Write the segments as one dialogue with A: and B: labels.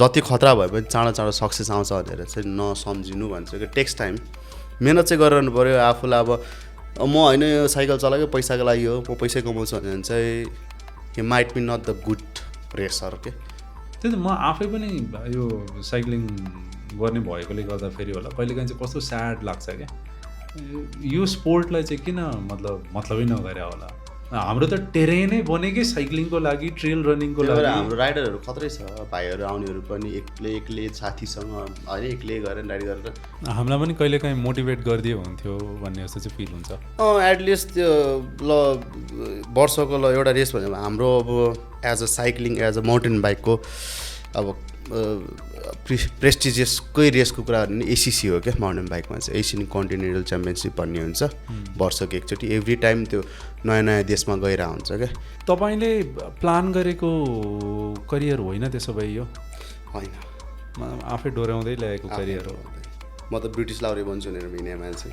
A: जति खतरा भए पनि चाँडो चाँडो सक्सेस आउँछ भनेर चाहिँ नसम्झिनु भन्छु कि टेक्स टाइम मेहनत चाहिँ गरिरहनु पऱ्यो आफूलाई अब म होइन यो साइकल चलाएको पैसाको लागि हो म पैसा कमाउँछु भने चाहिँ he might be not the good racer के
B: त्यही त म आफै पनि यो साइक्लिङ गर्ने भएकोले गर्दाखेरि होला कहिलेकाहीँ चाहिँ कस्तो स्याड लाग्छ क्या यो स्पोर्टलाई चाहिँ किन मतलबै नगरे होला हाम्रो त टेरेनै बनेकै साइक्लिङको लागि ट्रेल रनिङको लागि
A: हाम्रो राइडरहरू खत्रै छ भाइहरू आउनेहरू पनि एक्लै साथीसँग होइन एक्लै गरेर राइड गरेर
B: हामीलाई पनि कहिलेकाहीँ मोटिभेट गरिदियो हुन्थ्यो भन्ने जस्तो चाहिँ फिल हुन्छ
A: एटलिस्ट त्यो ल वर्षको ल एउटा रेस भन्यो भने हाम्रो अब as a cycling as a mountain बाइकको अब प्रेस्टिजियसकै रेसको कुरा भने एसिसी हो क्या माउन्टेन बाइकमा चाहिँ एसियन कन्टिनेन्टल च्याम्पियनसिप भन्ने हुन्छ वर्षको एकचोटि एभ्री टाइम त्यो नयाँ नयाँ देशमा गएर हुन्छ क्या
B: तपाईँले प्लान गरेको करियर होइन त्यसो भए यो
A: होइन
B: आफै डोर्याउँदै ल्याएको करियर हो
A: म त ब्रिटिस लाउरे बन्छु भनेर हिँडेँ मान्छे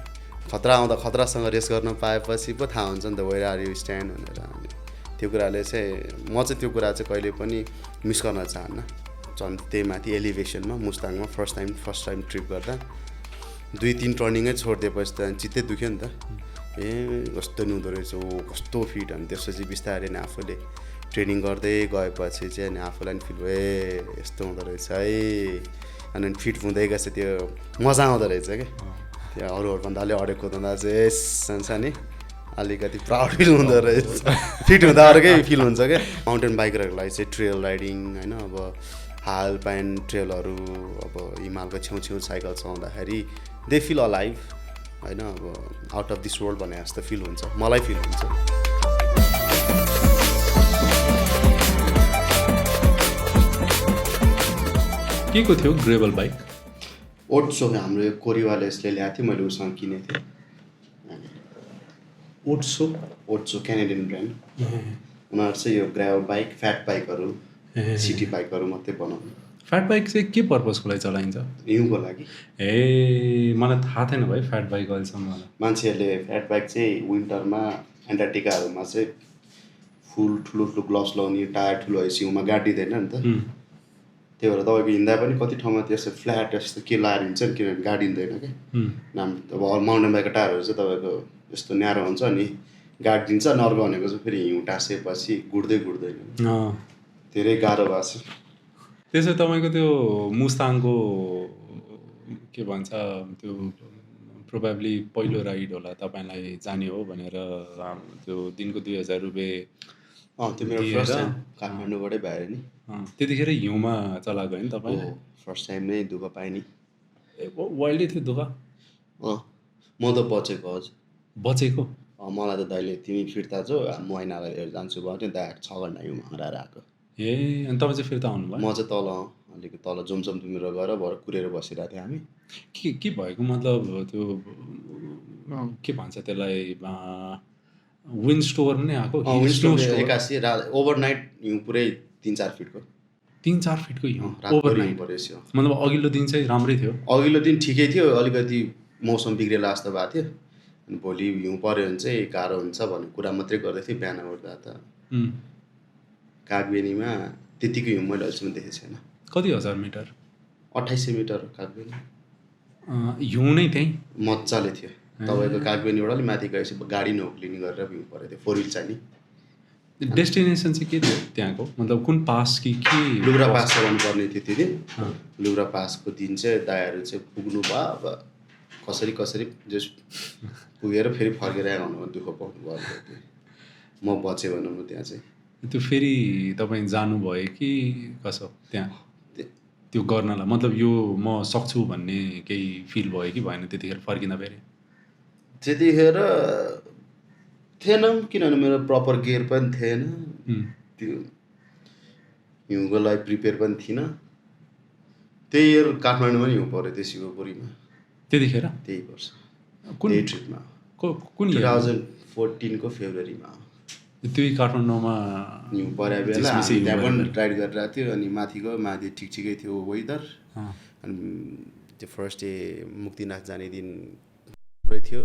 A: खतरा आउँदा खतरासँग रेस गर्न पाएपछि पो थाहा हुन्छ नि त वेयर आर यु स्ट्यान्ड भनेर अनि त्यो कुराले चाहिँ म चाहिँ त्यो कुरा चाहिँ कहिले पनि मिस गर्न चाहन्न झन् त्यही माथि एलिभेसनमा मुस्ताङमा फर्स्ट टाइम ट्रिप गर्दा 2-3 टर्निङै छोडिदिएपछि त चित्तै दुख्यो नि त कस्तो नि हुँदो रहेछ कस्तो फिट अनि त्यसपछि बिस्तारै नै आफूले ट्रेनिङ गर्दै गएपछि चाहिँ अनि आफूलाई पनि फिल भयो यस्तो हुँदो रहेछ है अनि फिट हुँदै गएछ त्यो मजा आउँदो रहेछ क्या त्यो अरूहरूभन्दा अलिक अडेको हुँदा चाहिँ सानसानी अलिकति प्राउड फिल हुँदो रहेछ फिट हुँदा अर्कै फिल हुन्छ क्या माउन्टेन बाइकरहरूलाई चाहिँ ट्रेल राइडिङ होइन अब हाल पाइन ट्रेलहरू अब हिमालको छेउछेउ साइकल चलाउँदाखेरि दे फिल अलाइभ होइन अब आउट अफ दिस वर्ल्ड भने जस्तो फिल हुन्छ मलाई फिल हुन्छ
B: के को थियो ग्रेभल बाइक
A: ओट्सो हाम्रो यो कोरिवाले यसले ल्याएको थियो मैले उसँग किनेको थिएँ ओट्सो क्यानेडियन ब्रान्ड उनीहरू चाहिँ यो ग्रेभल बाइक फ्याट बाइकहरू सिटी बाइकहरू मात्रै बनाउनु
B: फ्याट बाइक चाहिँ के पर्पजको लागि चलाइन्छ
A: हिउँको लागि
B: ए मलाई थाहा थिएन भाइ फ्याट बाइक अहिलेसम्म
A: मान्छेहरूले फ्याट बाइक चाहिँ विन्टरमा एन्टार्क्टिकाहरूमा चाहिँ फुल ठुलो ठुलो ग्लभ्स लगाउने टायर ठुलो भएपछि हिउँमा गाडिँदैन नि त त्यही भएर तपाईँको हिँड्दा पनि कति ठाउँमा त्यस्तो फ्ल्याट यस्तो के लाएर हिँड्छ नि किनभने गाडिँदैन क्या नाम अब माउन्टेन बाइकको टायरहरू चाहिँ तपाईँको यस्तो न्यारो हुन्छ अनि गाडिदिन्छ अनि अर्को भनेको चाहिँ फेरि हिउँ टाँसेपछि गुड्दैन धेरै गाह्रो भएको छ
B: त्यसो तपाईँको त्यो मुस्ताङको के भन्छ त्यो प्रोबेबली पहिलो राइड होला तपाईँलाई जाने हो भनेर त्यो दिनको 2000 रुपियाँ
A: त्यो मेरो फर्स्ट टाइम काठमाडौँबाटै भएर नि
B: त्यतिखेर हिउँमा चलाएको होइन तपाईँ
A: फर्स्ट टाइम नै दुःख पाएँ नि
B: वाइल्डै थियो दुःख
A: म त बचेको हजुर
B: बचेको
A: मलाई त दाइले तिमी फिर्ता जो म ऐनालाई लिएर जान्छु भयो त्यो दाइ 6 घन्टा हिउँमा हराएर आएको
B: ए अनि तपाईँ चाहिँ फिर्ता आउनुभयो
A: म चाहिँ तल अलिक तल जुमसुमतिर गएर भएर कुरेर बसिरहेको थिएँ हामी
B: के भएको मतलब त्यो के भन्छ त्यसलाई विन्ड स्टोर्म नै आएको
A: एक्कासी ओभरनाइट हिउँ पुरै 3-4 फिटको
B: 3-4 फिटको हिउँ
A: ओभरनाइट परेछ
B: मतलब अघिल्लो दिन चाहिँ राम्रै थियो
A: अघिल्लो दिन ठिकै थियो अलिकति मौसम बिग्रेला जस्तो भएको थियो अनि भोलि हिउँ पऱ्यो भने चाहिँ गाह्रो हुन्छ भन्ने कुरा मात्रै गर्दै थिएँ बिहान उठ्दा त कागबेनीमा त्यतिको हिउँ मैले अहिलेसम्म देखेको छैन
B: कति हजार मिटर
A: 2800 मिटर कागबेनी
B: हिउँ नै त्यहीँ
A: मजाले थियो तपाईँको कागबेनीबाट अलिक माथि गएपछि गाडी नोक्लिने गरेर हिउँ परेको थियो 4 व्हिल चाहिँ नि
B: डेस्टिनेसन चाहिँ के थियो त्यहाँको मतलब कुन पास कि के
A: लुब्रा पास चलाउनु पर्ने थियो त्यो दिन लुब्रा पासको दिन चाहिँ दायाहरू चाहिँ पुग्नु भयो अब कसरी जस पुगेर फेरि फर्केर आउनु दुःख पाउनु भयो म बचेँ भनौँ न त्यहाँ चाहिँ
B: त्यो फेरि तपाईँ जानुभयो कि कसो त्यहाँ त्यो गर्नलाई मतलब यो म सक्छु भन्ने केही फिल भयो कि भएन त्यतिखेर फर्किँदा फेरि
A: त्यतिखेर थिएन किनभने मेरो प्रपर गियर पनि थिएन त्यो हिउँको लागि प्रिपेयर पनि थिइनँ त्यही इयर काठमाडौँमा नि हिउँ पऱ्यो त्यो शिवपुरीमा
B: त्यतिखेर
A: त्यही वर्ष
B: कुन
A: ट्रिपमा
B: कुन
A: 2014 को फेब्रुअरीमा
B: त्यही काठमाडौँमा
A: हिउँ पऱ्यो बेला त्यहाँ पनि राइड गरिरहेको थियो अनि माथि ठिकै थियो वेदर अनि त्यो फर्स्ट डे मुक्तिनाथ जाने दिन थियो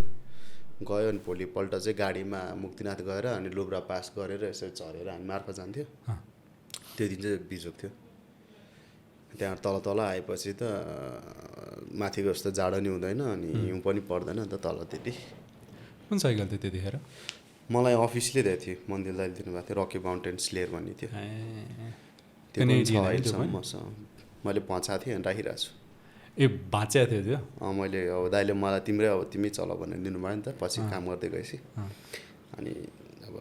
A: गयो अनि भोलिपल्ट चाहिँ गाडीमा मुक्तिनाथ गएर अनि लुब्रा पास गरेर यसरी चढेर हामी मार्फत जान्थ्यो त्यो दिन चाहिँ बिजोग थियो त्यहाँ तल तल आएपछि त माथिको जस्तो जाडो नि हुँदैन अनि हिउँ पनि पर्दैन नि त तल त्यति।
B: कुन साइकल थियो त्यतिखेर?
A: मलाई अफिसले दिएको थियो, मन्दिर दाइले दिनुभएको थियो, रकी माउन्टेन स्लेयर भन्ने थियो।
B: ए
A: त्यो पनि छ
B: Canadian होइन त्यो
A: अहिलेसम्म
B: पनि?
A: मसँग, मैले पछाएको थिएँ अनि राखिरहेको छु।
B: ए भाँच्या थियो त्यो?
A: मैले अब दाइले मलाई तिम्रै अब तिमी चला भनेर दिनुभयो नि त पछि काम गर्दै गएपछि। अनि अब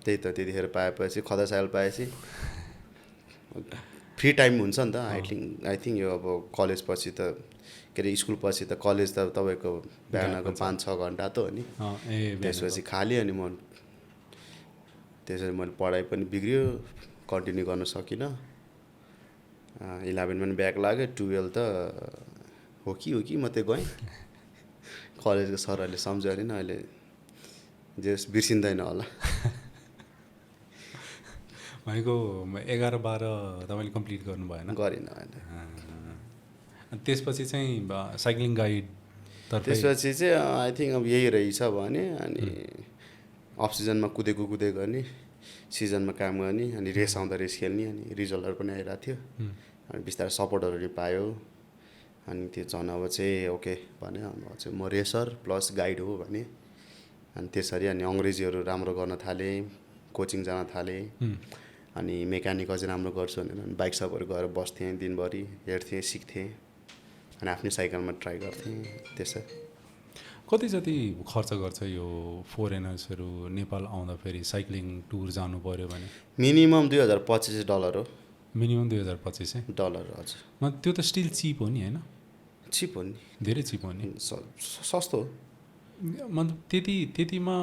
A: त्यही त त्यतिखेर पाएपछि खदा साइकल पाएपछि फ्री टाइम हुन्छ नि त। आई थिङ्क यो अब कलेज पछि त के अरे स्कुल पछि त कलेज त तपाईँको बिहानको 5-6 घन्टा त हो नि।
B: ए
A: त्यसपछि खाली अनि म त्यसरी मैले पढाइ पनि बिग्रियो, कन्टिन्यू गर्न सकिनँ। 11 पनि ब्याक लाग्यो, 12 त हो कि म त्यो गएँ। कलेजको सरहरूले सम्झ्यो अरे नि अहिले जे बिर्सिँदैन होला।
B: भनेको 11-12 तपाईँले कम्प्लिट गर्नु भएन?
A: गरिनँ अहिले।
B: अनि त्यसपछि चाहिँ साइक्लिङ गाइड
A: त्यसपछि चाहिँ आई थिङ्क अब यही रहेछ भने अनि अफ सिजनमा कुदै गर्ने, सिजनमा काम गर्ने, अनि रेस आउँदा रेस खेल्ने, अनि रिजल्टहरू पनि आइरहेको थियो। अनि बिस्तारै सपोर्टहरू पनि पायो। अनि त्यो झन् अब चाहिँ ओके भने अब चाहिँ म रेसर प्लस गाइड हो भने। अनि त्यसरी अनि अङ्ग्रेजीहरू राम्रो गर्न थालेँ, कोचिङ जान थालेँ। अनि मेकानिक अझै राम्रो गर्छु भनेर अनि बाइक सपहरू गएर बस्थेँ दिनभरि, हेर्थेँ, सिक्थेँ, अनि आफ्नै साइकलमा ट्राई गर्थेँ। त्यसै
B: कति जति खर्च गर्छ यो फोरेनर्सहरू नेपाल आउँदाखेरि साइक्लिङ टुर जानु पऱ्यो भने?
A: मिनिमम $2025 हो।
B: मिनिमम 2025
A: डलर हजुर।
B: त्यो त स्टिल चिप हो नि होइन?
A: चिप हो नि,
B: धेरै चिप हो नि।
A: सस्तो हो।
B: मतलब त्यतिमा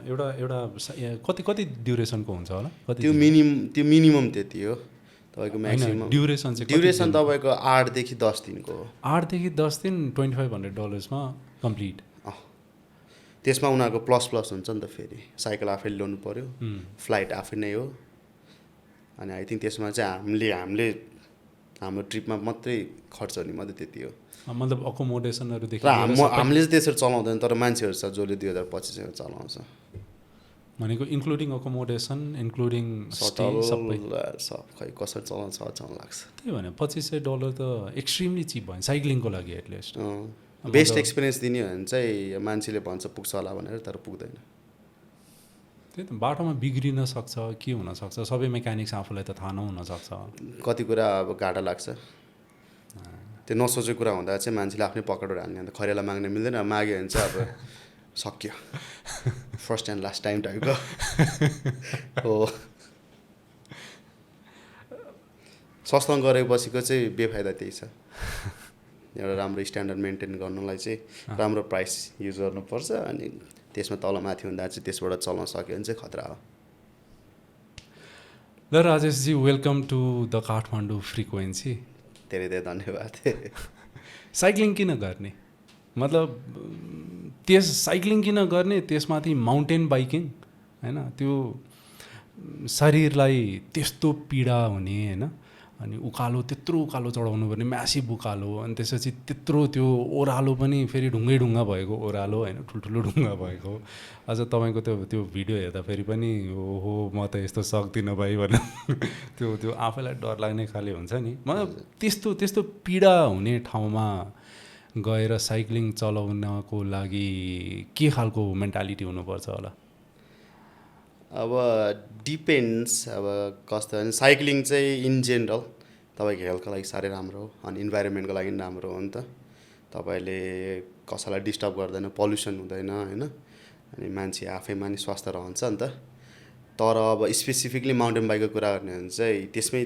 B: एउटा कति ड्युरेसनको हुन्छ होला?
A: त्यो मिनिमम त्यति हो तपाईँको म्याक्सिमम।
B: ड्युरेसन चाहिँ
A: ड्युरेसन तपाईँको 8 देखि 10 दिनको हो।
B: 8 देखि 10 दिन $2500 कम्प्लिट।
A: त्यसमा उनीहरूको प्लस हुन्छ नि त, फेरि साइकल आफैले ल्याउनु पऱ्यो, फ्लाइट आफै नै हो। अनि आई थिङ्क त्यसमा चाहिँ हामीले हाम्रो ट्रिपमा मात्रै खर्च हुने मात्रै त्यति हो।
B: मतलब अकोमोडेसनहरूदेखि
A: र हामीले चाहिँ त्यसरी चलाउँदैन, तर मान्छेहरू छ जसले 2025 चलाउँछ।
B: भनेको इन्क्लुडिङ अकोमोडेसन, इन्क्लुडिङ स्टे सबै
A: सब खै कसरी चलाउँछ अचम्म लाग्छ।
B: त्यही भने $2500 त एक्सट्रिमली चिप भयो साइक्लिङको लागि एटलिस्ट।
A: बेस्ट एक्सपिरियन्स दिने हो भने चाहिँ मान्छेले भन्छ पुग्छ होला भनेर, तर पुग्दैन।
B: त्यही त बाटोमा बिग्रिन सक्छ, के हुनसक्छ, सबै मेकानिक्स आफूलाई त थाहा नहुनसक्छ।
A: कति कुरा अब घाटा लाग्छ, त्यो नसोचेको कुरा हुँदा चाहिँ मान्छेले आफ्नै पकेटबाट हाल्ने। अन्त खरेला माग्न मिल्दैन, माग्यो भने चाहिँ अब सक्यो, फर्स्ट एन्ड लास्ट टाइम टाइपको हो। सस्तमा गरेपछिको चाहिँ बेफाइदा त्यही छ। एउटा राम्रो स्ट्यान्डर्ड मेन्टेन गर्नलाई चाहिँ राम्रो प्राइस युज गर्नुपर्छ, अनि त्यसमा तल माथि हुँदा चाहिँ त्यसबाट चलाउन सक्यो भने चाहिँ खतरा हो।
B: ल Rajeshji, welcome to the Kathmandu frequency.
A: धेरै धेरै धन्यवाद।
B: साइक्लिङ किन गर्ने? मतलब साइक्लिङ किन गर्ने, त्यसमाथि माउन्टेन बाइकिङ होइन, त्यो शरीरलाई त्यस्तो पीडा हुने होइन, अनि त्यत्रो उकालो चढाउनु पर्ने, म्यासिभ उकालो, अनि त्यसपछि त्यत्रो त्यो ओह्रालो पनि फेरि ढुङ्गा भएको ओह्रालो होइन, ठुल्ठुलो ढुङ्गा भएको। अझ तपाईँको त्यो भिडियो हेर्दाखेरि पनि ओहो म त यस्तो सक्दिनँ भाइ भनेर त्यो आफैलाई डर लाग्ने खाले हुन्छ नि। मतलब त्यस्तो पीडा हुने ठाउँमा गएर साइक्लिङ चलाउनको लागि के खालको मेन्टालिटी हुनुपर्छ होला?
A: अब डिपेन्ड्स, अब कस्तो भने साइक्लिङ चाहिँ इन जेनरल तपाईँको हेल्थको लागि साह्रै राम्रो हो, अनि इन्भाइरोमेन्टको लागि पनि राम्रो हो नि त। तपाईँले कसैलाई डिस्टर्ब गर्दैन, पल्युसन हुँदैन होइन, अनि मान्छे आफैमा नि स्वस्थ रहन्छ नि त। तर अब स्पेसिफिकली माउन्टेन बाइकको कुरा गर्ने भने चाहिँ त्यसमै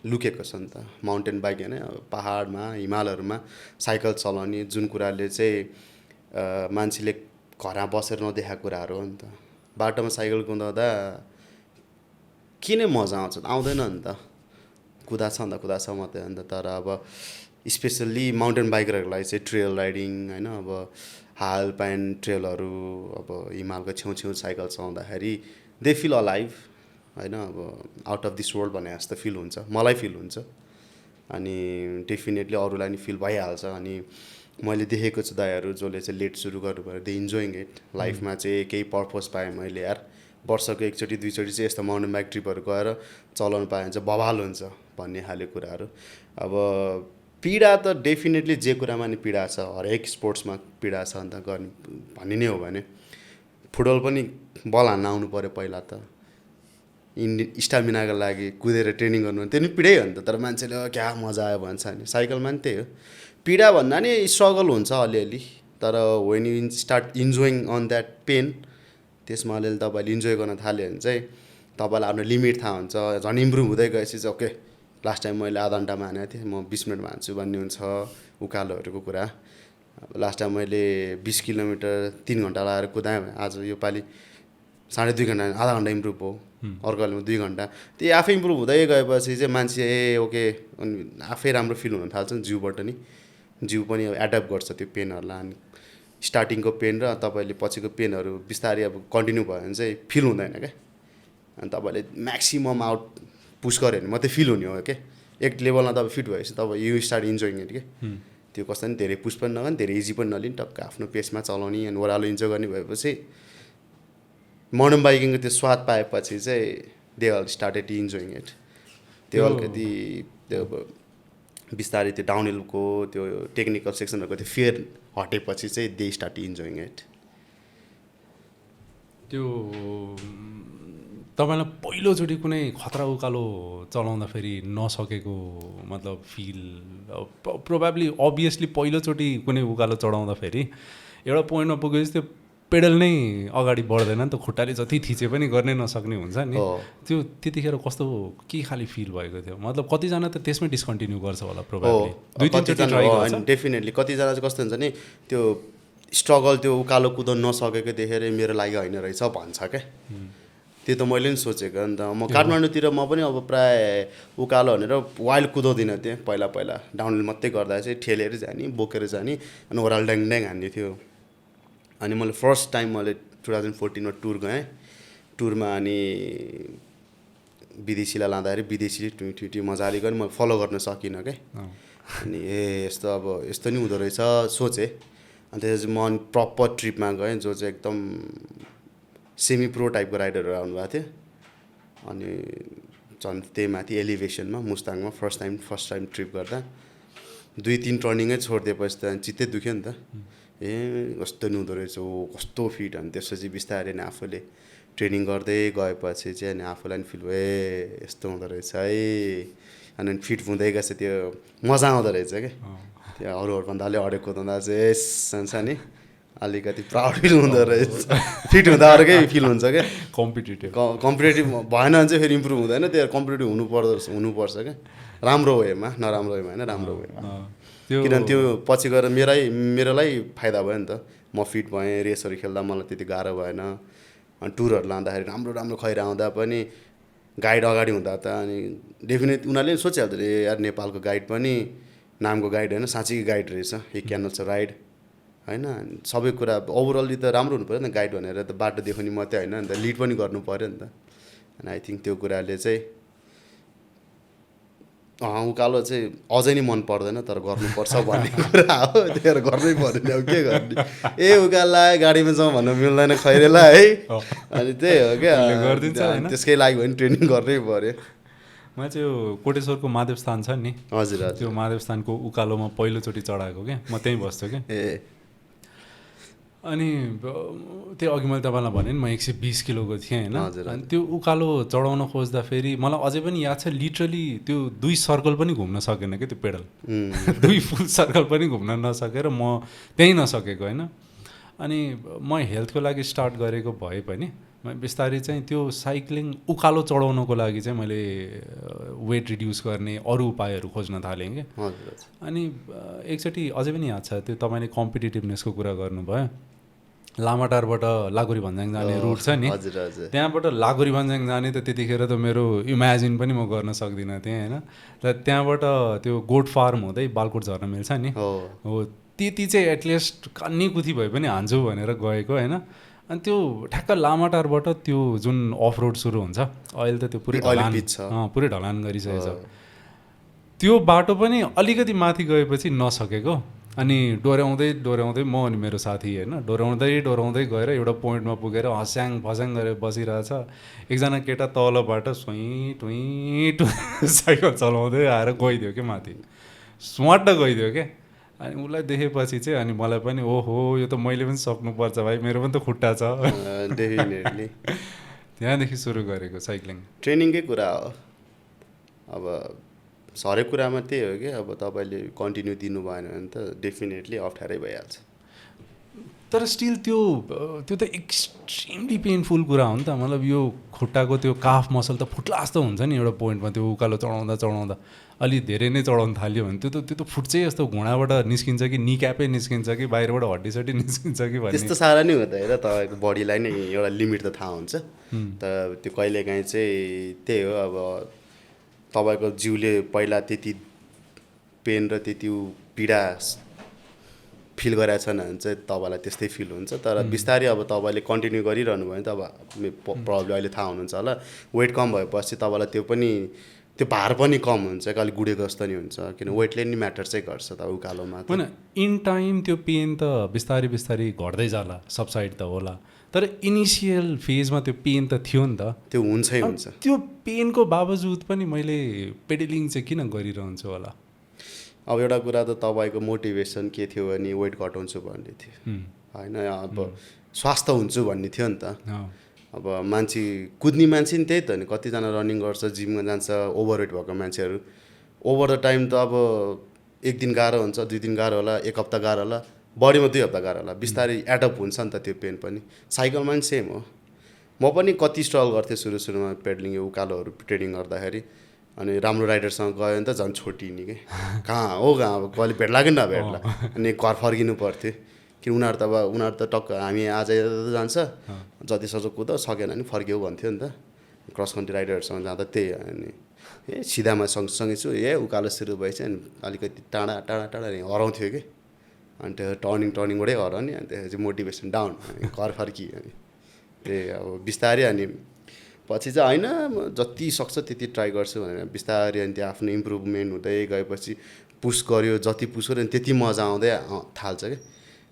A: लुकेको छ नि त। माउन्टेन बाइक होइन, पहाडमा हिमालहरूमा साइकल चलाउने जुन कुराले चाहिँ मान्छेले घरमा बसेर नदेखाएको कुराहरू हो नि त। बाटोमा साइकल कुदाउँदा किन मजा आउँछ? आउँदैन नि त। कुदाछ मात्रै हो नि त। तर अब स्पेसल्ली माउन्टेन बाइकरहरूलाई चाहिँ ट्रेल राइडिङ होइन, अब हाल पाइन ट्रेलहरू, अब हिमालको छेउ साइकल चलाउँदाखेरि दे फिल अलाइभ होइन, अब आउट अफ दिस वर्ल्ड भने जस्तो फिल हुन्छ, मलाई फिल हुन्छ। अनि डेफिनेटली अरूलाई नि फिल भइहाल्छ। अनि मैले देखेको छु दाइहरू जसले चाहिँ लेट सुरु गर्नुभयो, दे इन्जोइङ इट। लाइफमा चाहिँ केही पर्पज पाएँ मैले यार, वर्षको 1-2 चोटि चाहिँ यस्तो माउन्टेन बाइक ट्रिपहरू गएर चलाउनु पाएँ भने चाहिँ बवाल हुन्छ। भन्ने खाले कुराहरू। अब पीडा त डेफिनेटली जे कुरामा नि पीडा छ, हरेक स्पोर्ट्समा पीडा छ अन्त गर्ने भन्ने नै हो भने फुटबल पनि बल हान्न आउनु पऱ्यो पहिला त, स्टामिनाको लागि कुदेर ट्रेनिङ गर्नु त्यो नि पीडै हो नि त। तर मान्छेले क्या मजा आयो भन्छ नि, साइकलमा नि त्यही हो। पीडा भन्दा नि स्ट्रगल हुन्छ अलिअलि, तर when you start enjoying on that pain, त्यसमा अलिअलि तपाईँले इन्जोय गर्न थाल्यो भने चाहिँ तपाईँलाई आफ्नो लिमिट थाहा हुन्छ। झन् इम्प्रुभ हुँदै गएपछि चाहिँ ओके लास्ट टाइम मैले आधा घन्टामा हानेको थिएँ, म 20 मिनटमा हान्छु भन्ने हुन्छ उकालोहरूको कुरा। लास्ट टाइम मैले 20 किलोमिटर 3 घन्टा लगाएर कुदाएँ, आज यो पालि 2.5 घन्टा, आधा घन्टा इम्प्रुभ हो, अर्कोले 2 घन्टा। त्यो आफै इम्प्रुभ हुँदै गएपछि चाहिँ मान्छे ओके अनि आफै राम्रो फिल हुन थाल्छ नि जिउबाट नि, जिउ पनि एडप्ट गर्छ त्यो पेनहरूलाई। अनि स्टार्टिङको पेन र तपाईँले पछिको पेनहरू बिस्तारै अब कन्टिन्यू भयो भने चाहिँ फिल हुँदैन क्या। अनि तपाईँले म्याक्सिमम आउट पुस गऱ्यो भने मात्रै फिल हुने हो क्या। एक लेभलमा तपाईँ फिट भएपछि तपाईँ यु स्टार्ट इन्जोइङ इट क्या। त्यो कस्तो नि धेरै पुस पनि नगर्ने, धेरै इजी पनि नलिने, टक्क आफ्नो पेसमा चलाउने अनि ओह्रालो इन्जोय गर्ने भएपछि मोडर्न बाइकिङको त्यो स्वाद पाएपछि चाहिँ they all started enjoying it. त्यो अलिकति त्यो बिस्तारै त्यो डाउनहिलको त्यो टेक्निकल सेक्सनहरूको त्यो फियर हटेपछि चाहिँ दे स्टार्ट इन्जोइङ इट।
B: त्यो तपाईँलाई पहिलोचोटि कुनै खतरा उकालो चलाउँदाखेरि नसकेको मतलब फिल, प्रोभाब्ली अभियसली पहिलोचोटि कुनै उकालो चढाउँदाखेरि एउटा पोइन्टमा पुगेपछि त्यो पेडल नै अगाडि बढ्दैन नि त, खुट्टाले जति थिचे पनि गर्नै नसक्ने हुन्छ नि। त्यो त्यतिखेर कस्तो के खाले फिल भएको थियो? मतलब कतिजना त त्यसमै डिस्कन्टिन्यू गर्छ होला प्रोभाब्ली, 2-3 चोटि ट्राई गर्छ।
A: डेफिनेटली कतिजना चाहिँ कस्तो हुन्छ नि, त्यो स्ट्रगल त्यो उकालो कुदाउन नसकेको देखेर मेरो लागि होइन रहेछ भन्छ क्या। त्यो त मैले पनि सोचेको। अन्त म काठमाडौँतिर म पनि अब प्राय उकालो भनेर वाइल्ड कुदाउँदिनँ थिएँ पहिला डाउनहिल मात्रै गर्दा चाहिँ ठेलेर जाने, बोकेर जाने अनि ओह्रालो ड्याङ हान्ने थियो। अनि मैले फर्स्ट टाइम मैले 2014मा टुर गएँ, टुरमा अनि विदेशीलाई लाँदाखेरि विदेशीले ट्विटी मजाले गरी मैले फलो गर्न सकिनँ क्या। अनि यस्तो अब यस्तो नि हुँदो रहेछ सोचेँ। अनि त्यसपछि म प्रपर ट्रिपमा गएँ जो चाहिँ एकदम सेमी प्रो टाइपको राइडरहरू आउनुभएको थियो। अनि झन् त्यही माथि एलिभेसनमा मुस्ताङमा फर्स्ट टाइम ट्रिप गर्दा 2-3 टर्निङै छोडिदिएपछि त चित्तै दुख्यो नि त। कस्तो नि हुँदो रहेछ, कस्तो फिट। अनि त्यसपछि बिस्तारै नै आफूले ट्रेनिङ गर्दै गएपछि चाहिँ अनि आफूलाई पनि फिल भयो यस्तो हुँदो रहेछ है। अनि फिट हुँदै गएछ, त्यो मजा आउँदो रहेछ क्या। त्यो अरूहरूभन्दा अलिक अडेक कुदाउँदा चाहिँ सान्छ नि अलिकति प्राउड फिल हुँदो रहेछ। फिट हुँदा अर्कै फिल हुन्छ क्या। कम्पिटेटिभ भएन भने चाहिँ फेरि इम्प्रुभ हुँदैन, त्यो कम्पिटेटिभ हुनुपर्छ क्या। राम्रो वेमा, नराम्रो वेमा होइन, राम्रो वेमा। किनभने त्यो पछि गएर मेरोलाई फाइदा भयो नि त। म फिट भएँ, रेसहरू खेल्दा मलाई त्यति गाह्रो भएन। अनि टुरहरू लाँदाखेरि राम्रो खैर आउँदा पनि गाइड अगाडि हुँदा त अनि डेफिनेट उनीहरूले पनि सोचिहाल्छ अरे यार नेपालको गाइड पनि नामको गाइड होइन, साँच्चीको गाइड रहेछ, ही क्यान अल्सो राइड होइन। सबै कुरा ओभरअली त राम्रो हुनु पऱ्यो नि त, गाइड भनेर त बाटो देखाउने मात्रै होइन नि त, लिड पनि गर्नु पऱ्यो नि त। अनि आई थिङ्क त्यो कुराले चाहिँ उकालो चाहिँ अझै नै मन पर्दैन, तर गर्नुपर्छ भन्ने कुरा हो। त्यही गर्नै पऱ्यो नि, अब के गर्ने। उकालो आयो गाडीमा जाउँ भन्नु मिल्दैन खैरेलाई है। अनि त्यही हो क्या, त्यसकै लागि भने ट्रेनिङ गर्नै पऱ्यो।
B: म चाहिँ यो कोटेश्वरको महादेवस्थान छ नि,
A: हजुर
B: त्यो महादेवस्थानको उकालोमा पहिलोचोटि चढाएको क्या, म त्यहीँ बस्छु क्या। अनि त्यो अघि मैले तपाईँलाई भने नि म 120 किलोको थिएँ होइन। अनि त्यो उकालो चढाउन खोज्दाखेरि मलाई अझै पनि याद छ, लिटरली त्यो 2 सर्कल पनि घुम्न सकेन क्या त्यो पेडल। 2 फुल सर्कल पनि घुम्न नसकेर म त्यहीँ नसकेको होइन। अनि म हेल्थको लागि स्टार्ट गरेको भए पनि बिस्तारै चाहिँ त्यो साइक्लिङ उकालो चढाउनको लागि चाहिँ मैले वेट रिड्युस गर्ने अरू उपायहरू खोज्न थालेँ क्या। अनि एकचोटि अझै पनि याद छ, त्यो तपाईँले कम्पिटिटिभनेसको कुरा गर्नुभयो, लामाटारबाट लागुरी भन्ज्याङ जाने रुट छ नि, त्यहाँबाट लागुरी भन्ज्याङ जाने त त्यतिखेर त मेरो इमेजिन पनि म गर्न सक्दिनँ थिएँ होइन। र त्यहाँबाट त्यो गोट फार्म हुँदै बालकोट झर्न मिल्छ नि, हो त्यति चाहिँ एटलिस्ट कान्नी कुथी भए पनि हान्छु भनेर गएको होइन। अनि त्यो ठ्याक्क लामाटारबाट त्यो जुन अफ रोड सुरु हुन्छ, अहिले त त्यो पुरै ढलान गरिसकेको छ, त्यो बाटो पनि अलिकति माथि गएपछि नसकेको। अनि डोर्याउँदै म अनि मेरो साथी होइन डोर्याउँदै गएर एउटा पोइन्टमा पुगेर हस्याङ फस्याङ गरेर बसिरहेछ। एकजना केटा तलबाट सुई टुई साइकल चलाउँदै आएर गइदियो क्या माथि, स्वाट गइदियो क्या। अनि उसलाई देखेपछि चाहिँ अनि मलाई पनि ओहो यो त मैले पनि सक्नुपर्छ भाइ, मेरो पनि त खुट्टा छ।
A: डेफिनेटली
B: त्यहाँदेखि सुरु गरेको साइक्लिङ।
A: ट्रेनिङकै कुरा हो। अब हरेक कुरामा त्यही हो कि अब तपाईँले कन्टिन्यू दिनु भएन भने त डेफिनेटली अप्ठ्यारै भइहाल्छ।
B: तर स्टिल त्यो त एक्सट्रिमली पेनफुल कुरा हो नि त। मतलब यो खुट्टाको त्यो काफ मसल त फुट्ला जस्तो हुन्छ नि एउटा पोइन्टमा, त्यो उकालो चढाउँदा अलि धेरै नै चढाउनु थाल्यो भने त्यो त फुट्छै जस्तो घुँडाबाट निस्किन्छ कि निक्यापै निस्किन्छ कि बाहिरबाट हड्डीसड्डी निस्किन्छ कि भन्ने।
A: त्यस्तो साह्रो नै हुँदैन, तपाईँको बडीलाई नै एउटा लिमिट त थाहा हुन्छ। तर त्यो कहिलेकाहीँ चाहिँ त्यही हो, अब तपाईँको जिउले पहिला त्यति पेन र त्यति पीडा फिल गरेको छैन भने चाहिँ तपाईँलाई त्यस्तै फिल हुन्छ। तर बिस्तारै अब तपाईँले कन्टिन्यू गरिरहनु भयो भने त अब प्रब्लम अहिले थाहा हुनुहुन्छ होला, वेट कम भएपछि तपाईँलाई त्यो भार पनि कम हुन्छ, अलिक गुडेको जस्तो नि हुन्छ, किन वेटले नि म्याटर चाहिँ गर्छ त उकालोमा।
B: होइन इन टाइम त्यो पेन त बिस्तारै घट्दै जाला, सबसाइड त होला, तर इनिसियल फेजमा त्यो पेन त थियो नि त,
A: त्यो हुन्छै हुन्छ।
B: त्यो पेनको बावजुद पनि मैले पेडलिङ चाहिँ किन गरिरहन्छु होला?
A: अब एउटा कुरा त तपाईँको मोटिभेसन के थियो भने वेट घटाउँछु भन्ने थियो होइन, अब स्वास्थ्य हुन्छु भन्ने थियो नि त। अब मान्छे कुद्ने मान्छे नि त्यही त नि, कतिजना रनिङ गर्छ, जिममा जान्छ, ओभरवेट भएको मान्छेहरू ओभर द टाइम त अब एक दिन गाह्रो हुन्छ, 2 दिन गाह्रो होला, 1 हप्ता गाह्रो होला, बढीमा 2 हप्ता गाह्रो होला, बिस्तारै एडअप हुन्छ नि त त्यो पेन पनि। साइकलमा पनि सेम हो। म पनि कति स्ट्रगल गर्थेँ सुरुमा पेडलिङ, यो उकालोहरू ट्रेनिङ गर्दाखेरि। अनि राम्रो राइडरसँग गयो भने त झन् छोटिने कि कहाँ अब कहिले भेट लाग्यो नि नभेट्ला, अनि घर फर्किनु पर्थ्यो। किन उनीहरू त टक्क हामी आज जान्छ, जति सक्दो कुद, सकेन भने फर्क्यौ भन्थ्यो नि त। क्रस कन्ट्री राइडरहरूसँग जाँदा त्यही, अनि सिधामा सँगसँगै छु, उकालो सुरु भएछ अनि अलिकति टाढा हराउँथ्यो कि, अनि त्यो टर्निङबाटै हराउने, अनि त्यसपछि मोटिभेसन डाउन, अनि घर फर्कियो। अनि त्यही अब बिस्तारै, अनि पछि चाहिँ होइन जति सक्छ त्यति ट्राई गर्छु भनेर बिस्तारै, अनि त्यो आफ्नो इम्प्रुभमेन्ट हुँदै गएपछि पुस गऱ्यो, जति पुस गऱ्यो त्यति मजा आउँदै थाल्छ क्या।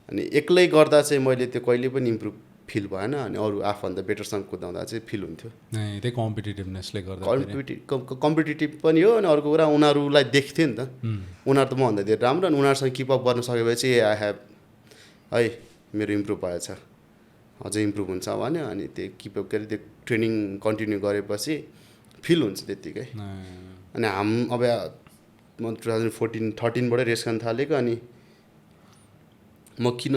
A: अनि एक्लै गर्दा चाहिँ मैले त्यो कहिले पनि इम्प्रुभ फिल भएन, अनि अरू आफूभन्दा बेटरसँग कुदाउँदा चाहिँ फिल हुन्थ्यो।
B: त्यही कम्पिटिटिभनेसले गर्दा
A: कम्पिटिटिभ पनि हो। अनि अर्को कुरा उनीहरूलाई देख्थ्यो नि त, उनीहरू त मभन्दा धेरै राम्रो, अनि उनीहरूसँग किपअप गर्न सकेपछि आई हेभ है मेरो इम्प्रुभ भएछ, अझै इम्प्रुभ हुन्छ भन्यो। अनि त्यो किपअप गरी त्यो ट्रेनिङ कन्टिन्यू गरेपछि फिल हुन्छ त्यत्तिकै। अनि अब म 2013 रेस गर्न थालेको, अनि म किन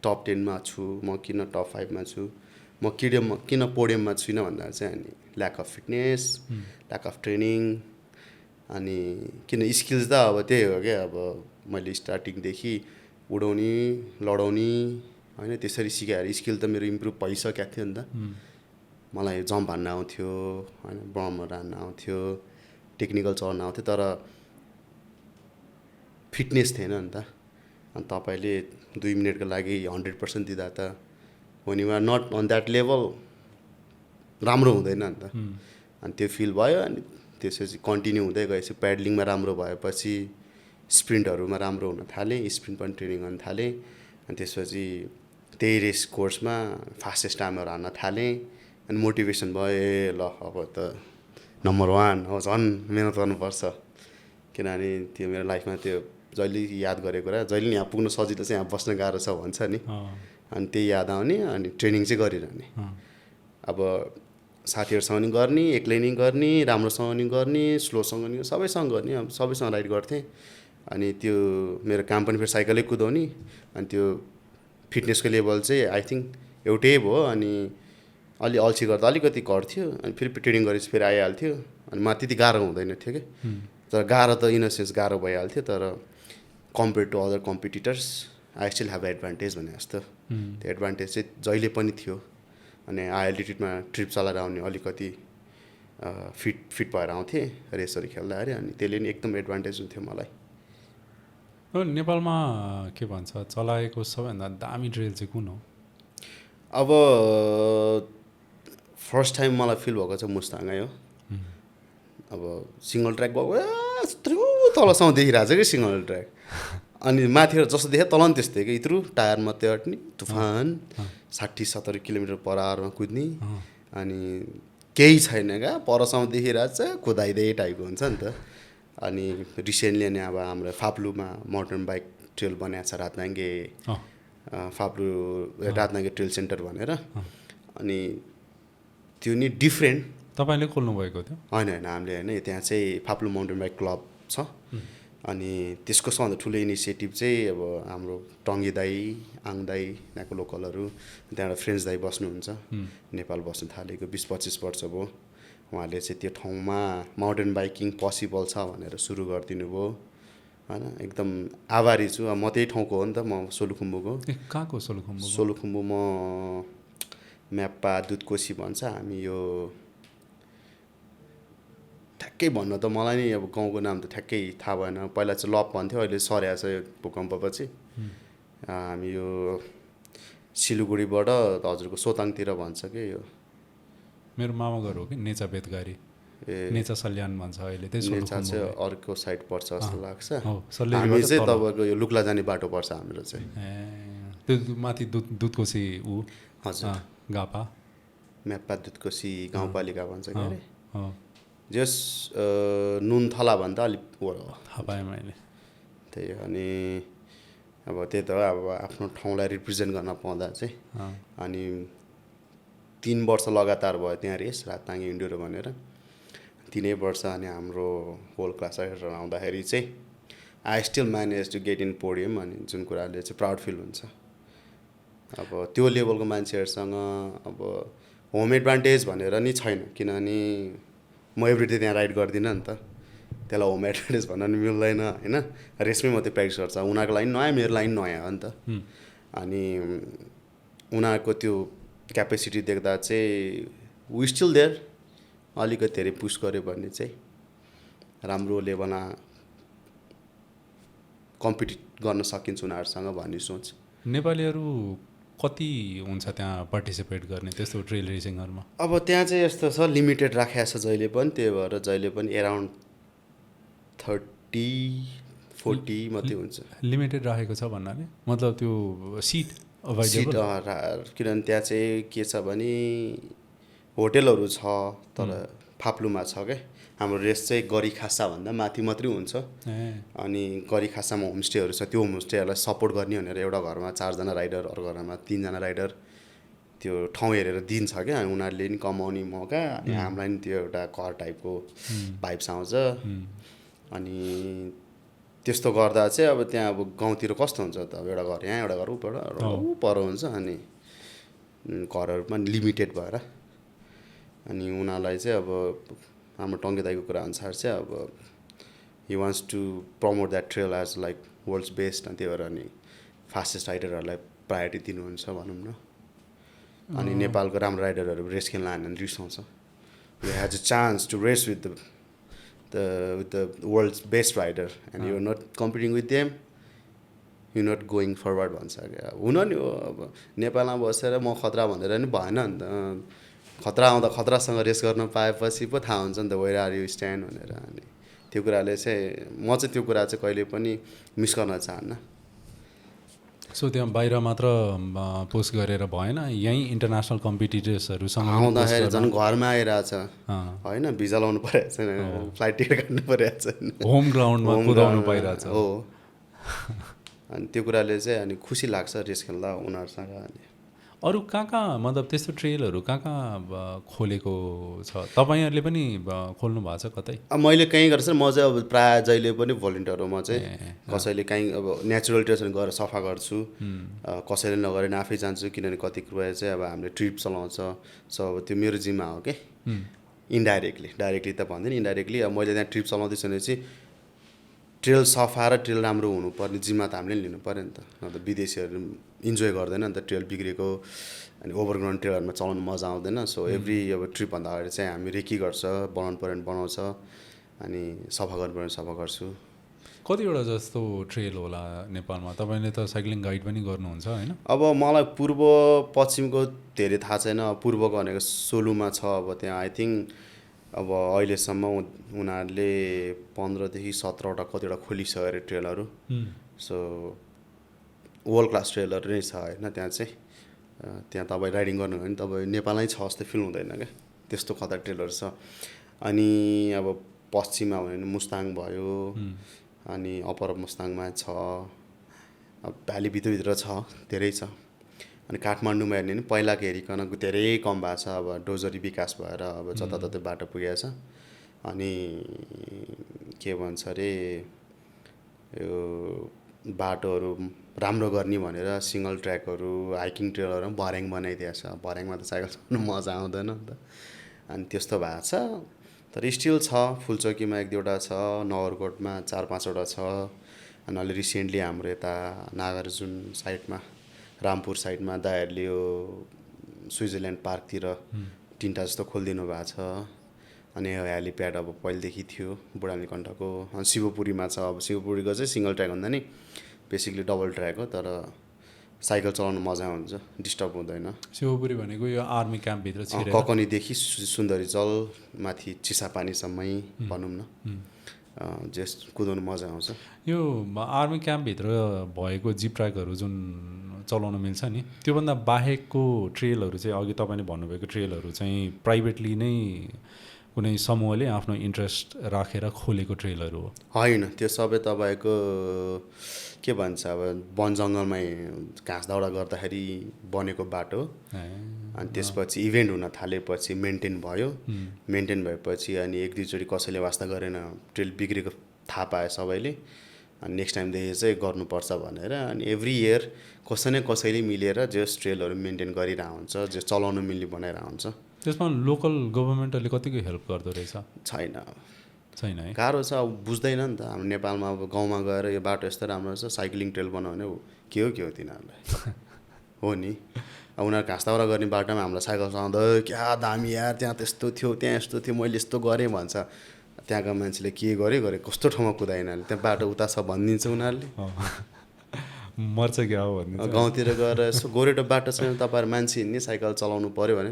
A: टप 10 मा छु, म किन टप 5 मा छु, म किन पोडियममा छुइनँ भन्दा चाहिँ अनि lack of fitness, lack of training, अनि किन स्किल्स त अब त्यही हो क्या। अब मैले स्टार्टिङदेखि उडाउने, लडाउने होइन त्यसरी सिकाएर स्किल त मेरो इम्प्रुभ भइसकेको थियो नि त। मलाई जम्प हान्न आउँथ्यो होइन, बमहरू हान्न आउँथ्यो, टेक्निकल चढ्न आउँथ्यो, तर फिटनेस थिएन नि त। अनि तपाईँले 2 मिनटको लागि 100% दिँदा त when you are not on that level राम्रो हुँदैन नि त। अनि त्यो फिल भयो। अनि त्यसपछि कन्टिन्यू हुँदै गएपछि प्याडलिङमा राम्रो भएपछि स्प्रिन्टहरूमा राम्रो हुन थालेँ, स्प्रिन्ट पनि ट्रेनिङ गर्न थालेँ। अनि त्यसपछि त्यही रेस कोर्समा फास्टेस्ट टाइमहरू हान्न थालेँ। अनि मोटिभेसन भयो, ल अब त नम्बर 1 अब झन् मिहिनेत गर्नुपर्छ, किनभने त्यो मेरो लाइफमा त्यो जहिले याद गरेको कुरा, जहिले यहाँ पुग्नु सजिलो चाहिँ यहाँ बस्न गाह्रो छ भन्छ नि, अनि त्यही याद आउने। अनि ट्रेनिङ चाहिँ गरिरहने, अब साथीहरूसँग नि गर्ने, एक्लै नि गर्ने, राम्रोसँग नि गर्ने, स्लोसँग नि, सबैसँग गर्ने, अब सबैसँग राइड गर्थेँ। अनि त्यो मेरो काम पनि फेरि साइकलै कुदाउने। अनि त्यो फिटनेसको लेभल चाहिँ आई थिङ्क एउटै भयो। अनि अलि अल्छी गर्दा अलिकति घट्थ्यो, अनि फेरि ट्रेनिङ गरेपछि फेरि आइहाल्थ्यो। अनि मलाई त्यति गाह्रो हुँदैन थियो कि, तर गाह्रो त इन अ सेन्स गाह्रो भइहाल्थ्यो। तर compare to other competitors I still have advantage भने जस्तो त्यो एडभान्टेज चाहिँ जहिले पनि थियो। अनि हाई एल्टिट्युडमा ट्रिप चलाएर आउने अलिकति फिट भएर आउँथेँ रेसहरू खेल्दाखेरि, अनि त्यसले नि एकदम एडभान्टेज हुन्थ्यो मलाई।
B: नेपालमा के भन्छ चलाएको सबैभन्दा दामी ट्रेल चाहिँ कुन हो?
A: अब फर्स्ट टाइम मलाई फिल भएको चाहिँ मुस्ताङै हो। अब सिङ्गल ट्र्याक भएको यत्रो तलसम्म देखिरहेको छ कि सिङ्गल ट्र्याक अनि माथिबाट जस्तो देख्यो तल पनि त्यस्तै कि यत्रो टायर मात्रै अट्ने तुफान 60-70 किलोमिटर पर आवरमा कुद्ने अनि केही छैन क्या परसम्म देखिरहेको छ कुदाइदिए टाइपको हुन्छ नि त। अनि रिसेन्टली अनि अब हाम्रो फाप्लुमा माउन्टेन बाइक ट्रेल बनाएको छ रातनाङ्गे फाप्लु रातनाङ्गे ट्रेल सेन्टर भनेर। अनि त्यो नि डिफ्रेन्ट।
B: तपाईँले खोल्नु भएको थियो?
A: होइन हामीले होइन, त्यहाँ चाहिँ फाप्लु माउन्टेन बाइक क्लब छ। अनि त्यसको सबभन्दा ठुलो इनिसिएटिभ चाहिँ अब हाम्रो टङ्गी दाई, आङ दाई, यहाँको लोकलहरू, त्यहाँबाट फ्रेन्ड्स दाई बस्नुहुन्छ, नेपाल बस्नु थालेको 20-25 वर्ष भयो। उहाँले चाहिँ त्यो ठाउँमा माउन्टेन बाइकिङ पोसिबल छ भनेर सुरु गरिदिनु भयो होइन। एकदम आभारी छु। म त्यही ठाउँको हो नि त, म सोलुखुम्बुको।
B: कहाँको सोलुखुम्बु?
A: सोलुखुम्बु म म्याप्पा दुधकोशी भन्छ। हामी यो ठ्याक्कै भन्न त मलाई नि अब गाउँको नाम त ठ्याक्कै थाहा भएन। पहिला चाहिँ लप भन्थ्यो, अहिले सऱ्या छ यो भूकम्पपछि। हामी यो सिलगढीबाट हजुरको सोताङतिर भन्छ कि यो।
B: मेरो मामा घर हो कि नेचा बेतगारी, नेचा सल्यान भन्छ अहिले। त्यही
A: नेचा चाहिँ अर्को साइड पर्छ जस्तो लाग्छ।
B: हामी
A: चाहिँ तपाईँको यो लुक्ला जाने बाटो पर्छ हाम्रो चाहिँ।
B: त्यो माथि दुधकोशी ऊ
A: हजुर
B: गापा
A: म्याप्पा दुधकोशी गाउँपालिका भन्छ कि अरे जस नुनथला भन्दा अलिक वरो
B: थाहा पाएँ मैले।
A: त्यही अनि अब त्यही त अब आफ्नो ठाउँलाई रिप्रेजेन्ट गर्न पाउँदा चाहिँ। अनि 3 वर्ष लगातार भयो त्यहाँ रेस रातनाङ्गे इन्ड्योरो भनेर 3 वर्ष। अनि हाम्रो वर्ल्ड क्लास राइडर आउँदाखेरि चाहिँ I still manage to get in podium. अनि जुन कुराले चाहिँ प्राउड फिल हुन्छ। अब त्यो लेभलको मान्छेहरूसँग अब होम एडभान्टेज भनेर नि छैन, किनभने म एभ्रिडे त्यहाँ राइड गर्दिनँ नि त। त्यसलाई होम एडभान्टेज भन्न नि मिल्दैन होइन। रेसमै मात्रै प्र्याक्टिस गर्छ। उनीहरूको लागि नयाँ, मेरो लागि नयाँ हो नि त। अनि उनीहरूको त्यो क्यापेसिटी देख्दा चाहिँ वी स्टिल देयर, अलिकति धेरै पुस गऱ्यो भने चाहिँ राम्रो लेभलमा कम्पिटिट गर्न सकिन्छ उनीहरूसँग भन्ने सोच।
B: नेपालीहरू कति हुन्छ त्यहाँ पार्टिसिपेट गर्ने त्यस्तो ट्रेल रेसिङहरूमा?
A: अब त्यहाँ चाहिँ यस्तो छ, लिमिटेड राखेको छ जहिले पनि। त्यही भएर जहिले पनि एराउन्ड 30-40 मात्रै हुन्छ।
B: लिमिटेड राखेको छ भन्नाले मतलब त्यो सिट
A: सिट किनभने त्यहाँ चाहिँ के छ भने होटेलहरू छ तर फाप्लुमा छ क्या। हाम्रो रेस चाहिँ गरीखासा भन्दा माथि मात्रै हुन्छ। अनि गरीखासामा होमस्टेहरू छ। त्यो होमस्टेहरूलाई सपोर्ट गर्ने भनेर एउटा घरमा 4 जना राइडर, अर्को घरमा 3 जना राइडर त्यो ठाउँ हेरेर दिन्छ क्या। अनि उनीहरूले नि कमाउने मौका, अनि हामीलाई नि त्यो एउटा कर टाइपको भाइब्स आउँछ। अनि त्यस्तो गर्दा चाहिँ अब त्यहाँ अब गाउँतिर कस्तो हुन्छ त, अब एउटा घर यहाँ, एउटा घर उबाट पर हुन्छ। अनि घरहरू पनि लिमिटेड भएर अनि उनीहरूलाई चाहिँ अब हाम्रो टङ्गे दाइको कुरा अनुसार चाहिँ अब he wants to promote that trail as like world's best. अनि त्यही भएर अनि फास्टेस्ट राइडरहरूलाई प्रायोरिटी दिनुहुन्छ भनौँ न। अनि नेपालको राम्रो राइडरहरू रेस खेल्न आएन भने रिसाउँछ। We has a chance to race with the world's best rider and you are not competing with them, you not going forward भन्छ क्या। हुन नि हो, अब नेपालमा बसेर म खतरा भनेर नि भएन नि त। खतरा आउँदा खतरासँग रेस गर्न पाएपछि पो थाहा हुन्छ नि त वेयर आर यु स्ट्यान्ड भनेर। अनि त्यो कुराले चाहिँ म चाहिँ त्यो कुरा चाहिँ कहिले पनि मिस गर्न चाहन्न।
B: सो त्यहाँ बाहिर मात्र पोस्ट गरेर भएन, यहीँ इन्टरनेसनल कम्पिटिटर्सहरूसँग
A: आउँदाखेरि झन् घरमा आइरहेछ होइन। भिजा लाउनु परिरहेको छैन, फ्लाइट टिकट काट्नु परिरहेको छैन,
B: होम ग्राउन्डमा कुदाउनु पाइरहेछ
A: हो। अनि त्यो कुराले चाहिँ अनि खुसी लाग्छ रेस खेल्दा उनीहरूसँग। अनि
B: अरू कहाँ मतलब त्यस्तो ट्रेलहरू कहाँ खोलेको छ? तपाईँहरूले पनि खोल्नु भएको छ कतै?
A: अब मैले कहीँ गर्छ म चाहिँ अब प्रायः जहिले पनि भोलिन्टियर हो। म चाहिँ कसैले कहीँ अब नेचुरल टेसन गएर सफा गर्छु, कसैले नगरेर आफै जान्छु। किनभने कति कुरा चाहिँ अब हामीले ट्रिप चलाउँछ। सो अब त्यो मेरो जिम्मा हो कि इन्डाइरेक्टली, डाइरेक्टली त भन्दैन, इन्डाइरेक्टली अब मैले त्यहाँ ट्रिप चलाउँदैछु भने चाहिँ ट्रेल सफा र ट्रेल राम्रो हुनुपर्ने जिम्मा त हामीले लिनु पऱ्यो नि त। अन्त विदेशीहरू इन्जोय गर्दैन नि त ट्रेल बिग्रेको। अनि ओभरग्राउन्ड ट्रेलहरूमा चलाउनु मजा आउँदैन। सो एभ्री अब ट्रिपभन्दा अगाडि चाहिँ हामी रेकी गर्छ, बनाउनु पऱ्यो भने बनाउँछ, अनि सफा गर्नु पऱ्यो भने सफा गर्छु।
B: कतिवटा जस्तो ट्रेल होला नेपालमा? तपाईँले त साइक्लिङ गाइड पनि गर्नुहुन्छ होइन?
A: अब मलाई पूर्व पश्चिमको धेरै थाहा छैन। पूर्वको भनेको सोलुमा छ। अब त्यहाँ आई थिङ्क अब अहिलेसम्म उनीहरूले 15 देखि 17वटा कतिवटा खोलिसक्यो अरे ट्रेलहरू सो वर्ल्ड क्लास ट्रेलर नै छ होइन त्यहाँ चाहिँ त्यहाँ तपाईँ राइडिङ गर्नुभयो भने तपाईँ नेपालमै छ जस्तो फिल हुँदैन क्या त्यस्तो खतरा ट्रेलर छ अनि अब पश्चिममा भयो भने मुस्ताङ भयो अनि अप्पर मुस्ताङमा छ अब भ्याली भित्रभित्र छ धेरै छ अनि काठमाडौँमा हेर्ने भने पहिलाको हेरिकन धेरै कम भएको छ अब डोजरी विकास भएर अब जताततै बाटो पुगेको छ अनि के भन्छ अरे यो बाटोहरू राम्रो गर्ने भनेर सिङ्गल ट्र्याकहरू हाइकिङ ट्रेलहरू पनि भर्याङ बनाइदिएको छ भर्याङमा त साइकल चलाउनु मजा आउँदैन नि त अनि त्यस्तो भएको छ तर स्टिल छ फुलचोकीमा 1-2वटा छ नगरकोटमा 4-5वटा छ अनि अहिले रिसेन्टली हाम्रो यता नागार्जुन साइडमा रामपुर साइडमा दाइहरूले यो स्विजरल्यान्ड पार्कतिर 3टा जस्तो खोलिदिनु भएको छ अनि यो हेलिप्याड अब पहिलेदेखि थियो बुढानीकण्ठको अनि शिवपुरीमा छ अब शिवपुरीको चाहिँ सिङ्गल ट्र्याक भन्दा नि बेसिकली डबल ट्र्याक हो तर साइकल चलाउनु मजा हुन्छ डिस्टर्ब हुँदैन
B: शिवपुरी भनेको यो आर्मी क्याम्पभित्र छिरेर
A: ककनीदेखि सुन्दरीजल माथि चिसापानीसम्मै भनौँ न जस कुदाउनु मजा आउँछ
B: यो आर्मी क्याम्पभित्र भएको जिप ट्र्याकहरू जुन चलाउन मिल्छ नि त्योभन्दा बाहेकको ट्रेलहरू चाहिँ अघि तपाईँले भन्नुभएको ट्रेलहरू चाहिँ प्राइभेटली नै कुनै समूहले आफ्नो इन्ट्रेस्ट राखेर खोलेको ट्रेलहरू हो
A: होइन त्यो सबै तपाईँको के भन्छ अब वन जङ्गलमै घाँस दाउरा गर्दाखेरि बनेको बाटो अनि त्यसपछि इभेन्ट हुन थालेपछि मेन्टेन भयो मेन्टेन भएपछि अनि 1-2चोटि कसैले वास्ता गरेन ट्रेल बिग्रेको थाहा पायो सबैले अनि नेक्स्ट टाइमदेखि चाहिँ गर्नुपर्छ भनेर अनि एभ्री इयर कसै न कसैले मिलेर जस ट्रेलहरू मेन्टेन गरिरहेको हुन्छ जस चलाउनु मिल्ने बनाइरहेको हुन्छ
B: त्यसमा लोकल गभर्मेन्टले कतिको हेल्प गर्दो रहेछ छैन है
A: गाह्रो छ अब बुझ्दैन नि त हाम्रो नेपालमा अब गाउँमा गएर यो बाटो यस्तो राम्रो छ साइक्लिङ ट्रेल बनायो भने के हो तिनीहरूलाई हो नि अब उनीहरू घाँस दाउरा गर्ने बाटोमा हामीलाई साइकल चलाउँदा क्या दामी यार त्यहाँ त्यस्तो थियो त्यहाँ यस्तो थियो मैले यस्तो गरेँ भन्छ त्यहाँका मान्छेले के गरे कस्तो ठाउँमा कुदाएन त्यहाँ बाटो उता छ भनिदिन्छ उनीहरूले
B: मर्छ क्या हो भन्ने
A: गाउँतिर गएर यसो गोरेटो बाटो छैन तपाईँहरू मान्छे हिँड्ने साइकल चलाउनु पऱ्यो भने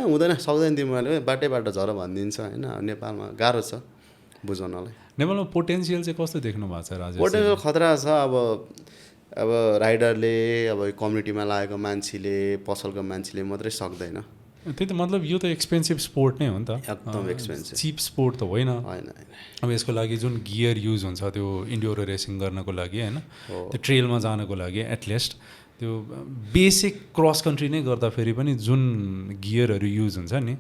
A: हुँदैन सक्दैन तिमीहरूले बाटो झर भनिदिन्छ होइन नेपालमा गाह्रो छ बुझाउनलाई
B: नेपालमा पोटेन्सियल चाहिँ कस्तो देख्नु भएको छ राजेश
A: पोटेन्सियल खतरा छ अब राइडरले अब कम्युनिटीमा लागेको मान्छेले पसलको मान्छेले मात्रै सक्दैन
B: त्यही त मतलब यो त एक्सपेन्सिभ स्पोर्ट नै हो नि त
A: एकदम एक्सपेन्सिभ
B: चिप स्पोर्ट त होइन
A: होइन
B: अब यसको लागि जुन गियर युज हुन्छ त्यो इन्ड्योरो रेसिङ गर्नको लागि होइन त्यो ट्रेलमा जानको लागि एटलिस्ट त्यो बेसिक क्रस कन्ट्री नै गर्दाखेरि पनि जुन गियरहरू युज हुन्छ नि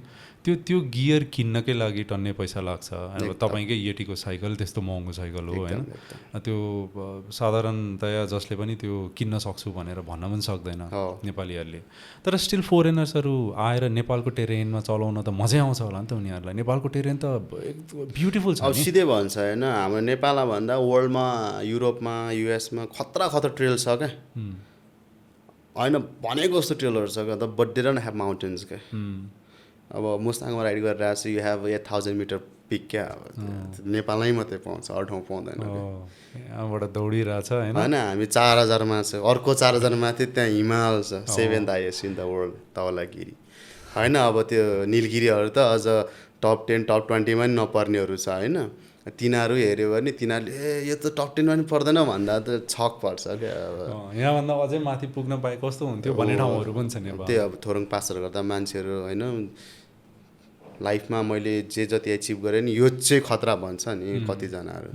B: त्यो गियर किन्नकै लागि टन्नै पैसा लाग्छ अब तपाईँकै येटीको साइकल त्यस्तो महँगो साइकल हो होइन त्यो साधारणतया जसले पनि त्यो किन्न सक्छु भनेर भन्न पनि सक्दैन नेपालीहरूले तर स्टिल फरेनर्सहरू आएर नेपालको टेरेनमा चलाउन त मजै आउँछ होला नि त उनीहरूलाई नेपालको टेरेन त ब्युटिफुल छ
A: अब सिधै भन्छ होइन हाम्रो नेपालमा भन्दा वर्ल्डमा युरोपमा युएसमा खतरा ट्रेल छ क्या होइन भनेको जस्तो ट्रेलहरू छ क्या but they don't have mountains क्या अब मुस्ताङमा राइड गरिरहेको छु यु हेभ 8,000 मिटर पिक क्या नेपालमै मात्रै पाउँछ अरू ठाउँ पाउँदैन
B: यहाँबाट दौडिरहेछ
A: होइन हामी 4,000मा छ अर्को 4,000 माथि त्यहाँ हिमाल छ 7th highest in the world Dhaulagiri होइन अब त्यो निलगिरीहरू त अझ टप 10 टप 20मा नि नपर्नेहरू छ होइन तिनीहरू हेऱ्यो भने तिनीहरूले यो त टप 10मा नि पर्दैन भन्दा त छक पर्छ क्या अब
B: यहाँभन्दा अझै माथि पुग्न पाए कस्तो हुन्थ्यो भन्ने ठाउँहरू पनि छ नेपाल
A: त्यही अब थोरङ पासहरू गर्दा मान्छेहरू होइन लाइफमा मैले जे जति एचिभ गरेँ नि यो चाहिँ खतरा भन्छ नि कतिजनाहरू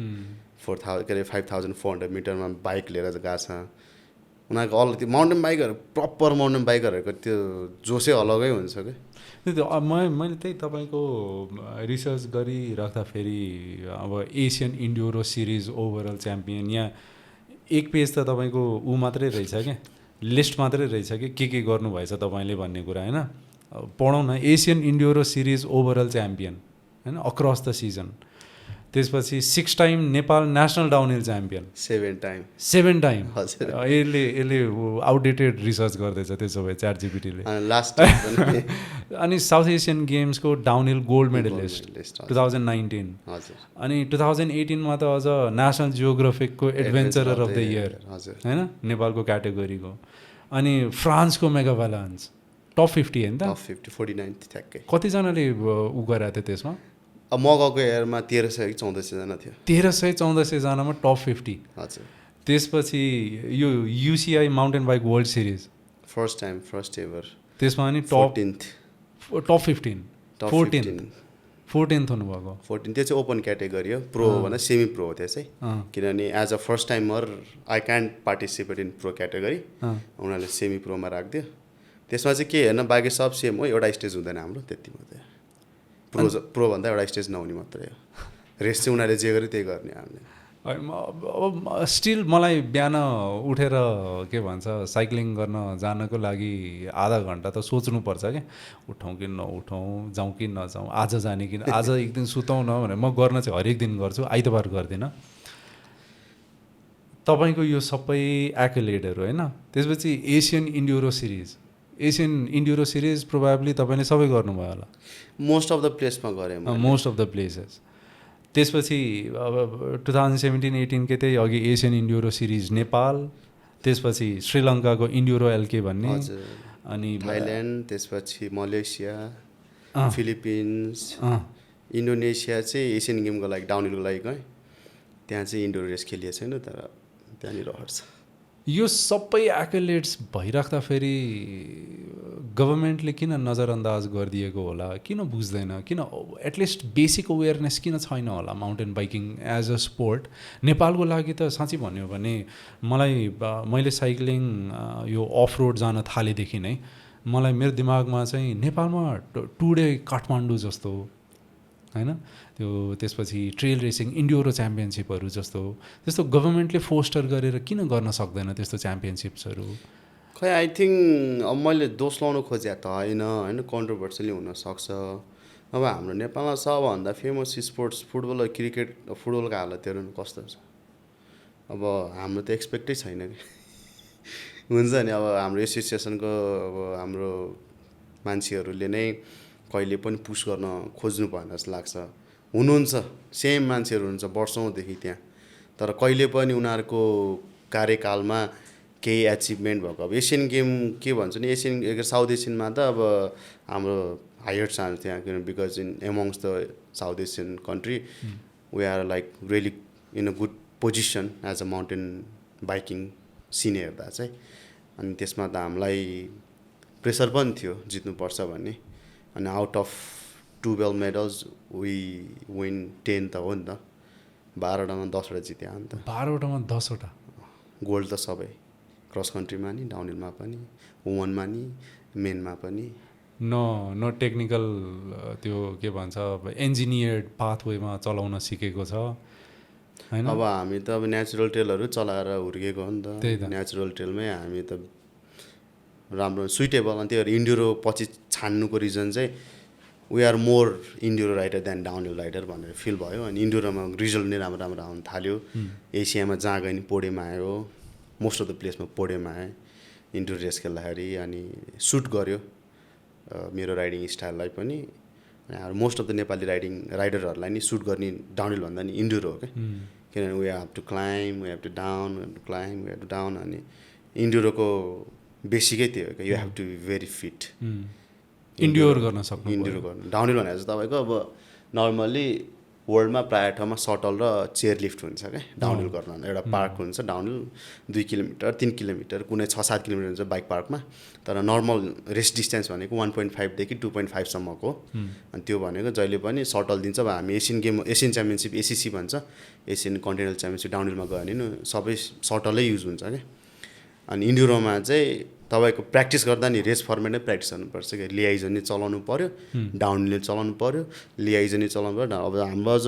A: 5,400 मिटरमा बाइक लिएर गएको छ उनीहरूको त्यो माउन्टेन बाइकहरू प्रपर माउन्टेन बाइकहरूको त्यो जोसै अलगै हुन्छ क्या
B: मैले त्यही तपाईँको रिसर्च गरिराख्दाखेरि अब Asian enduro series overall champion यहाँ एक पेज त तपाईँको मात्रै रहेछ क्या लिस्ट मात्रै रहेछ कि के गर्नुभएछ तपाईँले भन्ने कुरा होइन पढौँ न Asian enduro series overall champion होइन अक्रस द सिजन त्यसपछि 6 time Nepal national downhill champion 7 time
A: हजुर
B: यसले आउटडेटेड रिसर्च गर्दैछ त्यसो भए ChatGPT-ले
A: लास्ट
B: अनि साउथ एसियन गेम्सको डाउनहिल गोल्ड मेडलिस्ट 2019
A: हजुर
B: अनि 2018मा त अझ नेसनल जियोग्राफिकको एडभेन्चरर अफ द इयर होइन नेपालको क्याटेगोरीको अनि फ्रान्सको मेगाभ्यालान्स टप 50 होइन त
A: टप 50 49 ठ्याक्कै
B: कतिजनाले उ गराएको थियो त्यसमा
A: अब म गएको इयरमा 1300 कि 1400जना थियो
B: 1300-1400जनामा टप 50।
A: हजुर
B: त्यसपछि यो UCI mountain bike world series
A: first ever
B: त्यसमा नि टप 15 14th हुनुभएको
A: 14 त्यो चाहिँ ओपन क्याटेगोरी हो प्रो भन्दा सेमी प्रो हो त्यो चाहिँ किनभने as a first timer I can't participate in pro category उनीहरूले सेमी प्रोमा राखिदियो त्यसमा चाहिँ के हेर्न बाँकी सब सेम हो एउटा स्टेज हुँदैन हाम्रो त्यति मात्रै प्रो भन्दा एउटा स्टेज नहुने मात्रै हो रेस चाहिँ उनीहरूले जे गरे त्यही गर्ने हामीले
B: अब स्टिल मलाई बिहान उठेर के भन्छ साइक्लिङ गर्न जानको लागि आधा घन्टा त सोच्नुपर्छ क्या उठौँ कि नउठौँ जाउँ कि नजाउँ आज जाने कि आज एक दिन सुतौँ न भनेर म गर्न चाहिँ हरेक दिन गर्छु आइतबार गर्दिनँ तपाईँको यो सबै एक्युलेडहरू होइन त्यसपछि एसियन इन्ड्युरो सिरिज प्रोभाब्ली तपाईँले सबै गर्नुभयो होला
A: मोस्ट अफ द प्लेसमा गरेँ
B: मोस्ट अफ द प्लेसेस त्यसपछि अब 2017-18 के त्यही अघि एसियन इन्ड्युरो सिरिज नेपाल त्यसपछि श्रीलङ्काको इन्ड्युरो एलके भन्ने अनि
A: थाइल्यान्ड त्यसपछि मलेसिया फिलिपिन्स इन्डोनेसिया चाहिँ एसियन गेमको लागि डाउनहिलको लागि गएँ त्यहाँ चाहिँ इन्डोर रेस खेलिएको छैन तर त्यहाँनिर हट्छ
B: यो सबै एक्युलेट्स भइराख्दा फेरि गभर्मेन्टले किन नजरअन्दाज गरिदिएको होला किन बुझ्दैन किन एटलिस्ट बेसिक अवेरनेस किन छैन होला mountain biking as a sport नेपालको लागि त साँच्चै भन्यो भने मैले साइक्लिङ यो अफ रोड जान थालेदेखि नै मलाई मेरो दिमागमा चाहिँ नेपालमा टुडे काठमाडौँ जस्तो होइन त्यो त्यसपछि ट्रेल रेसिङ इन्ड्युरो च्याम्पियनसिपहरू त्यस्तो गभर्मेन्टले फोस्टर गरेर किन गर्न सक्दैन त्यस्तो च्याम्पियनसिप्सहरू
A: खै आई थिङ्क अब मैले दोष लाउनु खोजे त होइन कन्ट्रोभर्सियली हुनसक्छ अब हाम्रो नेपालमा सबभन्दा फेमस स्पोर्ट्स फुटबल र क्रिकेट फुटबलको हालतहरू कस्तो छ अब हाम्रो त एक्सपेक्टै छैन कि हुन्छ नि अब हाम्रो एसोसिएसनको अब हाम्रो मान्छेहरूले नै कहिले पनि पुस गर्न खोज्नु भएन जस्तो लाग्छ हुनुहुन्छ सेम मान्छेहरू हुनुहुन्छ वर्षौँदेखि त्यहाँ तर कहिले पनि उनीहरूको कार्यकालमा केही एचिभमेन्ट भएको अब एसियन गेम के भन्छ नि एसियन साउथ एसियनमा त अब हाम्रो हायर चान्स त्यहाँ किन because in amongst the south Asian country we are like really in a good position as a mountain biking scene हेर्दा चाहिँ अनि त्यसमा त हामीलाई प्रेसर पनि थियो जित्नुपर्छ भन्ने अनि out of 12 medals we win 10 त हो नि त 12वटामा 10वटा जित्यो नि त
B: 12वटामा 10वटा
A: गोल्ड त सबै क्रस कन्ट्रीमा नि डाउनहिलमा पनि वुमनमा नि मेनमा पनि
B: न टेक्निकल त्यो के भन्छ इन्जिनियर्ड पाथवेमा चलाउन सिकेको छ हैन
A: अब हामी त अब नेचुरल ट्रेलहरू चलाएर हुर्केको हो नि त नेचुरल ट्रेलमै हामी त राम्रो सुइटेबल अनि त्यही भएर इन्ड्युरो पछि छान्नुको रिजन चाहिँ we are more enduro rider than downhill rider भनेर फिल भयो अनि इन्ड्युरोमा रिजल्ट नै राम्रो राम्रो आउनु थाल्यो एसियामा जहाँ गयो नि पोडियममा आयो मोस्ट अफ द प्लेसमा पोडियममा आयो इन्ड्युरो रेस खेल्दाखेरि अनि सुट गर्यो मेरो राइडिङ स्टाइललाई पनि अनि मोस्ट अफ द नेपाली राइडरहरूलाई नि सुट गर्ने डाउनहिल भन्दा नि इन्ड्युरो हो क्या किनभने we have to climb we have to down we have to climb we have to down अनि इन्ड्युरोको बेसिकै त्यो हो क्या you have to be very fit
B: endure गर्न सक्नु
A: इन्ड्योर गर्नु डाउनहिल भनेर चाहिँ तपाईँको अब नर्मल्ली वर्ल्डमा प्रायः ठाउँमा सटल र चेयर लिफ्ट हुन्छ क्या डाउनहिल गर्न एउटा पार्क हुन्छ डाउनहिल 2 किलोमिटर 3 किलोमिटर कुनै 6-7 किलोमिटर हुन्छ बाइक पार्कमा तर नर्मल रेस डिस्टेन्स भनेको 1.5 देखि 2.5सम्मको अनि त्यो भनेको जहिले पनि सटल दिन्छ अब हामी एसियन च्याम्पियनसिप एसिसी भन्छ एसियन कन्टिनेन्टल च्याम्पियनसिप डाउनहिलमा गयो भने सबै सटलै युज हुन्छ क्या अनि इन्ड्युरोमा चाहिँ तपाईँको प्र्याक्टिस गर्दा नि रेस फर्मेट नै प्र्याक्टिस गर्नुपर्छ कि लिआइजन नै चलाउनु पऱ्यो डाउनहिल चलाउनु पऱ्यो लिआइजन नै चलाउनु पऱ्यो अब हाम्रो अझ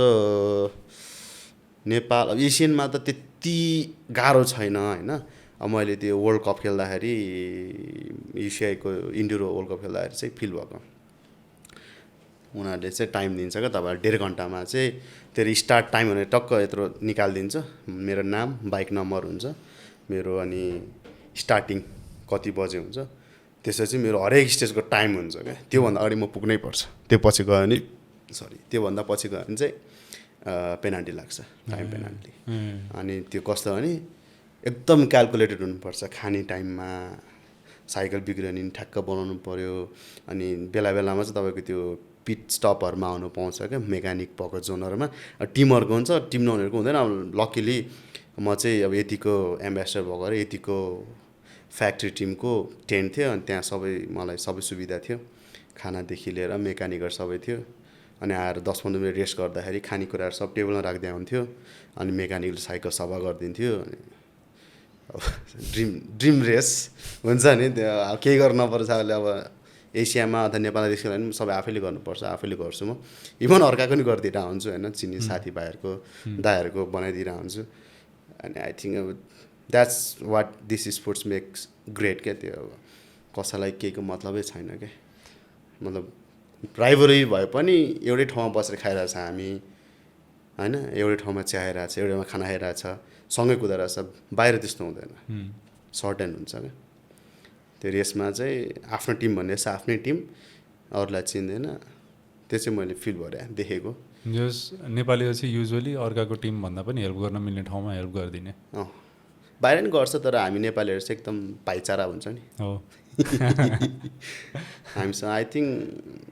A: नेपाल अब एसियनमा त त्यति गाह्रो छैन होइन अब मैले त्यो वर्ल्ड कप खेल्दाखेरि एसियाको इन्ड्युरो वर्ल्ड कप खेल्दाखेरि चाहिँ फिल भएको उनीहरूले चाहिँ टाइम दिन्छ क्या तपाईँहरू 1.5 घन्टामा चाहिँ त्यो स्टार्ट टाइम भनेर टक्क यत्रो निकालिदिन्छ मेरो नाम बाइक नम्बर हुन्छ मेरो अनि स्टार्टिङ कति बजे हुन्छ त्यसपछि मेरो हरेक स्टेजको टाइम हुन्छ क्या त्योभन्दा अगाडि म पुग्नै पर्छ त्यो पछि गयो भने त्योभन्दा पछि गयो भने चाहिँ पेनाल्टी लाग्छ टाइम पेनाल्टी अनि त्यो कस्तो भने एकदम क्यालकुलेटेड हुनुपर्छ खाने टाइममा साइकल बिग्रियो भने ठ्याक्क बनाउनु पऱ्यो अनि बेला बेलामा चाहिँ तपाईँको त्यो पिट स्टपहरूमा आउनु पाउँछ क्या मेकानिक भएको जोनहरूमा टिमहरूको हुन्छ टिम नहुनेहरूको हुँदैन अब लकिली म चाहिँ अब यतिको एम्बेसडर भएको र यतिको फ्याक्ट्री टिमको टेन्ट थियो अनि त्यहाँ मलाई सबै सुविधा थियो खानादेखि लिएर मेकानिकहरू सबै थियो अनि आएर 10-15 मिनट रेस्ट गर्दाखेरि खानेकुराहरू सब टेबलमा राख्दै हुन्थ्यो अनि मेकानिकले साइकल सफा गरिदिन्थ्यो अनि ड्रिम रेस हुन्छ नि त्यो अब केही गर्नु नपर्छ अब एसियामा अथवा नेपालमा रेस गर्दा पनि सबै आफैले गर्नुपर्छ आफैले गर्छु म इभन अर्काको पनि गरिदिरहेको हुन्छु होइन चिनी साथीभाइहरूको दाइहरूको बनाइदिरहेको हुन्छु अनि आई थिङ्क अब that's what this sports makes great क्या त्यो अब कसैलाई केहीको मतलबै छैन क्या मतलब राइभरी भए पनि एउटै ठाउँमा बसेर खाइरहेछ हामी होइन एउटै ठाउँमा चियाइरहेछ एउटै ठाउँमा खाना खाइरहेछ सँगै कुदाइरहेछ बाहिर त्यस्तो हुँदैन सर्टेन हुन्छ क्या त्यो रेसमा चाहिँ आफ्नो टिम भन्ने छ आफ्नै टिम अरूलाई चिन्दैन त्यो चाहिँ मैले फिल गरेँ देखेको
B: जस नेपालीहरू चाहिँ युजुअली अर्काको टिम भन्दा पनि हेल्प गर्न मिल्ने ठाउँमा हेल्प गरिदिने
A: बाहिर नि गर्छ तर हामी नेपालीहरू चाहिँ एकदम भाइचारा हुन्छ नि
B: हो
A: हामीसँग आई थिङ्क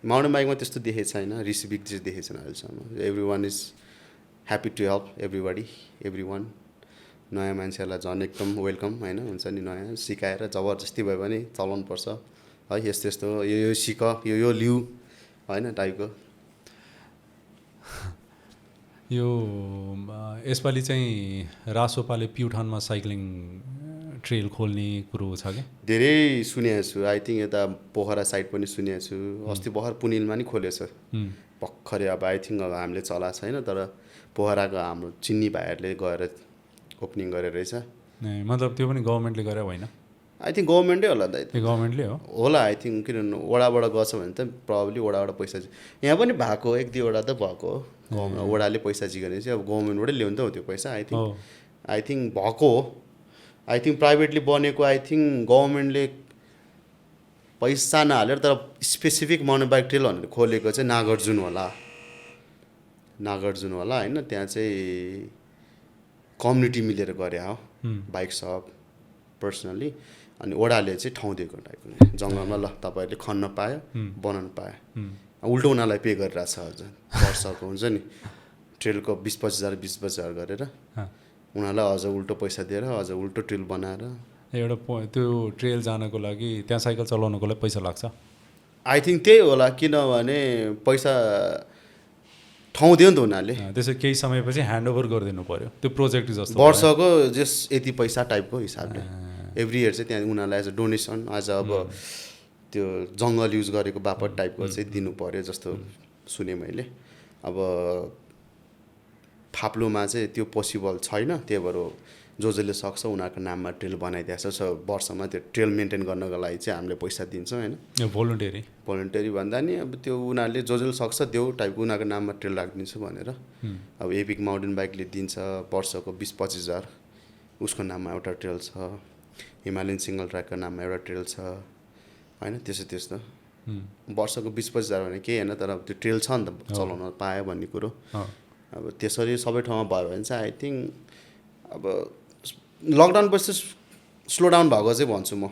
A: माउन्टेन बाइकमा त्यस्तो देखेको छैन रिसिबिक चाहिँ देखेको छैन अहिलेसम्म everyone is happy to help everyone नयाँ मान्छेहरूलाई झन् एकदम वेलकम होइन हुन्छ नि नयाँ सिकाएर जबरजस्ती भए पनि चलाउनुपर्छ है यस्तो यस्तो यो सिक यो लिउ होइन टाइपको
B: यो यसपालि चाहिँ रासोपाले प्युठानमा साइक्लिङ ट्रेल खोल्ने कुरो छ क्या
A: धेरै सुनेको छु आई थिङ्क यता पोखरा साइड पनि सुनेको छु अस्ति भर्खर पुनिलमा नि खोलेछ भर्खरै अब आई थिङ्क अब हामीले चलाएको छैन तर पोखराको हाम्रो चिन्नी भाइहरूले गएर ओपनिङ गरेर रहेछ
B: मतलब त्यो पनि गभर्मेन्टले गरे होइन
A: आई थिङ्क गभर्मेन्टै होला दाइ
B: गभर्मेन्टले हो
A: होला आई थिङ्क किनभने वडाबाट गछ भने त प्रब्लली वडाबाट पैसा यहाँ पनि भएको 1-2 वडा त भएको हो वडाले पैसा जिगने चाहिँ अब गभर्मेन्टबाटै ल्याउनु त हो त्यो पैसा आई थिङ्क भएको हो आई थिङ्क प्राइभेटली बनेको आई थिङ्क गभर्मेन्टले पैसा नहालेर तर स्पेसिफिक माउन्टेन बाइक ट्रेल भनेर खोलेको चाहिँ नागार्जुन होला होइन त्यहाँ चाहिँ कम्युनिटी मिलेर गरे हो बाइक सप पर्सनली अनि ओडाले चाहिँ ठाउँ दिएको टाइपको जङ्गलमा ल तपाईँहरूले खन्न पायो बनाउनु पायो उल्टो उनीहरूलाई पे गरिरहेको छ अझ वर्षको हुन्छ नि ट्रेलको 20-25 हजार गरेर उनीहरूलाई अझ उल्टो पैसा दिएर अझ उल्टो ट्रेल बनाएर
B: एउटा त्यो ट्रेल जानको लागि त्यहाँ साइकल चलाउनको लागि पैसा लाग्छ
A: आई थिङ्क त्यही होला किनभने पैसा ठाउँ दियो नि त उनीहरूले
B: त्यसो केही समयपछि ह्यान्डओभर गरिदिनु पर्यो त्यो प्रोजेक्ट जस्तो
A: वर्षको जस यति पैसा टाइपको हिसाबले एभ्री इयर चाहिँ त्यहाँ उनीहरूलाई एज अ डोनेसन एज अब त्यो जङ्गल युज गरेको बापत टाइपको चाहिँ दिनु पर्यो जस्तो सुने मैले अब फाप्लोमा चाहिँ त्यो पोसिबल छैन त्यही भएर जसले सक्छ उनीहरूको नाममा ट्रेल बनाइदिएको छ वर्षमा त्यो ट्रेल मेन्टेन गर्नको लागि चाहिँ हामीले पैसा दिन्छौँ होइन भोलिन्टरी भन्दा नि अब त्यो उनीहरूले जसले सक्छ त्यो टाइपको उनीहरूको नाममा ट्रेल राखिदिन्छु भनेर अब एपिक माउन्टेन बाइकले दिन्छ वर्षको 20-25 हजार उसको नाममा एउटा ट्रेल छ हिमालयन सिङ्गल ट्र्याकको नाममा एउटा ट्रेल छ होइन त्यस्तो वर्षको 20-25 हजार भने केही होइन तर त्यो ट्रेल छ नि त चलाउन पायो भन्ने कुरो अब त्यसरी सबै ठाउँमा भयो भने चाहिँ आई थिङ्क अब लकडाउन पछि स्लो डाउन भएको चाहिँ भन्छु म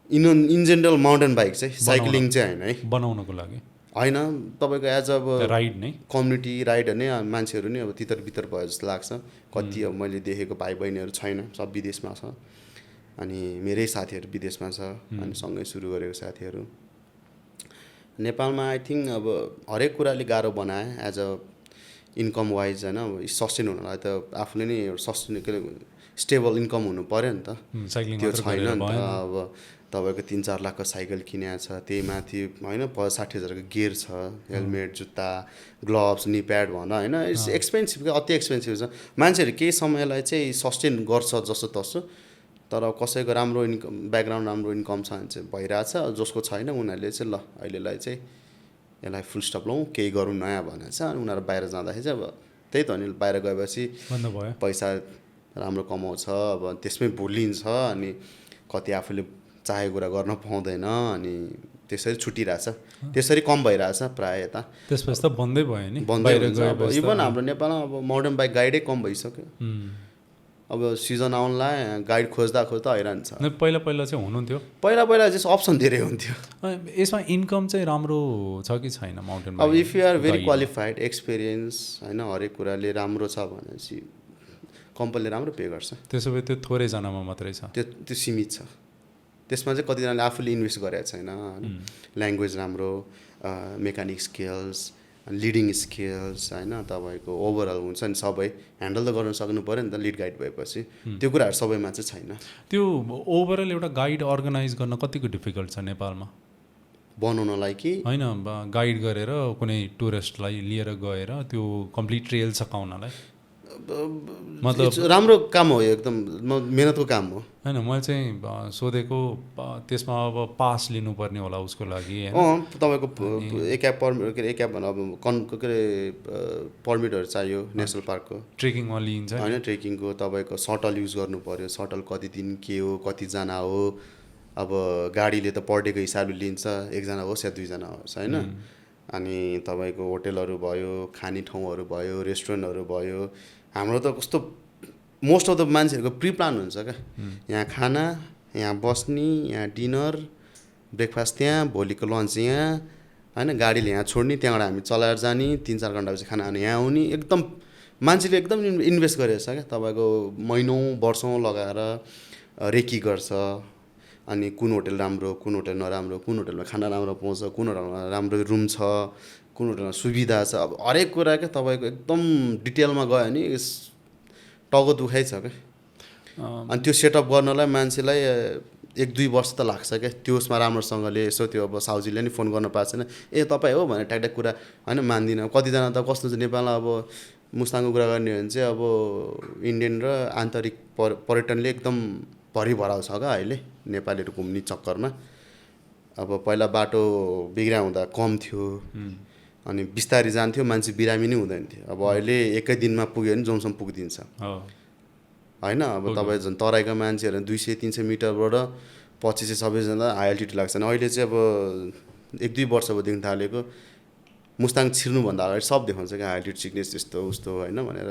A: इन जेनरल माउन्टेन बाइक चाहिँ साइक्लिङ चाहिँ होइन है
B: बनाउनको लागि
A: होइन तपाईँको एज अब
B: राइड नै
A: कम्युनिटी राइड नै मान्छेहरू नि अब तितर बितर भयो जस्तो लाग्छ कति अब मैले देखेको भाइ बहिनीहरू छैन सब विदेशमा छ अनि मेरै साथीहरू विदेशमा छ अनि सँगै सुरु गरेको साथीहरू नेपालमा आई थिङ्क अब हरेक कुराले गाह्रो बनाए एज अ इन्कम वाइज होइन अब सस्टेन हुनलाई त आफूले नै सस्टेन स्टेबल इन्कम हुनु पऱ्यो नि त त्यो छैन नि त अब तपाईँको 3-4 लाखको साइकल किनेको छ त्यही माथि होइन 60 हजारको गियर छ हेलमेट जुत्ता ग्लोभ्स नी प्याड भन होइन एक्सपेन्सिभ अति एक्सपेन्सिभ छ मान्छेहरू केही समयलाई चाहिँ सस्टेन गर्छ जस्तो तस्तो तर कसैको राम्रो इन्कम ब्याकग्राउन्ड राम्रो इन्कम छ भने चाहिँ भइरहेछ जसको छैन उनीहरूले चाहिँ ल अहिलेलाई चाहिँ यसलाई फुल स्टप लाउँ केही गरौँ नयाँ भनेर चाहिँ अनि उनीहरू बाहिर जाँदाखेरि चाहिँ अब त्यही त हो नि बाहिर गएपछि पैसा राम्रो कमाउँछ अब त्यसमै भुलिन्छ अनि कति आफूले चाहेको कुरा गर्न पाउँदैन अनि त्यसरी छुटिरहेछ त्यसरी कम भइरहेछ प्रायः यता
B: त्यसपछि त बन्दै भयो नि
A: बन्दै इभन हाम्रो नेपालमा अब मोडर्न बाइक गाइडै कम भइसक्यो अब सिजन आउनलाई गाइड खोज्दा खोज्दा हैरान छ।
B: पहिला पहिला चाहिँ हुनुहुन्थ्यो,
A: पहिला पहिला चाहिँ अप्सन धेरै हुन्थ्यो।
B: यसमा इन्कम चाहिँ राम्रो छ कि छैन माउन्टेन
A: अब if you are very qualified experience होइन हरेक कुराले राम्रो छ भनेपछि कम्पनीले राम्रो पे गर्छ।
B: त्यसो भए त्यो थोरैजनामा मात्रै छ,
A: त्यो सीमित छ। त्यसमा चाहिँ कतिजनाले आफूले इन्भेस्ट गरेको छैन होइन, ल्याङ्ग्वेज राम्रो, मेकानिक स्किल्स, लिडिङ स्किल्स होइन, तपाईँको ओभरअल हुन्छ नि सबै ह्यान्डल त गर्न सक्नु पऱ्यो नि त लिड गाइड भएपछि। त्यो कुराहरू सबैमा चाहिँ छैन।
B: त्यो ओभरअल एउटा गाइड अर्गनाइज गर्न कतिको डिफिकल्ट छ नेपालमा
A: बनाउनलाई कि
B: होइन, गाइड गरेर कुनै टुरिस्टलाई लिएर गएर त्यो कम्प्लिट ट्रेल सकाउनलाई?
A: मतलब राम्रो काम हो, एकदम मेहनतको काम हो
B: होइन। मैले चाहिँ सोधेको त्यसमा अब पास लिनुपर्ने होला उसको लागि
A: तपाईँको एक्याप पर्मिट, के अरे एक्याप भन्दा अब के अरे पर्मिटहरू चाहियो नेसनल पार्कको।
B: ट्रेकिङमा लिइन्छ
A: होइन, ट्रेकिङको तपाईँको सटल युज गर्नु पऱ्यो। सटल कति दिन के हो, कतिजना हो, अब गाडीले त पर डेको हिसाबले लिन्छ, एकजना होस् या दुईजना होस् होइन। अनि तपाईँको होटेलहरू भयो, खाने ठाउँहरू भयो, रेस्टुरेन्टहरू भयो। हाम्रो त कस्तो मोस्ट अफ द मान्छेहरूको प्रि प्लान हुन्छ क्या, यहाँ खाना, यहाँ बस्ने, यहाँ डिनर, ब्रेकफास्ट त्यहाँ, भोलिको लन्च यहाँ होइन, गाडीले यहाँ छोड्ने, त्यहाँबाट हामी चलाएर जाने, 3-4 घन्टापछि खाना खाने यहाँ आउने। एकदम मान्छेले एकदम इन्भेस्ट गरेको छ क्या, तपाईँको महिनौँ वर्षौँ लगाएर रेकी गर्छ। अनि कुन होटल राम्रो, कुन होटल नराम्रो, कुन होटलमा खाना राम्रो पाउँछ, कुन होटलमा राम्रो रुम छ, कुन होटलमा सुविधा छ, अब हरेक कुरा क्या तपाईँको एकदम डिटेलमा गयो भने टाउको दुखाइ छ क्या। अनि त्यो सेटअप गर्नलाई मान्छेलाई 1-2 वर्ष त लाग्छ क्या। त्यसमा राम्रोसँगले यसो त्यो अब साउजीले नि फोन गर्न पाएको छैन, ए तपाईँ हो भनेर ट्याक्ट्याक कुरा होइन मान्दिनँ। कतिजना त कस्तो छ नेपालमा, अब मुस्ताङको कुरा गर्ने हो भने चाहिँ अब इन्डियन र आन्तरिक पर्यटनले एकदम भरिभराउ छ क्या अहिले नेपालीहरू घुम्ने चक्करमा। अब पहिला बाटो बिग्रा हुँदा कम थियो, अनि बिस्तारै जान्थ्यो, मान्छे बिरामी नै हुँदैन थियो। अब अहिले एकै दिनमा पुग्यो भने जोमसम्म पुगिदिन्छ होइन। अब तपाईँ झन् तराईका मान्छेहरू 200-300 मिटरबाट पछि चाहिँ सबैजना हाई अल्टिट्युड लाग्छ। अहिले चाहिँ अब 1-2 वर्ष भयो देख्न थालेको, मुस्ताङ छिर्नुभन्दा अगाडि सब देखाउँछ क्या, हाई अल्टिट्युड सिक्नेस यस्तो उस्तो होइन भनेर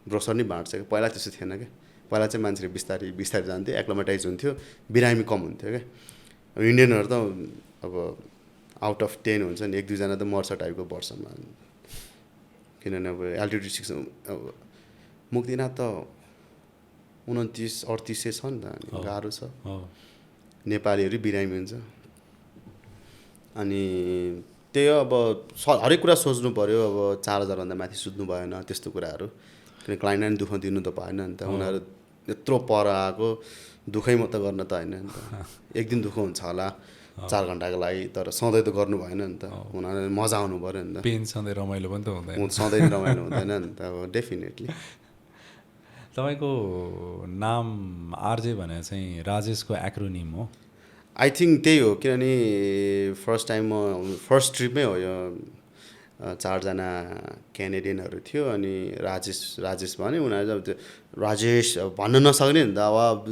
A: ब्रोसर नै बाँड्छ क्या। पहिला त्यस्तो थिएन क्या, पहिला चाहिँ मान्छेले बिस्तारै बिस्तारै जान्थ्यो, एक्लोमेटाइज हुन्थ्यो, बिरामी कम हुन्थ्यो क्या। अब इन्डियनहरू त अब आउट अफ 10 हुन्छ नि, 1-2 जना त मर्छ टाइपको वर्षमा। किनभने अब एल्टिट्युड 6 अब मुक्तिनाथ त 29-38 छ नि त, गाह्रो छ। नेपालीहरू बिरामी हुन्छ। अनि त्यही हो, अब हरेक कुरा सोच्नु पऱ्यो। अब 4000भन्दा माथि सुत्नु भएन त्यस्तो कुराहरू, किन क्लाइन्टलाई दुःख दिनु त भएन नि त। उनीहरू यत्रो पर आएको, दुःखै मात्रै गर्न त होइन नि त। एक दिन दुःख हुन्छ होला 4 घन्टाको लागि, तर सधैँ त गर्नु भएन नि त। उनीहरूले मजा आउनु पऱ्यो नि त।
B: पेन सधैँ रमाइलो पनि त हुँदैन,
A: सधैँ रमाइलो हुँदैन नि त। अब डेफिनेटली।
B: तपाईँको नाम आरजे भने चाहिँ राजेशको एक्रोनिम हो?
A: आई थिङ्क त्यही हो, किनभने फर्स्ट टाइम म फर्स्ट ट्रिपमै हो यो, 4 जना क्यानेडियनहरू थियो। अनि राजेश भने उनीहरू अब त्यो राजेश भन्न नसक्ने नि त। अब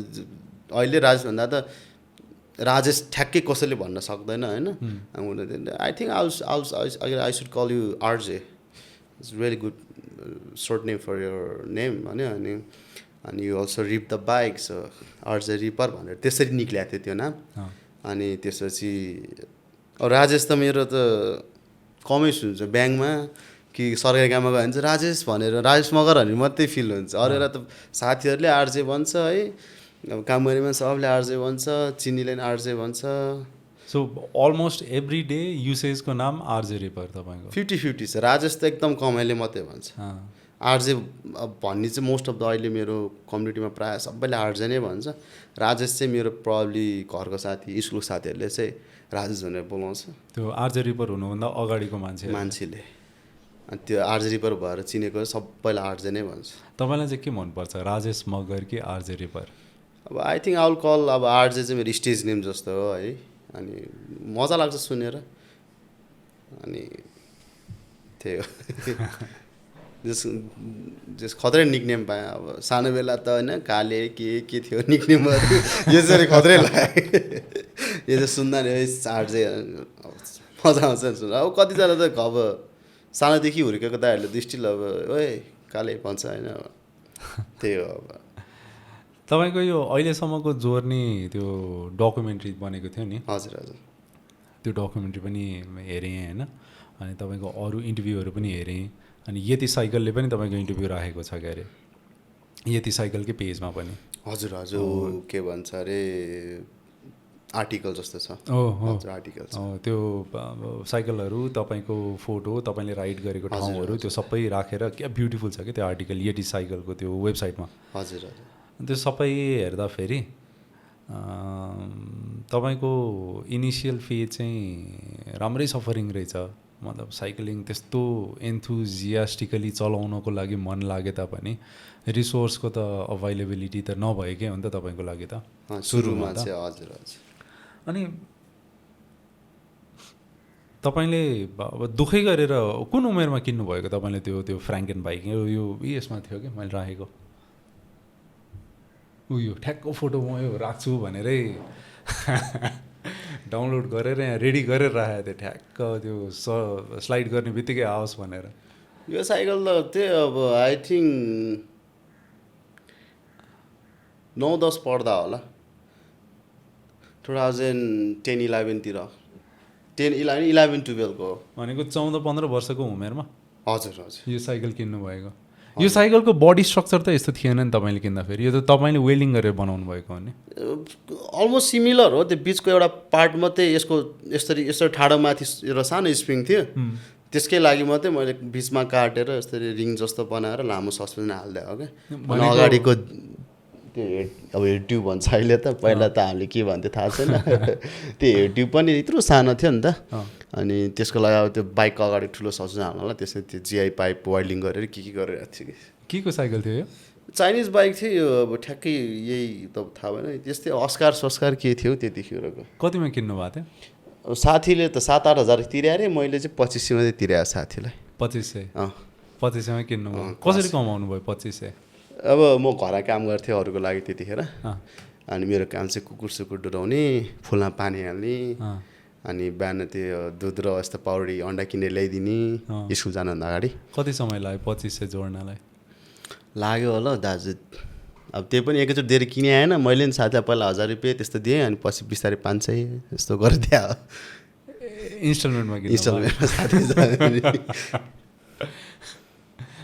A: अहिले राजेश भन्दा त राजेश ठ्याक्कै कसैले भन्न सक्दैन होइन। I think I should call you RJ, it's really good short name for your name होइन। अनि you also rip the bike, so RJ ripper भनेर त्यसरी निक्लिएको थियो त्यो नाम। अनि त्यसपछि राजेश त मेरो त कमै सुन्छ, ब्याङ्कमा कि सरकारी काममा गयो भने चाहिँ राजेश भनेर राजेश मगर भने मात्रै फिल हुन्छ। अरूलाई त साथीहरूले आरजे भन्छ है, अब काम गर्ने मान्छे सबले आरजे भन्छ, चिनीले पनि आरजे भन्छ।
B: सो अलमोस्ट एभ्री डे युसेजको नाम आरजे रिपर तपाईँको?
A: 50-50 छ। राजेश त एकदम कमाइले मात्रै भन्छ, आरजे भन्ने चाहिँ मोस्ट अफ द अहिले मेरो कम्युनिटीमा प्रायः सबैले आरजे नै भन्छ। राजेश चाहिँ मेरो प्रब्ली घरको साथी, स्कुलको साथीहरूले चाहिँ राजेश भनेर बोलाउँछ।
B: त्यो आरजे रिपर हुनुभन्दा अगाडिको मान्छेले
A: अनि त्यो आरजे रिपर भएर चिनेको सबैलाई आरजे नै भन्छ।
B: तपाईँलाई चाहिँ के मनपर्छ, राजेश मगर कि आरजे रिपर?
A: अब आई थिङ्क आउल कल, अब आरजे चाहिँ मेरो स्टेज नेम जस्तो हो है, अनि मजा लाग्छ सुनेर। अनि त्यही हो जस खत्रै निकनेम पाएँ। अब सानो बेला त होइन काले के थियो निकनेमहरू, यो चाहिँ खत्रै लाग्यो। यो चाहिँ सुन्दा नि आरजे मजा आउँछ नि सुन्नु। अब कतिजना त अब सानोदेखि हुर्केको दाइहरूले दृष्टिले अब ओए काले भन्छ होइन। त्यही हो। अब
B: तपाईँको यो अहिलेसम्मको जोर्नी त्यो डकुमेन्ट्री बनेको थियो नि,
A: हजुर हजुर
B: त्यो डकुमेन्ट्री पनि हेरेँ होइन, अनि तपाईँको अरू इन्टरभ्यूहरू पनि हेरेँ, अनि यति साइकलले पनि तपाईँको इन्टरभ्यू राखेको छ क्या अरे, यति साइकलकै पेजमा पनि।
A: हजुर हजुर के भन्छ अरे आर्टिकल जस्तो छ। हजुर आर्टिकल छ।
B: त्यो साइकलहरू, तपाईँको फोटो, तपाईँले राइड गरेको ठाउँहरू त्यो सबै राखेर क्या ब्युटिफुल छ कि त्यो आर्टिकल यति साइकलको त्यो वेबसाइटमा।
A: हजुर हजुर
B: त्यो सबै हेर्दाखेरि तपाईँको इनिसियल फेज चाहिँ राम्रै सफरिङ रहेछ, मतलब साइक्लिङ त्यस्तो एन्थुजियास्टिकली चलाउनको लागि मन लागे तापनि रिसोर्सको त अभाइलेबिलिटी त नभएकै हो नि त तपाईँको लागि त
A: सुरुमा चाहिँ। हजुर हजुर।
B: अनि तपाईँले अब दुःखै गरेर कुन उमेरमा किन्नुभएको तपाईँले त्यो फ्र्याङ्केन बाइक? यो यसमा थियो कि मैले राखेको उयो ठ्याक्क फोटो म यो राख्छु भनेरै डाउनलोड गरेर यहाँ रेडी गरेर राखेको थिएँ, ठ्याक्क त्यो स्लाइड गर्ने बित्तिकै आओस् भनेर।
A: यो साइकल त त्यही अब आई थिङ्क 9-10 पढ्दा होला, 2010-11 तिर, 10-11-12 को
B: भनेको 14-15 वर्षको उमेरमा।
A: हजुर हजुर
B: यो साइकल किन्नुभएको। यो साइकलको बडी स्ट्रक्चर त यस्तो थिएन नि तपाईँले किन्दाखेरि, यो त तपाईँले वेल्डिङ गरेर बनाउनु भएको हो नि।
A: अलमोस्ट सिमिलर हो, त्यो बिचको एउटा पार्ट मात्रै यसको यसरी ठाडो माथि एउटा सानो स्प्रिङ थियो, त्यसकै लागि मात्रै मैले बिचमा काटेर यसरी रिङ जस्तो बनाएर लामो सस्पेन्सन हालिदिएको हो क्या। अनि अगाडिको त्यो अब हेड ट्युब भन्छ अहिले त, पहिला त हामीले के भन्थ्यो थाहा छैन त्यो हेड ट्युब पनि यत्रो सानो थियो नि त, अनि त्यसको लागि अब त्यो बाइकको अगाडि ठुलो सस्पेन्सन हाल्नुलाई त्यसरी त्यो जिआई पाइप वाइल्डिङ गरेर के गरिरहेको थियो कि।
B: के को साइकल थियो यो?
A: चाइनिज बाइक थियो यो, अब ठ्याक्कै यही त थाहा भएन, त्यस्तै अस्कार के थियो त्यतिखेरको।
B: कतिमा किन्नु भएको थियो?
A: अब साथीले त 7-8 हजार तिरे अरे, मैले चाहिँ 2500 मात्रै तिरेको साथीलाई।
B: 2500? 2500मा किन्नुभयो? कसरी कमाउनु भयो 2500?
A: अब म घर काम गर्थेँ अरूको लागि त्यतिखेर, अनि मेरो काम चाहिँ कुकुर सुकुर डुराउने, फुलमा पानी हाल्ने, अनि बिहान त्यो दुध र यस्तो पाउडी अन्डा किनेर ल्याइदिने स्कुल जानुभन्दा अगाडि।
B: कति समय लाग्यो 2500 जोड्नलाई?
A: लाग्यो होला दाजु, अब त्यही पनि एकैचोटि दिएर किने आएन, मैले नि साथीलाई पहिला 1000 रुपियाँ त्यस्तो दिएँ, अनि पछि बिस्तारै 500 यस्तो गरेर दिए।
B: इन्स्टलमेन्टमा किन्नु?
A: इन्स्टलमेन्टमा साथी।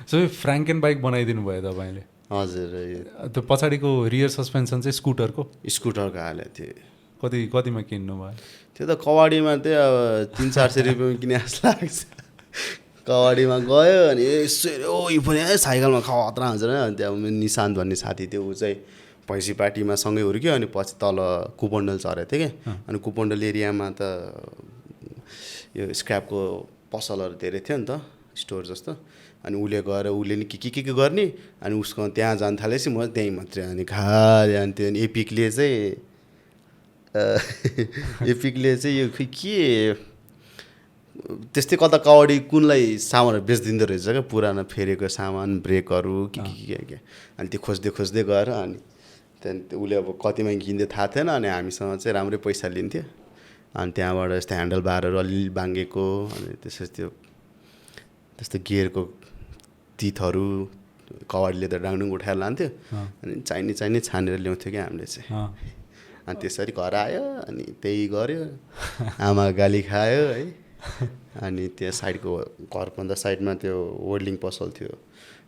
B: सो यो फ्र्याङ्केन बाइक बनाइदिनु भयो तपाईँले?
A: हजुर।
B: त्यो पछाडिको रियर सस्पेन्सन चाहिँ स्कुटरको
A: हालेको थिएँ।
B: कतिमा किन्नु भयो?
A: त्यो त कवाडीमा चाहिँ अब 300-400 रुपियाँमा किने जस्तो लाग्छ। कवाडीमा गयो अनि यसो ओ यो पनि साइकलमा खतरा हुन्छ नि। अनि त्यहाँ निशान्त भन्ने साथी थियो, ऊ चाहिँ भैँसी पार्टीमा सँगै हुर्क्यो, अनि पछि तल कुपन्डल चढेको थियो क्या। अनि कुपन्डल एरियामा त यो स्क्रैपको पसलहरू धेरै थियो नि त, स्टोर जस्तो। अनि उसले गएर उसले नि के गर्ने, अनि उसको त्यहाँ जान थालेपछि म त्यहीँ मात्रै, अनि खालि। अनि त्यो एपिकले चाहिँ यो के त्यस्तै कता कवाडी कुनलाई सामानहरू बेचिदिँदो रहेछ क्या, पुरानो फेरेको सामान, ब्रेकहरू के। अनि त्यो खोज्दै गएर अनि त्यहाँदेखि उसले अब कतिमा किन्दै थाहा थिएन, अनि हामीसँग चाहिँ राम्रै पैसा लिन्थ्यो। अनि त्यहाँबाट यस्तो ह्यान्डल बारहरू अलिअलि बाङ्गेको, अनि त्यस्तो गियरको तितहरू कवाडीले त डाङडुङ उठाएर लान्थ्यो, अनि चाहिने छानेर ल्याउँथ्यो क्या हामीले चाहिँ। अनि त्यसरी घर आयो, अनि त्यही गऱ्यो, आमा गाली खायो है। अनि त्यहाँ साइडको घरभन्दा साइडमा त्यो वेल्डिङ पसल थियो,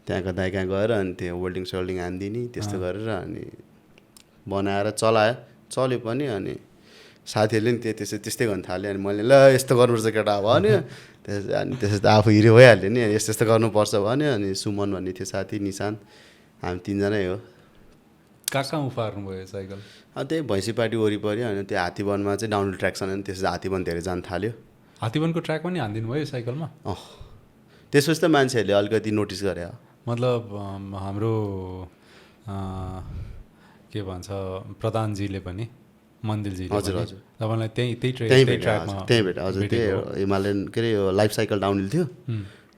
A: त्यहाँको दाइ कहाँ गएर अनि त्यो वेल्डिङ हानिदिने, त्यस्तो गरेर अनि बनाएर चल्यो पनि। अनि साथीहरूले नि त्यस्तै गर्नु थाल्यो, अनि मैले ल यस्तो गर्नुपर्छ केटा भन्यो। अनि त्यसपछि त आफू हिरो भइहाल्यो नि, यस्तो गर्नुपर्छ भन्यो। अनि सुमन भन्ने थियो साथी, निशान्त, हामी 3जनै हो।
B: कहाँ उफार्नु भयो साइकल?
A: त्यही भैँसी पार्टी वरिपरि, अनि त्यो हात्तीवनमा चाहिँ डाउनहिल ट्र्याक छ, अनि त्यसपछि हात्तीवन धेरै जान थाल्यो।
B: हात्तीवनको ट्र्याक पनि हानिदिनु भयो साइकलमा?
A: त्यसपछि त मान्छेहरूले अलिकति नोटिस गरे।
B: मतलब हाम्रो के भन्छ प्रधानजीले पनि, मन्दिरजीले,
A: हजुर
B: तपाईँलाई त्यही
A: ट्र्याकमा भेट। हजुर, त्यही हिमालयन के अरे यो लाइफ साइकल डाउनहिल थियो,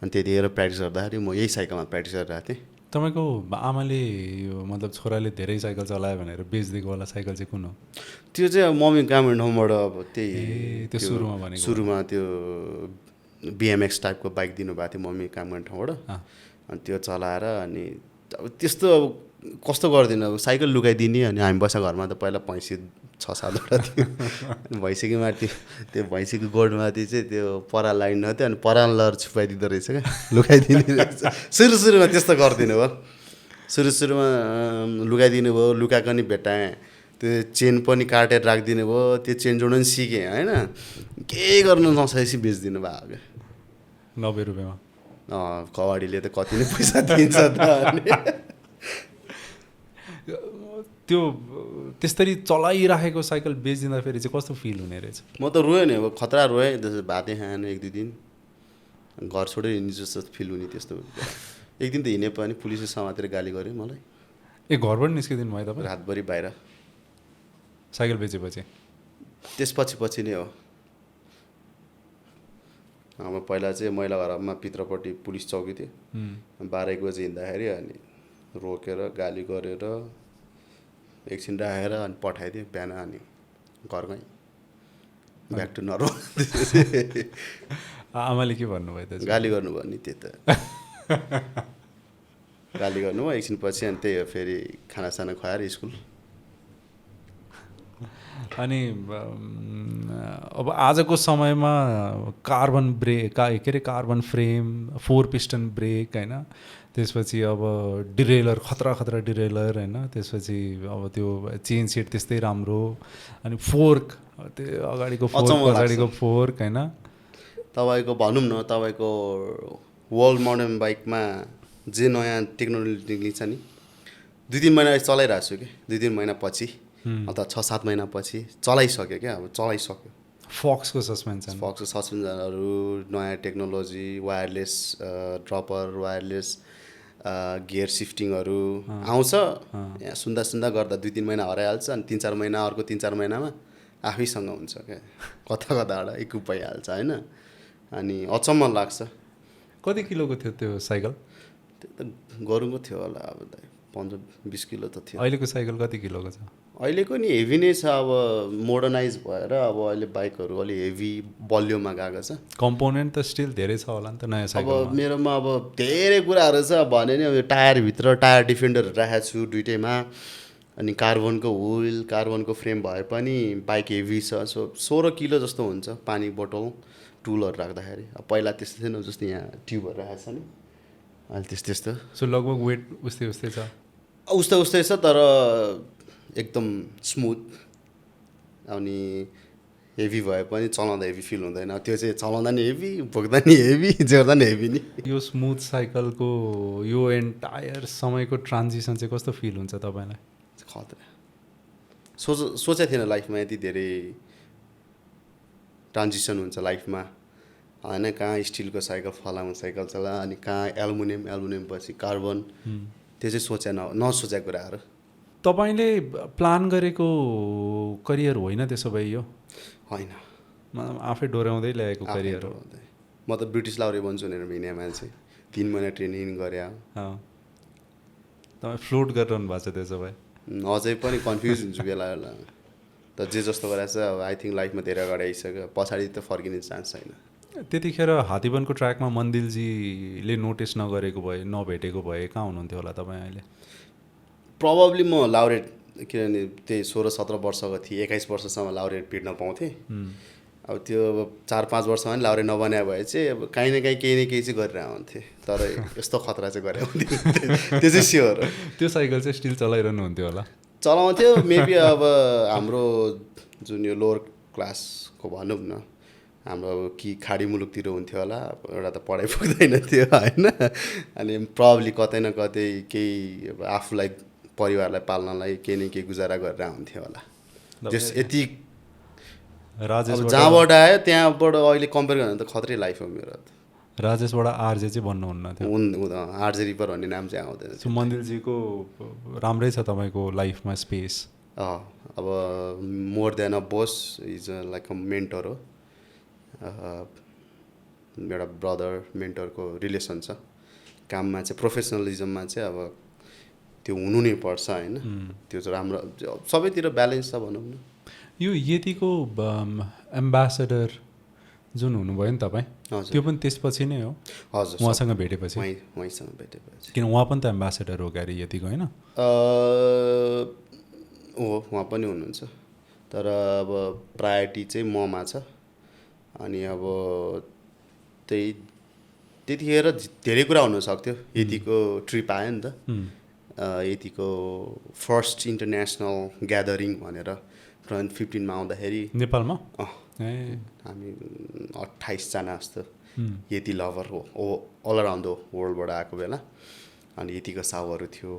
A: अनि त्यतिखेर प्र्याक्टिस गर्दाखेरि म यही साइकलमा प्र्याक्टिस गरिरहेको थिएँ।
B: तपाईँको आमाले यो मतलब छोराले धेरै साइकल चलायो भनेर बेचिदिएको वाला साइकल चाहिँ कुन हो?
A: त्यो चाहिँ मम्मी गार्मेन्ट होमबाट अब त्यही
B: त्यो
A: सुरुमा त्यो BMX टाइपको बाइक दिनुभएको थियो मम्मी गार्मेन्ट ठाउँबाट। अनि त्यो चलाएर अनि अब त्यस्तो अब कस्तो गरिदिनु अब साइकल लुकाइदिने अनि हामी बस्दा घरमा त पहिला भैँसी 6-7वटा थियो अनि भैँसीको माथि त्यो भैँसीको गोडमाथि चाहिँ त्यो पराल लाइन थियो अनि पराल लर छुपाइदिँदो रहेछ क्या लुकाइदिने रहेछ सुरुमा त्यस्तो गरिदिनु भयो सुरुमा लुकाइदिनु भयो लुकाएको नि भेटाएँ त्यो चेन पनि काटेर राखिदिनु भयो त्यो चेन जोड्न पनि सिकेँ होइन केही गर्नु नसकेपछि बेचिदिनु भयो क्या
B: 90 रुपियाँमा
A: कवाडीले त कति नै पैसा दिन्छ त अनि
B: त्यो त्यसरी चलाइराखेको साइकल बेचिदिँदाखेरि चाहिँ कस्तो फिल हुने रहेछ
A: म त रोएँ नि अब खतरा रोएँ जस्तो भातै खाएन 1-2 दिन घर छोडेर हिँड्ने जस्तो फिल हुने त्यस्तो एक दिन त हिँडे पनि पुलिसले समातेर गाली गर्यो मलाई
B: ए घरबाट निस्किदिनु भयो तपाईँ
A: रातभरि बाहिर
B: साइकल बेचेपछि
A: त्यसपछि नै हो हाम्रो पहिला चाहिँ मैला घरमा भित्रपट्टि पुलिस चौकी थियो 12-1 बजी हिँड्दाखेरि अनि रोकेर गाली गरेर एकछिन राखेर अनि पठाइदियो बिहान अनि घर गएँ ब्याक टु नर्मल
B: आमाले के भन्नुभयो त
A: गाली गर्नुभयो नि त्यही त गाली गर्नुभयो एकछिन पछि अनि त्यही हो फेरि खानासाना खुवाएर स्कुल
B: अनि अब आजको समयमा कार्बन ब्रेक के अरे कार्बन फ्रेम 4 पिस्टन ब्रेक होइन त्यसपछि अब डिरेलर खतरा डिरेलर होइन त्यसपछि अब त्यो चेन सेट त्यस्तै राम्रो अनि फोर्क त्यो अगाडिको फोर्क होइन
A: तपाईँको भनौँ न तपाईँको वर्ल्ड मोडर्न बाइकमा जे नयाँ टेक्नोलोजी छ नि 2-3 महिना चलाइरहेको छु कि 2-3 महिना पछि अथवा 6-7 महिना पछि चलाइसक्यो क्या अब चलाइसक्यो
B: फक्सको
A: सस्पेन्सनहरू नयाँ टेक्नोलोजी वायरलेस ड्रपर वायरलेस गियर सिफ्टिङहरू आउँछ यहाँ सुन्दा गर्दा 2-3 महिना हराइहाल्छ अनि 3-4 महिना अर्को 3-4 महिनामा आफैसँग हुन्छ क्या कताबाट इक्विप भइहाल्छ होइन अनि अचम्म लाग्छ
B: कति किलोको थियो त्यो साइकल
A: त्यो त गरुङको थियो होला अब 15-20 किलो त थियो
B: अहिलेको साइकल कति किलोको छ
A: अहिलेको नि हेभी नै छ अब मोडर्नाइज भएर अब अहिले बाइकहरू अलि हेभी बलियोमा गएको छ
B: कम्पोनेन्ट त स्टिल धेरै छ होला नि त नयाँ साइकल
A: अब मेरोमा अब धेरै कुराहरू छ भने नि अब टायरभित्र टायर डिफेन्डरहरू राखेको छु दुइटैमा अनि कार्बनको हुइल कार्बनको फ्रेम भए पनि बाइक हेभी छ सो 16 किलो जस्तो हुन्छ पानी बोतल टुलहरू राख्दाखेरि अब पहिला त्यस्तो थिएन जस्तो यहाँ ट्युबहरू राखेको छ नि अहिले त्यस्तो
B: सो लगभग वेट उस्तै छ
A: उस्तै छ तर एकदम स्मुथ अनि हेभी भए पनि चलाउँदा हेभी फिल हुँदैन त्यो चाहिँ चलाउँदा नि हेभी बोक्दा नि हेभी जोड्दा नि हेभी नि
B: यो स्मुथ साइकलको यो एन्टायर समयको ट्रान्जिसन चाहिँ कस्तो फिल हुन्छ तपाईँलाई
A: खतरा सोचेको थिएन लाइफमा यति धेरै ट्रान्जिसन हुन्छ लाइफमा होइन कहाँ स्टिलको साइकल फलामको साइकल चला अनि कहाँ एल्मुनियम पछि कार्बन त्यो चाहिँ नसोचेको कुराहरू
B: तपाईँले प्लान गरेको करियर होइन त्यसो भए यो
A: होइन
B: आफै डोर्याउँदै ल्याएको करियर हो
A: म त ब्रिटिस लाउरे बन्छु भनेर हिँडे मान्छे 3 महिना ट्रेनिङ गरे
B: तपाईँ फ्लोट गरिरहनु भएको छ त्यसो भए
A: अझै पनि कन्फ्युज हुन्छु बेला बेला त जे जस्तो गराएको छ अब आई थिङ्क लाइफमा धेरै अगाडि आइसक्यो पछाडि त फर्किने चान्स छैन
B: त्यतिखेर हात्तीवनको ट्र्याकमा मन्दिलजीले नोटिस नगरेको भए नभेटेको भए कहाँ हुनुहुन्थ्यो होला तपाईँ अहिले
A: प्रोबब्ली म लाउरेट किनभने त्यही 16-17 वर्षको थिएँ 21 वर्षसम्म लाउरेट भिड्न पाउँथेँ अब त्यो अब 4-5 वर्षमा पनि लाउरेट नबनाए भए चाहिँ अब काहीँ न काहीँ केही न केही चाहिँ गरेर आउँथेँ तर यस्तो खतरा चाहिँ गरे त्यो चाहिँ स्योर
B: त्यो साइकल चाहिँ स्टिल चलाइरहनु हुन्थ्यो होला
A: चलाउँथ्यो मेबी अब हाम्रो जुन यो लोवर क्लासको भनौँ न हाम्रो अब कि खाडी मुलुकतिर हुन्थ्यो होला एउटा त पढाइ पुग्दैन थियो होइन अनि प्रब्ली कतै न कतै केही अब आफूलाई परिवारलाई पाल्नलाई केही न केही गुजारा गरेर हुन्थ्यो होला जस यति अब जहाँबाट आयो त्यहाँबाट अहिले कम्पेयर गर्नु त खत्रै लाइफ हो मेरो त
B: राजेशबाट आरजे चाहिँ भन्नुहुन्न थियो
A: आरजे रिपर भन्ने नाम चाहिँ आउँदैन
B: मन्दिरजीको राम्रै छ तपाईँको लाइफमा स्पेस
A: अब more than a Bose is like a mentor हो एउटा ब्रदर मेन्टरको रिलेसन छ काममा चाहिँ प्रोफेसनलिजममा चाहिँ अब त्यो हुनु नै पर्छ होइन त्यो चाहिँ राम्रो सबैतिर ब्यालेन्स छ भनौँ न
B: यो यतिको एम्बेसेडर जुन हुनुभयो नि तपाईँ,
A: हजुर
B: त्यो पनि त्यसपछि नै हो
A: हजुर
B: उहाँसँग भेटेपछि?
A: उहाँसँग भेटेपछि।
B: किन उहाँ पनि त एम्बेसेडर हो क्यारे यतिको होइन?
A: हो उहाँ पनि हुनुहुन्छ, तर अब प्रायोरिटी चाहिँ ममा छ। अनि अब त्यतिखेर धेरै कुरा हुनसक्थ्यो। यतिको ट्रिप आयो नि त, यतिको फर्स्ट इन्टरनेसनल ग्यादरिङ भनेर 2015मा आउँदाखेरि
B: नेपालमा
A: हामी 28जना जस्तो यति लभर हो अल अराउन्ड द वर्ल्डबाट आएको बेला। अनि यतिको साउहरू थियो,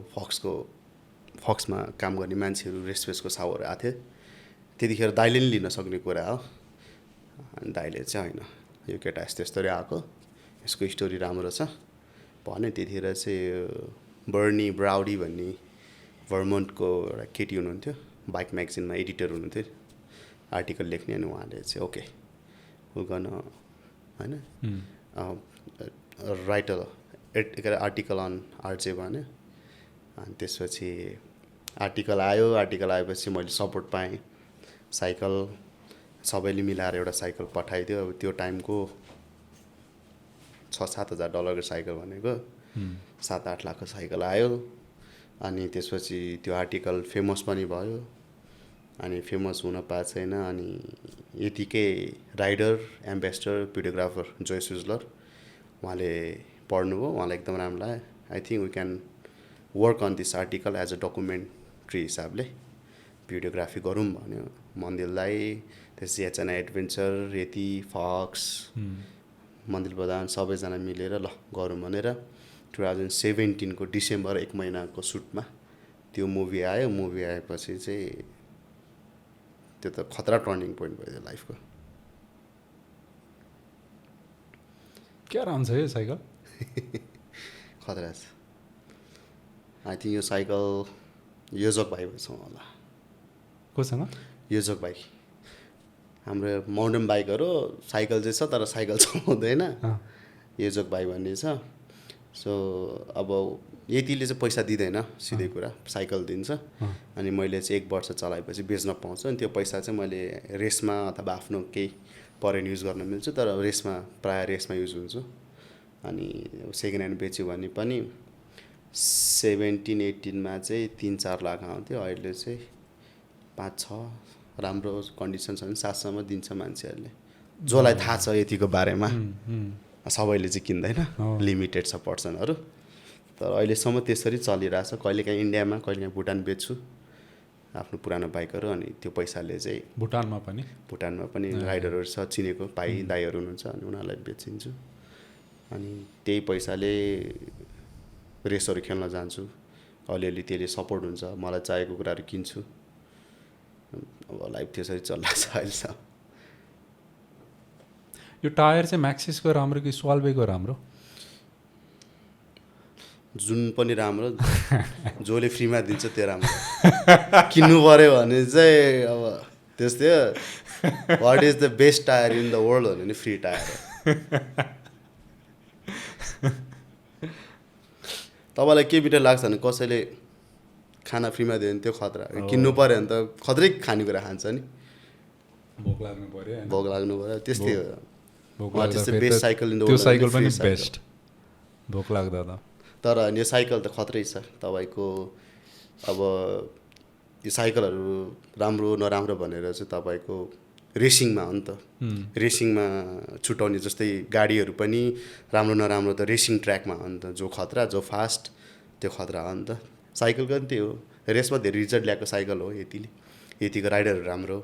A: फक्समा काम गर्ने मान्छेहरू, रेस्पेसको साउहरू आएको थियो। त्यतिखेर दाइले नि लिन सक्ने कुरा हो। अनि दाइले चाहिँ होइन, यो केटा यस्तो यस्तरी आएको, यसको स्टोरी राम्रो छ भने त्यतिखेर चाहिँ बर्नी ब्राउडी भन्ने भर्मन्टको एउटा केटी हुनुहुन्थ्यो, बाइक म्यागजिनमा एडिटर हुनुहुन्थ्यो, आर्टिकल लेख्ने। अनि उहाँले चाहिँ ओके गर्न होइन राइटर आर्टिकल अन आरजे भन्यो। अनि त्यसपछि आर्टिकल आएपछि मैले सपोर्ट पाएँ। साइकल सबैले मिलाएर एउटा साइकल पठाइदियो। अब त्यो टाइमको $6-7 साइकल भनेको 7-8 लाखको साइकल आयो। अनि त्यसपछि त्यो आर्टिकल फेमस पनि भयो। अनि फेमस हुन पाएको छैन। अनि यतिकै rider, ambassador, videographer Joey Schusler उहाँले पढ्नुभयो, उहाँलाई एकदम राम्रो लाग्यो। I think we can work on this article as a documentary हिसाबले भिडियोग्राफी गरौँ भन्यो। मन्दिरलाई त्यसपछि एचएनआई एडभेन्चर, यति फक्स, मन्दिर प्रधान सबैजना मिलेर ल गरौँ भनेर 2017को डिसेम्बर 1 महिनाको सुटमा त्यो मुभी आयो। मुभी आएपछि चाहिँ त्यो त खतरा टर्निङ पोइन्ट भयो त्यो लाइफको।
B: क्या राम्रो छ यो साइकल।
A: खतरा छ। आई थिङ्क यो साइकल योजक भाइसँग होला।
B: कोसँग?
A: योजक भाइ। हाम्रो माउन्टेन बाइकहरू साइकल चाहिँ छ तर साइकल चलाउँदैन। योजक भाइ भन्ने छ। सो अब यतिले चाहिँ पैसा दिँदैन, सिधै कुरा साइकल दिन्छ। अनि मैले चाहिँ 1 वर्ष चलाएपछि बेच्न पाउँछु। अनि त्यो पैसा चाहिँ मैले रेसमा अथवा आफ्नो केही परेन युज गर्न मिल्छ। तर रेसमा प्रायः रेसमा युज हुन्छ। अनि सेकेन्ड ह्यान्ड बेच्यो भने पनि 17-18मा चाहिँ 3-4 लाख आउँथ्यो। अहिले चाहिँ 5-6 राम्रो कन्डिसन छ भने 7सम्म दिन्छ मान्छेहरूले। जसलाई थाहा छ यतिको बारेमा, सबैले चाहिँ किन्दैन, लिमिटेड छ पर्सनहरू। तर अहिलेसम्म त्यसरी चलिरहेछ। कहिलेकाहीँ इन्डियामा, कहिलेकाहीँ भुटान बेच्छु आफ्नो पुरानो बाइकहरू। अनि त्यो पैसाले चाहिँ
B: भुटानमा पनि
A: राइडरहरू छ, चिनेको भाइ दाइहरू हुनुहुन्छ, अनि उनीहरूलाई बेचिन्छु। अनि त्यही पैसाले रेसहरू खेल्न जान्छु। अलिअलि त्यसले सपोर्ट हुन्छ, मलाई चाहिएको कुराहरू किन्छु। अब लाइफ त्यसरी चलिरहेको छ अहिलेसम्म।
B: यो टायर चाहिँ म्याक्सिसको राम्रो कि स्वाल्वेको राम्रो?
A: जुन पनि राम्रो, जसले फ्रीमा दिन्छ त्यो राम्रो। किन्नु पऱ्यो भने चाहिँ अब त्यस्तै हो। What is the best tyre in the world भन्यो भने फ्री टायर हो। तपाईँलाई के बिटा लाग्छ भने कसैले खाना फ्रीमा दियो भने त्यो खतरा। किन्नु पऱ्यो भने त खत्रै खानेकुरा खान्छ नि।
B: भोक लाग्नु पऱ्यो।
A: त्यस्तै हो।
B: Best cycle in the world. त्यो साइकल पनि बेस्ट भोक लाग्दा त।
A: तर यो साइकल त खत्रै छ तपाईँको। अब यो साइकलहरू राम्रो नराम्रो भनेर चाहिँ तपाईँको रेसिङमा हो नि त। रेसिङमा छुटाउने जस्तै गाडीहरू पनि राम्रो नराम्रो त रेसिङ ट्र्याकमा हो नि त। जो खतरा, जो फास्ट, त्यो खतरा हो नि त। साइकलको पनि त्यही हो। रेसमा धेरै रिजल्ट ल्याएको साइकल हो यतिले। यतिको राइडरहरू राम्रो।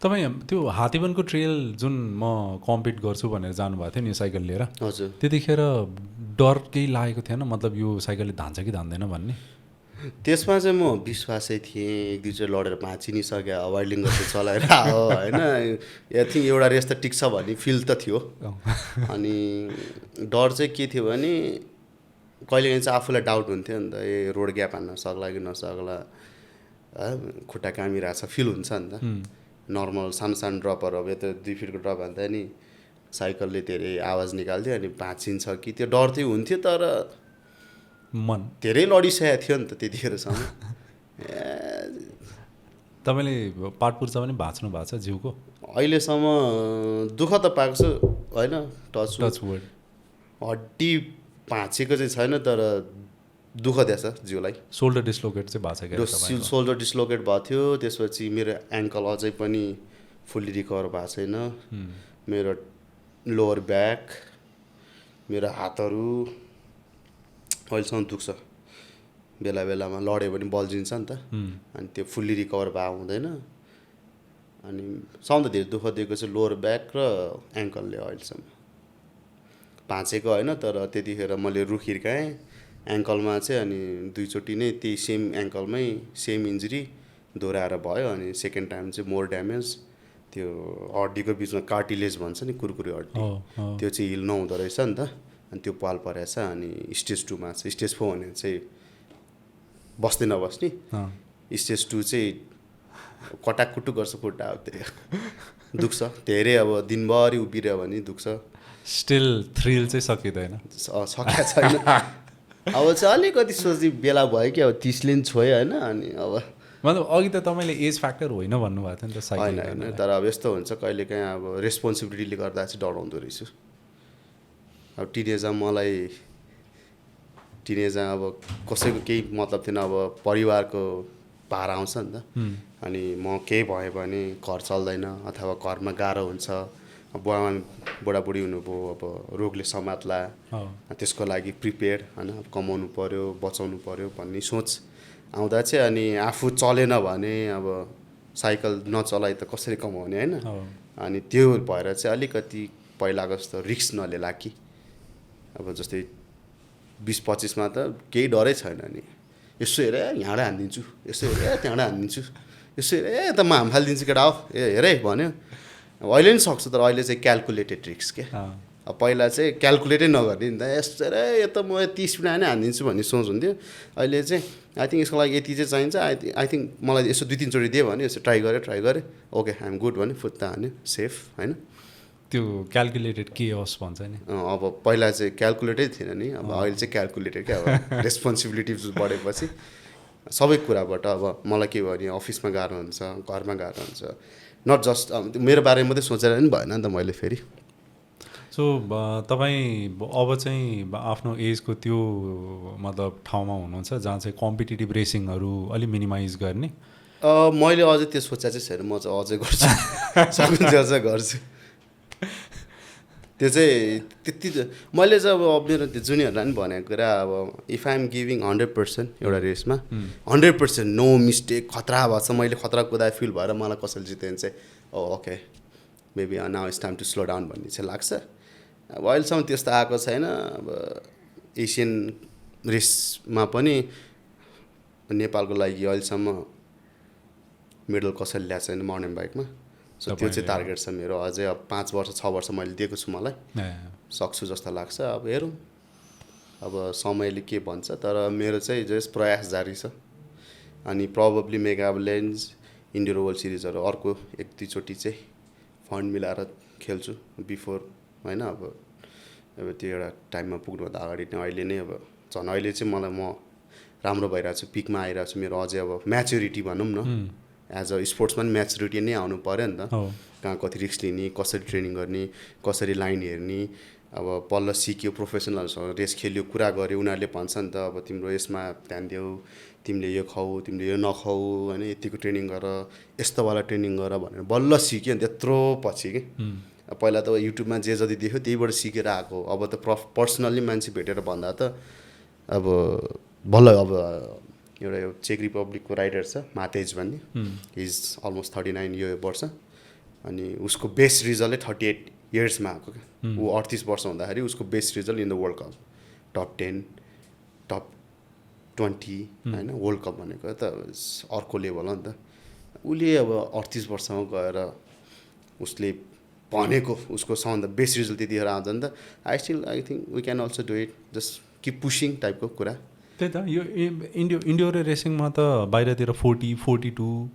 B: तपाईँ त्यो हात्तीवनको ट्रेल जुन म कम्पिट गर्छु भनेर जानुभएको थियो नि यो साइकल लिएर,
A: हजुर,
B: त्यतिखेर डर केही लागेको थिएन? मतलब यो साइकलले धान्छ कि धान्दैन भन्ने?
A: त्यसमा चाहिँ म विश्वासै थिएँ। 1-2 लडेर भाँचिनिसक्यो, वाइल्डिङ गर्दै चलाएर आयो होइन। आई थिङ्क एउटा रेस त टिक्छ भन्ने फिल त थियो। अनि डर चाहिँ के थियो भने कहिलेकाहीँ चाहिँ आफूलाई डाउट हुन्थ्यो नि त, ए रोड ग्याप हान्न सक्ला कि नसक्ला, खुट्टा कामिरहेछ फिल हुन्छ नि त। नर्मल सानो सानो ड्रपहरू, अब यता 2 फिटको ड्रप हाल्दा नि साइकलले धेरै आवाज निकाल्थ्यो अनि भाँचिन्छ कि, त्यो डर चाहिँ हुन्थ्यो। तर
B: मन
A: धेरै लडिसकेको थियो नि त त्यतिखेरसम्म।
B: तपाईँले पाटपुर्जा पनि भाँच्नु भएको छ जिउको?
A: अहिलेसम्म दुःख त पाएको छु होइन,
B: टच वर्ड।
A: हड्डी भाँचेको चाहिँ छैन, तर दुःख दिएछ जिउलाई।
B: सोल्डर डिस्लोकेट चाहिँ भएको छ क्या तपाईँको?
A: सोल्डर डिस्लोकेट भएको थियो, त्यसपछि मेरो एङ्कल अझै पनि फुल्ली रिकभर भएको छैन। मेरो लोवर ब्याक, मेरो हातहरू अहिलेसम्म दुख्छ, बेला बेलामा लड्यो भने बल्झिन्छ नि त, अनि त्यो फुल्ली रिकभर भएको हुँदैन। अनि सबभन्दा धेरै दुःख दिएको चाहिँ लोवर ब्याक र एङ्कलले अहिलेसम्म। भाँचेको होइन, तर त्यतिखेर मैले रुख हिर्काएँ एङ्कलमा चाहिँ, अनि 2 चोटि नै त्यही सेम एङ्कलमै सेम इन्जुरी दोहोऱ्याएर भयो। अनि सेकेन्ड टाइम चाहिँ मोर ड्यामेज, त्यो हड्डीको बिचमा कार्टिलेज भन्छ नि, कुरकुरे हड्डी, त्यो चाहिँ हिल नहुँदो रहेछ नि त, अनि त्यो पाल परेछ। अनि स्टेज 2 मा छ। स्टेज 4 भने चाहिँ बस्दै नबस्ने, स्टेज 2 चाहिँ कटाकुटु गर्छ खुट्टा, अब त्यही दुख्छ धेरै। अब दिनभरि उभिरह्यो भने दुख्छ।
B: स्टिल थ्रिल चाहिँ सकिँदैन,
A: सकिया छैन। अब चाहिँ अलिकति सोच्ने बेला भयो कि अब 30 ले छोयो होइन। अनि अब
B: मतलब अघि त तपाईँले एज फ्याक्टर होइन भन्नुभएको थियो नि त
A: होइन होइन, तर अब यस्तो हुन्छ कहिलेकाहीँ अब रेस्पोन्सिबिलिटीले गर्दा चाहिँ डराउँदो रहेछु। अब टिनेजमा अब कसैको केही मतलब थिएन, अब परिवारको भार आउँछ नि त। अनि म केही भयो भने घर चल्दैन, अथवा घरमा गाह्रो हुन्छ, बुढाबुढी हुनुभयो, अब रोगले समात्ला, त्यसको लागि प्रिपेयर होइन, अब कमाउनु पऱ्यो, बचाउनु पऱ्यो भन्ने सोच आउँदा चाहिँ, अनि आफू चलेन भने अब साइकल नचलाइ त कसरी कमाउने होइन। अनि त्यो भएर चाहिँ अलिकति पहिलाको जस्तो रिस्क नलिएला कि। अब जस्तै 20-25 मा त केही डरै छैन नि, यसो हेरे यहाँबाट हानिदिन्छु, यसो हेरे त्यहाँबाट हानिदिन्छु, यसो हेरे त म हाम फालिदिन्छु केटा हो, हेरे भन्यो। अहिले नि सक्छु, तर अहिले चाहिँ क्यालकुलेटेड रिस्क के। अब पहिला चाहिँ क्यालकुलेटै नगर्ने नि त, यस्तो रे यो त म 30 मिनट नै हानिदिन्छु भन्ने सोच हुन्थ्यो। अहिले चाहिँ आई थिङ्क यसको लागि यति चाहिँ चाहिन्छ, आई थिङ्क मलाई यसो 2-3 चोटि दियो भने यसो ट्राई गरेँ, ओके आइएम गुड भने फुत्ता हान्यो, सेफ होइन।
B: त्यो क्यालकुलेटेड केओस भन्छ नि।
A: अब पहिला चाहिँ क्यालकुलेटै थिएन नि, अब अहिले चाहिँ क्यालकुलेटेड क्या। अब रेस्पोन्सिबिलिटिज बढेपछि सबै कुराबाट अब मलाई के भयो भने अफिसमा गाह्रो हुन्छ, घरमा गाह्रो हुन्छ, नट जस्ट मेरो बारेमा मात्रै सोचेर पनि भएन नि त मैले फेरि।
B: सो तपाईँ अब चाहिँ आफ्नो एजको त्यो मतलब ठाउँमा हुनुहुन्छ जहाँ चाहिँ कम्पिटिटिभ रेसिङहरू अलिक मिनिमाइज गर्ने?
A: मैले अझै त्यो सोचेको चाहिँ छैन, म चाहिँ अझै गर्छु, सकिन्छ अझै गर्छु। त्यो चाहिँ त्यति मैले चाहिँ अब मेरो त्यो जुनियरलाई पनि भनेको कुरा, अब इफ आइ एम गिभिङ 100% एउटा रेसमा 100% नो मिस्टेक, खतरा भएको छ, मैले खतरा कुदा फिल भएर मलाई कसैले जित्यो भने चाहिँ okay maybe now it's time to slow down भन्ने चाहिँ लाग्छ। अब अहिलेसम्म त्यस्तो आएको छैन। अब एसियन रेसमा पनि नेपालको लागि अहिलेसम्म मेडल कसैले ल्याएको छैन माउन्टेन बाइकमा। सो त्यो चाहिँ टार्गेट छ मेरो। अझै अब 5 वर्ष 6 वर्ष मैले दिएको छु, मलाई सक्छु जस्तो लाग्छ। अब हेरौँ अब समयले के भन्छ, तर मेरो चाहिँ जस प्रयास जारी छ। अनि प्रोबेबली मेगाल्यान्ड्स इन्डियन वर्ल्ड सिरिजहरू अर्को 1-2 चोटि चाहिँ फन्ड मिलाएर खेल्छु बिफोर होइन। अब त्यो एउटा टाइममा पुग्नुभन्दा अगाडि नै अहिले नै अब झन् अहिले चाहिँ मलाई म राम्रो भइरहेको छु, पिकमा आइरहेको छु। मेरो अझै अब म्याच्युरिटी भनौँ न, एज अ स्पोर्ट्समा पनि म्याच्युरिटी नै आउनु पऱ्यो नि त। कहाँ कति रिस्क लिने, कसरी ट्रेनिङ गर्ने, कसरी लाइन हेर्ने। अब बल्ल सिक्यो, प्रोफेसनल्ससँग रेस खेल्यो, कुरा गऱ्यो, उनीहरूले भन्छ नि त अब तिम्रो यसमा ध्यान देऊ, तिमीले यो खाऊ, तिमीले यो नखाऊ होइन, यतिको ट्रेनिङ गर, यस्तोवाला ट्रेनिङ गर भनेर बल्ल सिक्यो नि त्यत्रो पछि कि। पहिला त युट्युबमा जे जति देख्यो त्यहीबाट सिकेर आएको। अब त पर्सनल्ली मान्छे भेटेर भन्दा त अब बल्ल अब एउटा यो चेक रिपब्लिकको राइडर छ मातेज भन्ने, इज अलमोस्ट 39 वर्ष, अनि उसको बेस्ट रिजल्टै 38 इयर्समा आएको क्या। ऊ 38 वर्ष हुँदाखेरि उसको best result in the world cup, top 10 top 20 होइन। वर्ल्ड कप भनेको त अर्को लेभल हो नि त। उसले अब 38 वर्षमा गएर उसले भनेको उसको सबभन्दा बेस्ट रिजल्ट त्यतिखेर आउँछ नि त। I think we can also do it, just keep pushing टाइपको कुरा।
B: त्यही त यो इन्डोर रेसिङमा त बाहिरतिर 40-42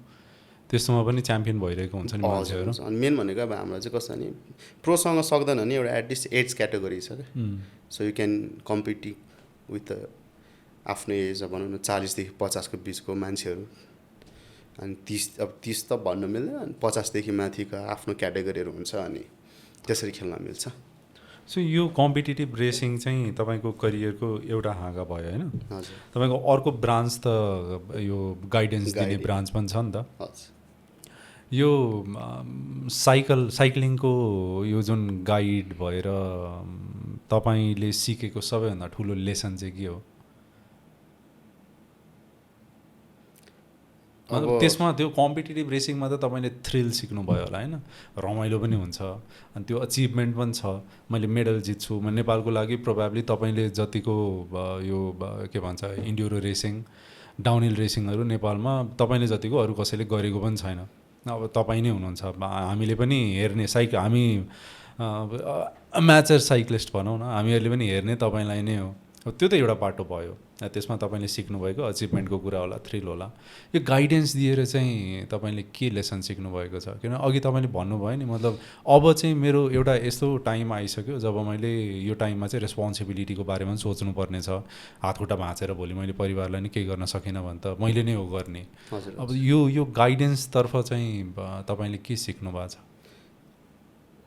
B: त्यस्तोमा पनि च्याम्पियन भइरहेको हुन्छ नि मान्छेहरू।
A: अनि मेन भनेको अब हाम्रो चाहिँ कस्तो नि, प्रोसँग सक्दैन नि, एउटा एटलिस्ट एज क्याटेगोरी छ क्या। So you can compete with आफ्नो एज भनौँ न 40 देखि 50 को बिचको मान्छेहरू। अनि 30 त भन्नु मिल्दैन, 50 देखि माथिको आफ्नो क्याटेगोरीहरू हुन्छ अनि त्यसरी खेल्न मिल्छ।
B: सो यो कम्पिटिटिभ रेसिङ चाहिँ तपाईँको करियरको एउटा हाँगा भयो होइन?
A: हजुर।
B: तपाईँको अर्को ब्रान्च त यो गाइडेन्स दिने ब्रान्च पनि छ नि त।
A: हजुर।
B: यो साइक्लिङको यो जुन गाइड भएर तपाईँले सिकेको सबैभन्दा ठुलो लेसन चाहिँ के हो? त्यसमा त्यो कम्पिटिटिभ रेसिङमा त तपाईँले थ्रिल सिक्नुभयो होला होइन, रमाइलो पनि हुन्छ अनि त्यो अचिभमेन्ट पनि छ, मैले मेडल जित्छु। म नेपालको लागि प्रोभाब्ली तपाईँले जतिको यो के भन्छ इन्ड्युरो रेसिङ डाउनहिल रेसिङहरू नेपालमा तपाईँले जतिको अरू कसैले गरेको पनि छैन। अब तपाईँ नै हुनुहुन्छ, हामीले पनि हेर्ने हामी म्याचर साइक्लिस्ट भनौँ न, हामीहरूले पनि हेर्ने तपाईँलाई नै हो। त्यो त एउटा बाटो भयो, त्यसमा तपाईँले सिक्नुभएको अचिभमेन्टको कुरा होला, थ्रिल होला। यो गाइडेन्स दिएर चाहिँ तपाईँले के लेसन सिक्नुभएको छ? किन अघि तपाईँले भन्नुभयो नि, मतलब अब चाहिँ मेरो एउटा यस्तो टाइम आइसक्यो जब मैले यो टाइममा चाहिँ रेस्पोन्सिबिलिटीको बारेमा पनि सोच्नुपर्ने छ। हातखुट्टा भाँचेर भोलि मैले परिवारलाई नि केही गर्न सकिनँ भने त मैले नै हो गर्ने। अब यो गाइडेन्सतर्फ चाहिँ तपाईँले के सिक्नु भएको छ?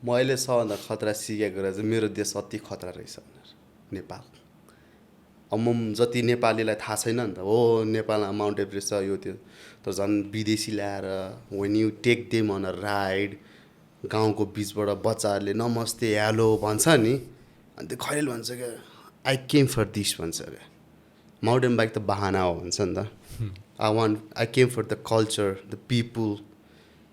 A: मैले सबभन्दा खतरा सिकेको कुरा चाहिँ मेरो देश अति खतरा रहेछ भनेर, नेपाल। अब म जति नेपालीलाई थाहा छैन नि त, हो नेपालमा माउन्ट एभरेस्ट छ यो त्यो, तर झन् विदेशी ल्याएर when you take them on a ride, गाउँको बिचबाट बच्चाहरूले नमस्ते हेलो भन्छ नि, अनि त्यो खैरेल भन्छ क्या आई केम फर दिस भन्छ क्या। माउन्टेन बाइक त बहाना हो भन्छ नि त। I came for the culture, the people,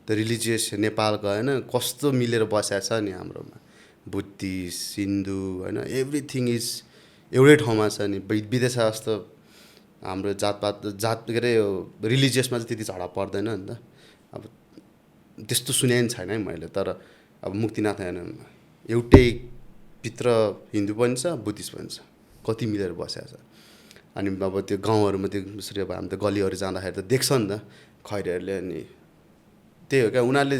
A: the religious. नेपालको होइन कस्तो मिलेर बसेको छ नि हाम्रोमा, बुद्धिस्ट हिन्दू होइन एभ्रिथिङ इज एउटै ठाउँमा छ नि। विदेश जस्तो हाम्रो जात के अरे यो रिलिजियसमा चाहिँ त्यति झडा पर्दैन नि त। अब त्यस्तो सुने नि छैन है मैले, तर अब मुक्तिनाथ एउटै भित्र हिन्दू पनि छ बुद्धिस्ट पनि छ, कति मिलेर बसेको छ। अनि अब त्यो गाउँहरूमा त्यो जसरी अब हामी त गलीहरू जाँदाखेरि त देख्छ नि त खैरेहरूले, अनि त्यही हो क्या उनीहरूले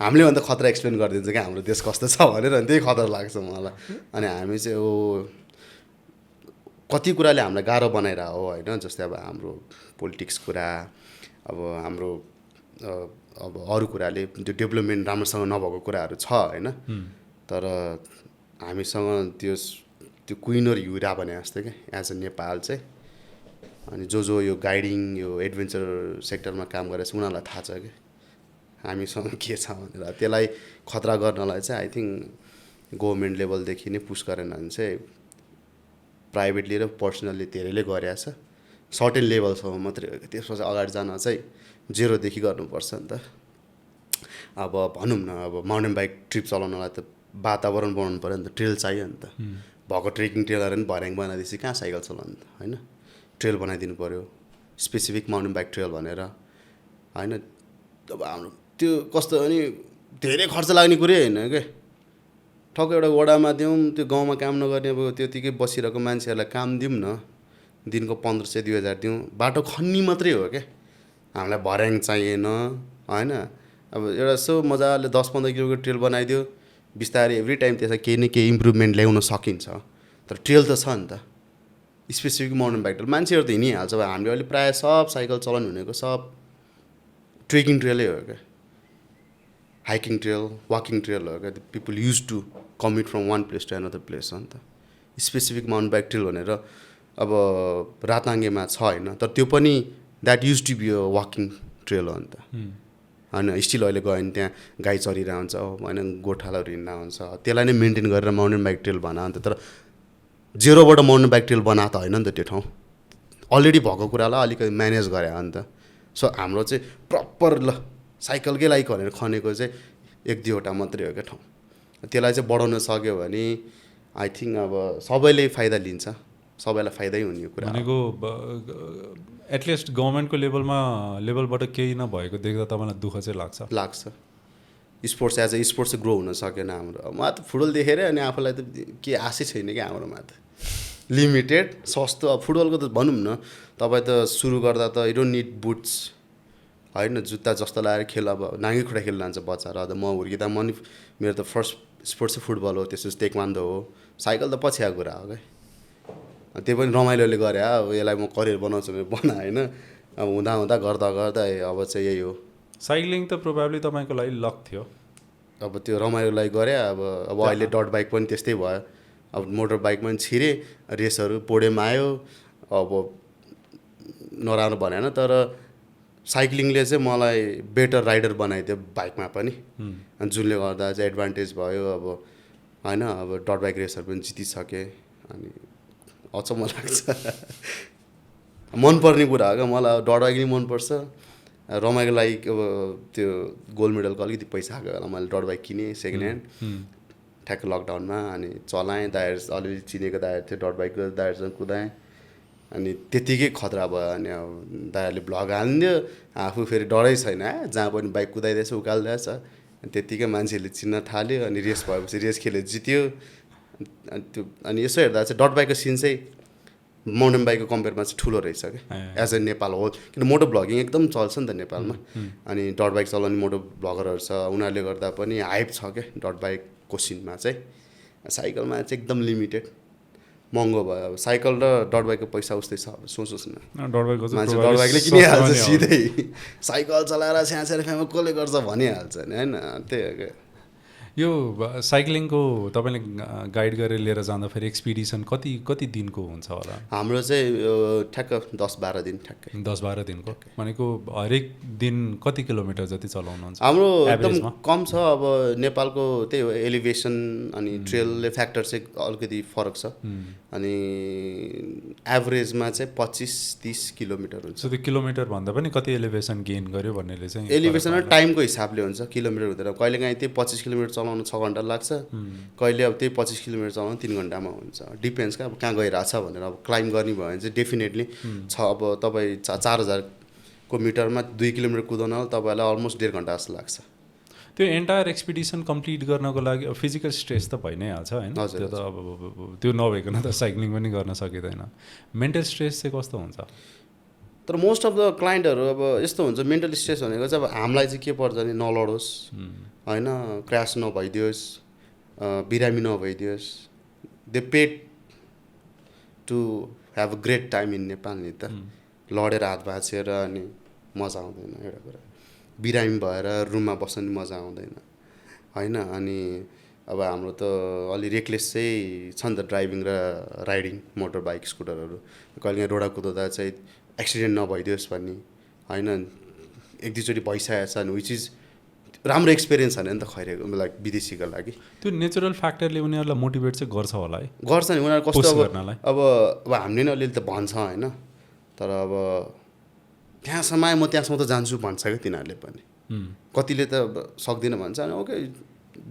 A: हामीले भन्दा खतरा एक्सप्लेन गरिदिन्छ क्या हाम्रो देश कस्तो छ भनेर, अनि त्यही खतरा लाग्छ मलाई। अनि हामी चाहिँ कति कुराले हामीलाई गाह्रो बनाइरहेको हो होइन, जस्तै अब हाम्रो पोलिटिक्स कुरा, अब हाम्रो अब अरू कुराले त्यो डेभलपमेन्ट राम्रोसँग नभएको कुराहरू छ होइन। तर हामीसँग त्यो क्विन र युरा भने जस्तै क्या एज अ नेपाल चाहिँ। अनि जो यो गाइडिङ यो एडभेन्चर सेक्टरमा काम गरेर छ उनीहरूलाई थाहा छ कि हामीसँग के छ भनेर। त्यसलाई खतरा गर्नलाई चाहिँ आई थिङ्क गभर्मेन्ट लेभलदेखि नै पुस गरेन भने चाहिँ प्राइभेटली र पर्सनल्ली धेरैले गरेको छ, सर्टेन लेभलसम्म मात्रै हो कि। त्यसपछि अगाडि जान चाहिँ जेरोदेखि गर्नुपर्छ नि त। अब भनौँ न अब माउन्टेन बाइक ट्रिप चलाउनलाई त वातावरण बनाउनु पऱ्यो नि त, ट्रेल चाहियो नि त। भएको ट्रेकिङ ट्रेलहरू पनि भर्याङ बनाइदिएपछि कहाँ साइकल चलाउनु त होइन, ट्रेल बनाइदिनु पऱ्यो स्पेसिफिक माउन्टेन बाइक ट्रेल भनेर होइन। अब हाम्रो त्यो कस्तो भने धेरै खर्च लाग्ने कुरै होइन क्या। ठक्क एउटा वडामा दिउँ, त्यो गाउँमा काम नगर्ने अब त्यतिकै बसिरहेको मान्छेहरूलाई काम दिउँ न, दिनको 1500-2000 दिउँ, बाटो खन्नी मात्रै हो क्या। हामीलाई भर्याङ चाहिएन होइन। अब एउटा यसो मजाले 10-15 किलोको ट्रेल बनाइदियो, बिस्तारै एभ्री टाइम त्यसमा केही न केही इम्प्रुभमेन्ट ल्याउन सकिन्छ। तर ट्रेल त छ नि त, स्पेसिफिक माउन्टेन बाइक ट्रेल मान्छेहरू त हिँडिहाल्छ। अब हामीले अहिले प्रायः सब साइकल चलाउनु भनेको सब ट्रेकिङ ट्रेलै हो क्या, हाइकिङ ट्रेल वाकिङ ट्रेल हो क्या। People use to commute from one place to another place हो नि त। स्पेसिफिक माउन्टेन बाइक ट्रेल भनेर अब राताङ्गेमा छ होइन, तर त्यो पनि that use to be a walking trail हो नि त होइन। स्टिल अहिले गयो भने त्यहाँ गाई चरिरहेको हुन्छ होइन, गोठालाहरू हिँड्दा हुन्छ, त्यसलाई नै मेन्टेन गरेर माउन्टेन बाइक ट्रेल बनायो नि त। तर जेरोबाट माउन्टेन बाइक ट्रेल बनाएको त होइन नि त, त्यो ठाउँ अलरेडी भएको कुरालाई अलिकति म्यानेज गरे हो नि त। सो हाम्रो चाहिँ प्रपर ल साइकलकै लागि भनेर खनेको चाहिँ 1-2वटा मात्रै हो क्या ठाउँ। त्यसलाई चाहिँ बढाउन सक्यो भने आई थिङ्क अब सबैले फाइदा लिन्छ, सबैलाई फाइदै हुने यो कुरा
B: भनेको। एटलिस्ट गभर्मेन्टको लेभलबाट केही नभएको देख्दा तपाईँलाई दुःख चाहिँ लाग्छ।
A: Sports as a sports grow हुन सकेन हाम्रो। म त फुटबल देखेर अनि आफूलाई त के आशै छैन क्या हाम्रोमा त, लिमिटेड सस्तो। अब फुटबलको त भनौँ न, तपाईँ त सुरु गर्दा त यु डोन्ट निड बुट्स होइन, जुत्ता जस्तो लगाएर खेल। अब नाङ्गी खुट्टा खेल्न जान्छ बच्चाहरू। अब म हुर्किँदा मेरो त फर्स्ट स्पोर्ट्स चाहिँ फुटबल हो, त्यसपछि टेक्वान्डो हो, साइकल त पछि आएको कुरा हो क्या। त्यो पनि रमाइलोले गरे अब यसलाई म करियर बनाउँछु भने बना होइन। अब हुँदा हुँदा गर्दा गर्दा अब चाहिँ यही हो।
B: साइक्लिङ त प्रोभाब्ली तपाईँको लागि लक थियो।
A: अब त्यो रमाइलो लागि गरेँ। अब अहिले डट बाइक पनि त्यस्तै भयो। अब मोटर बाइकमा पनि छिरेँ, रेसहरू पोडियममा आयो। अब नराम्रो भनेन, तर साइक्लिङले चाहिँ मलाई बेटर राइडर बनाइदियो बाइकमा पनि। अनि जुनले गर्दा चाहिँ एडभान्टेज भयो। अब होइन, अब डट बाइक रेसहरू पनि जितिसकेँ। अनि अचम्म लाग्छ। मनपर्ने कुरा हो क्या मलाई, डट बाइक नि मनपर्छ। रमाइलो लागि अब त्यो गोल्ड मेडलको अलिकति पैसा आएको बेला मैले डट बाइक किनेँ सेकेन्ड ह्यान्ड, ठ्याक्क लकडाउनमा। अनि चलाएँ, दाइहरू अलिअलि चिनेको दाइहरू थियो, डट बाइकको दाइहरूसँग कुदाएँ। अनि त्यत्तिकै खतरा भयो। अनि अब दाइहरूले भ्लग हालिदियो, आफू फेरि डरै छैन, जहाँ पनि बाइक कुदाइदिएछ उकालिदिएछ। अनि त्यत्तिकै मान्छेहरूले चिन्न थाल्यो। अनि रेस भएपछि रेस खेलेर जित्यो। अनि यसो हेर्दा चाहिँ डट बाइकको सिन चाहिँ माउन्टेन बाइकको कम्पेयरमा चाहिँ ठुलो रहेछ क्या, एज अ नेपाल होल। किन मोटो भ्लगिङ एकदम चल्छ नि त नेपालमा। अनि डट बाइक चलाउने मोटो भ्लगरहरू छ, उनीहरूले गर्दा पनि हाइप छ क्या डट बाइकको सिनमा चाहिँ। साइकलमा चाहिँ एकदम लिमिटेड, महँगो भयो। अब साइकल र डट बाइकको पैसा उस्तै छ। अब सोच्नुहोस् न, मान्छे डट बाइकले किनिहाल्छ सिधै। साइकल चलाएर सानो फ्यामा कसले गर्छ भनिहाल्छ नि, होइन? त्यही हो क्या।
B: यो साइक्लिङको तपाईँले गाइड गरेर लिएर जाँदाखेरि एक्सपिडिसन कति दिनको हुन्छ होला?
A: हाम्रो चाहिँ ठ्याक्क 10-12 दिन ठ्याक्कै।
B: 10-12 दिनको भनेको हरेक दिन कति किलोमिटर जति चलाउनुहुन्छ?
A: हाम्रो एकदम कम छ। अब नेपालको त्यही हो, एलिभेसन अनि ट्रेलले फ्याक्टर चाहिँ अलिकति फरक छ। अनि एभरेजमा चाहिँ 25-30 किलोमिटर हुन्छ।
B: सो त्यो किलोमिटर भन्दा पनि कति एलिभेसन गेन गर्यो भन्नेले चाहिँ
A: एलिभेसन र टाइमको हिसाबले हुन्छ, किलोमिटर हुँदैन। कहिलेकाहीँ त्यही 25 किलोमिटर चलाउनु 6 घन्टा लाग्छ, कहिले अब त्यही 25 किलोमिटर चलाउनु 3 घन्टामा हुन्छ। डिपेन्ड्स क्या, अब कहाँ गइरहेछ भनेर। अब क्लाइम्ब गर्ने भयो भने चाहिँ डेफिनेटली छ। अब तपाईँ 4000 मिटरमा 2 किलोमिटर कुदाउन तपाईँलाई अलमोस्ट 1.5 घन्टा जस्तो लाग्छ।
B: त्यो एन्टायर एक्सपिडिसन कम्प्लिट गर्नको लागि फिजिकल स्ट्रेस त भइ नै हाल्छ होइन? त्यो त अब त्यो नभइकन त साइक्लिङ पनि गर्न सकिँदैन। मेन्टल स्ट्रेस चाहिँ कस्तो हुन्छ?
A: तर मोस्ट अफ द क्लाइन्टहरू अब यस्तो हुन्छ, मेन्टल स्ट्रेस भनेको चाहिँ अब हामीलाई चाहिँ के पर्छ भने नलडोस् होइन, क्रास नभइदियोस्, बिरामी नभइदियोस्। They paid to have a great time in Nepal नि त। लडेर हात भाँचेर अनि मजा आउँदैन एउटा कुरा, बिरामी भएर रुममा बस्न नि मजा आउँदैन होइन। अनि अब हाम्रो त अलि रेकलेस चाहिँ छ नि त ड्राइभिङ र राइडिङ मोटर बाइक स्कुटरहरू। कहिले रोडा कुदाउँदा चाहिँ एक्सिडेन्ट नभइदियोस् भन्ने होइन। एक दुईचोटि भइसकेको छ अनि विच इज राम्रो एक्सपिरियन्स छैन नि त खैरेको लाइक विदेशीको लागि।
B: त्यो नेचुरल फ्याक्टरले उनीहरूलाई मोटिभेट चाहिँ गर्छ होला है?
A: गर्छ नि उनीहरू कस्तो अब हामीले नि अलिअलि त भन्छ होइन, तर अब त्यहाँसम्म म त्यहाँसम्म त जान्छु भन्छ क्या तिनीहरूले पनि। कतिले त सक्दिनँ भन्छ। अनि okay,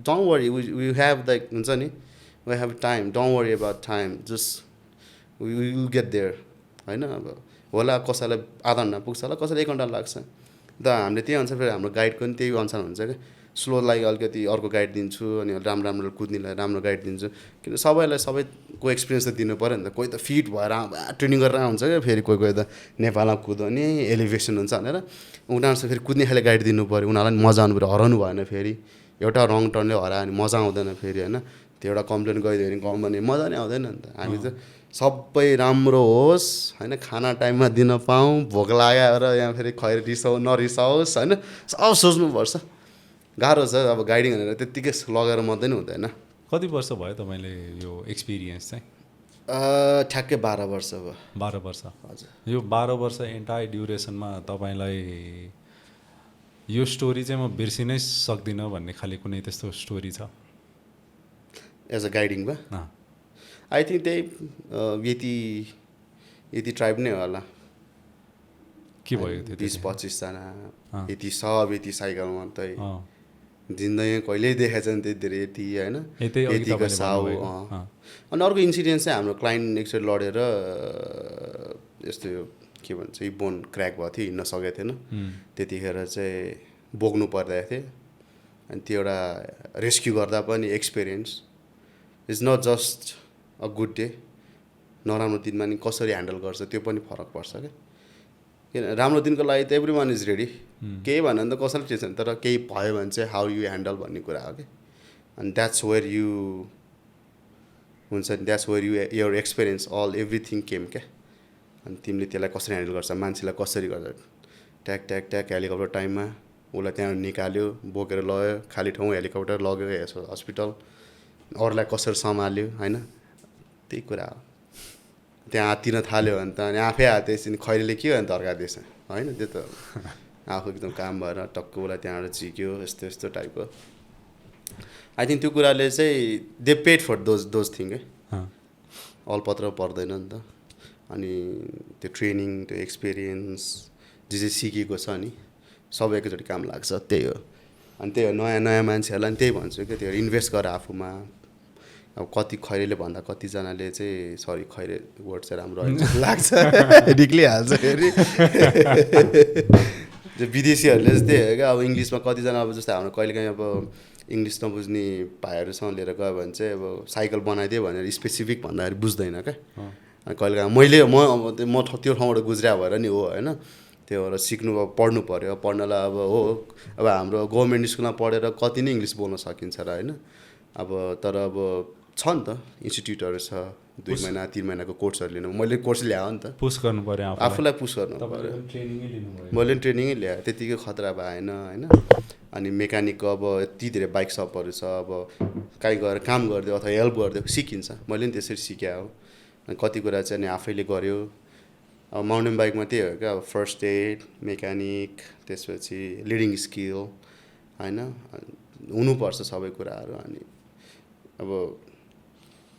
A: don't worry, we have like हुन्छ नि, we have time, don't worry about time, just we will get there होइन। अब होला कसैलाई आधा घन्टा पुग्छ होला, कसैलाई 1 घन्टा लाग्छ। त हामीले त्यही अनुसार फेरि हाम्रो गाइडको पनि त्यही अनुसार हुन्छ क्या। स्लोलाई अलिकति अर्को गाइड दिन्छु, अनि राम्रो कुद्नेलाई राम्रो गाइड दिन्छु। किन सबैलाई सबैको एक्सपिरियन्स त दिनु पऱ्यो नि त। कोही त फिट भएर ट्रेनिङ गरेर हुन्छ क्या, फेरि कोही त नेपालमा कुदाउने एलिभेसन हुन्छ भनेर उनीहरूसँग फेरि कुद्ने खाले गाइड दिनु पऱ्यो। उनीहरूलाई पनि मजा आउनु पऱ्यो, हराउनु भएन। फेरि एउटा रङ टर्नले हरायो भने मजा आउँदैन फेरि होइन। त्यो एउटा कम्प्लेन गरिदियो भने गाउँमा नि मजा नै आउँदैन नि त। हामी त सबै राम्रो होस् होइन, खाना टाइममा दिन पाऊँ, भोक लगाएर यहाँ फेरि खैर नरिसाओस् होइन, सब सोच्नुपर्छ। गाह्रो छ अब गाइडिङ भनेर त्यत्तिकै लगेर मात्रै नि हुँदैन।
B: कति वर्ष भयो तपाईँले यो एक्सपिरियन्स चाहिँ?
A: ठ्याक्कै 12 वर्ष भयो।
B: 12 वर्ष?
A: हजुर।
B: यो 12 वर्ष एन्टायर ड्युरेसनमा तपाईँलाई यो स्टोरी चाहिँ म बिर्सिनै सक्दिनँ भन्ने खाले कुनै त्यस्तो स्टोरी छ
A: एज अ गाइडिङमा? आई थिङ्क त्यही यति ट्राइब नै होला।
B: के भयो त्यो?
A: 20-25 जना यति सब यति साइकल मात्रै जिन्दगी कहिल्यै देखेको छैन त्यति धेरै यति होइन, यतिको साउ। अनि अर्को इन्सिडेन्ट चाहिँ हाम्रो क्लाइन्ट एकचोटि लडेर यस्तो के भन्छ बोन क्र्याक भएको थियो, हिँड्न सकेको थिएन। त्यतिखेर चाहिँ बोक्नु पर्दाखेरि थियो। अनि त्यो एउटा रेस्क्यु गर्दा पनि experience is not just a good day. नराम्रो दिनमा नि कसरी ह्यान्डल गर्छ त्यो पनि फरक पर्छ क्या। किन राम्रो दिनको लागि त एभ्री वान इज रेडी, केही भन्यो भने त कसैले ठिक छैन, तर केही भयो भने चाहिँ हाउ यु ह्यान्डल भन्ने कुरा हो कि। अनि द्याट्स वेयर यु हुन्छ नि, that's where your experience all everything came क्या। अनि तिमीले त्यसलाई कसरी ह्यान्डल गर्छ मान्छेलाई कसरी गर्छ ट्याक ट्याक ट्याक हेलिकप्टर टाइममा उसलाई त्यहाँ निकाल्यो बोकेर लग्यो खाली ठाउँ हेलिकप्टर लग्यो हस्पिटल अरूलाई कसरी सम्हाल्यो होइन त्यही कुरा हो त्यहाँ आत्तिन थाल्यो भने त अनि आफै आएपछि खैरीले के हो भने त अर्कादेश होइन त्यो त आफू एकदम काम भएर टक्क उसलाई त्यहाँबाट झिक्यो यस्तो यस्तो टाइपको आई थिङ्क त्यो कुराले चाहिँ they paid for those thing है अलपत्र पर्दैन नि त अनि त्यो ट्रेनिङ त्यो एक्सपिरियन्स जे जे सिकेको छ नि सबै एकैचोटि काम लाग्छ त्यही हो अनि त्यही हो नयाँ नयाँ मान्छेहरूलाई पनि त्यही भन्छु क्या त्यो इन्भेस्ट गर आफूमा अब कति खैरेले भन्दा कतिजनाले चाहिँ सरी खैरे वर्ड चाहिँ राम्रो लाग्छ निक्लिहाल्छ फेरि विदेशीहरूले चाहिँ त्यही हो क्या अब इङ्ग्लिसमा कतिजना अब जस्तै हाम्रो कहिलेकाहीँ अब इङ्ग्लिस नबुझ्ने भाइहरूसँग लिएर गयो भने चाहिँ अब साइकल बनाइदियो भनेर स्पेसिफिक भन्दाखेरि बुझ्दैन क्या अनि कहिलेकाहीँ म त्यो ठाउँबाट गुज्रिया भएर नि हो होइन त्यो भएर सिक्नु अब पढ्नु पऱ्यो पढ्नलाई अब हो अब हाम्रो गभर्मेन्ट स्कुलमा पढेर कति नै इङ्ग्लिस बोल्न सकिन्छ र होइन अब तर अब छ नि त इन्स्टिट्युटहरू छ 2 महिना 3 महिनाको कोर्सहरू लिनु मैले कोर्स ल्याएँ नि त
B: पुस गर्नु पऱ्यो
A: आफूलाई पुस गर्नु पऱ्यो मैले ट्रेनिङै ल्याएँ त्यतिकै खतरा भएन होइन अनि मेकानिकको अब यति धेरै बाइक सपहरू छ अब काहीँ गएर काम गरिदियो अथवा हेल्प गरिदियो सिकिन्छ मैले पनि त्यसरी सिकेँ हो अनि कति कुरा चाहिँ अनि आफैले गऱ्यो अब माउन्टेन बाइकमा त्यही हो क्या अब फर्स्ट एड मेकानिक त्यसपछि लिडिङ स्किल होइन हुनुपर्छ सबै कुराहरू अनि अब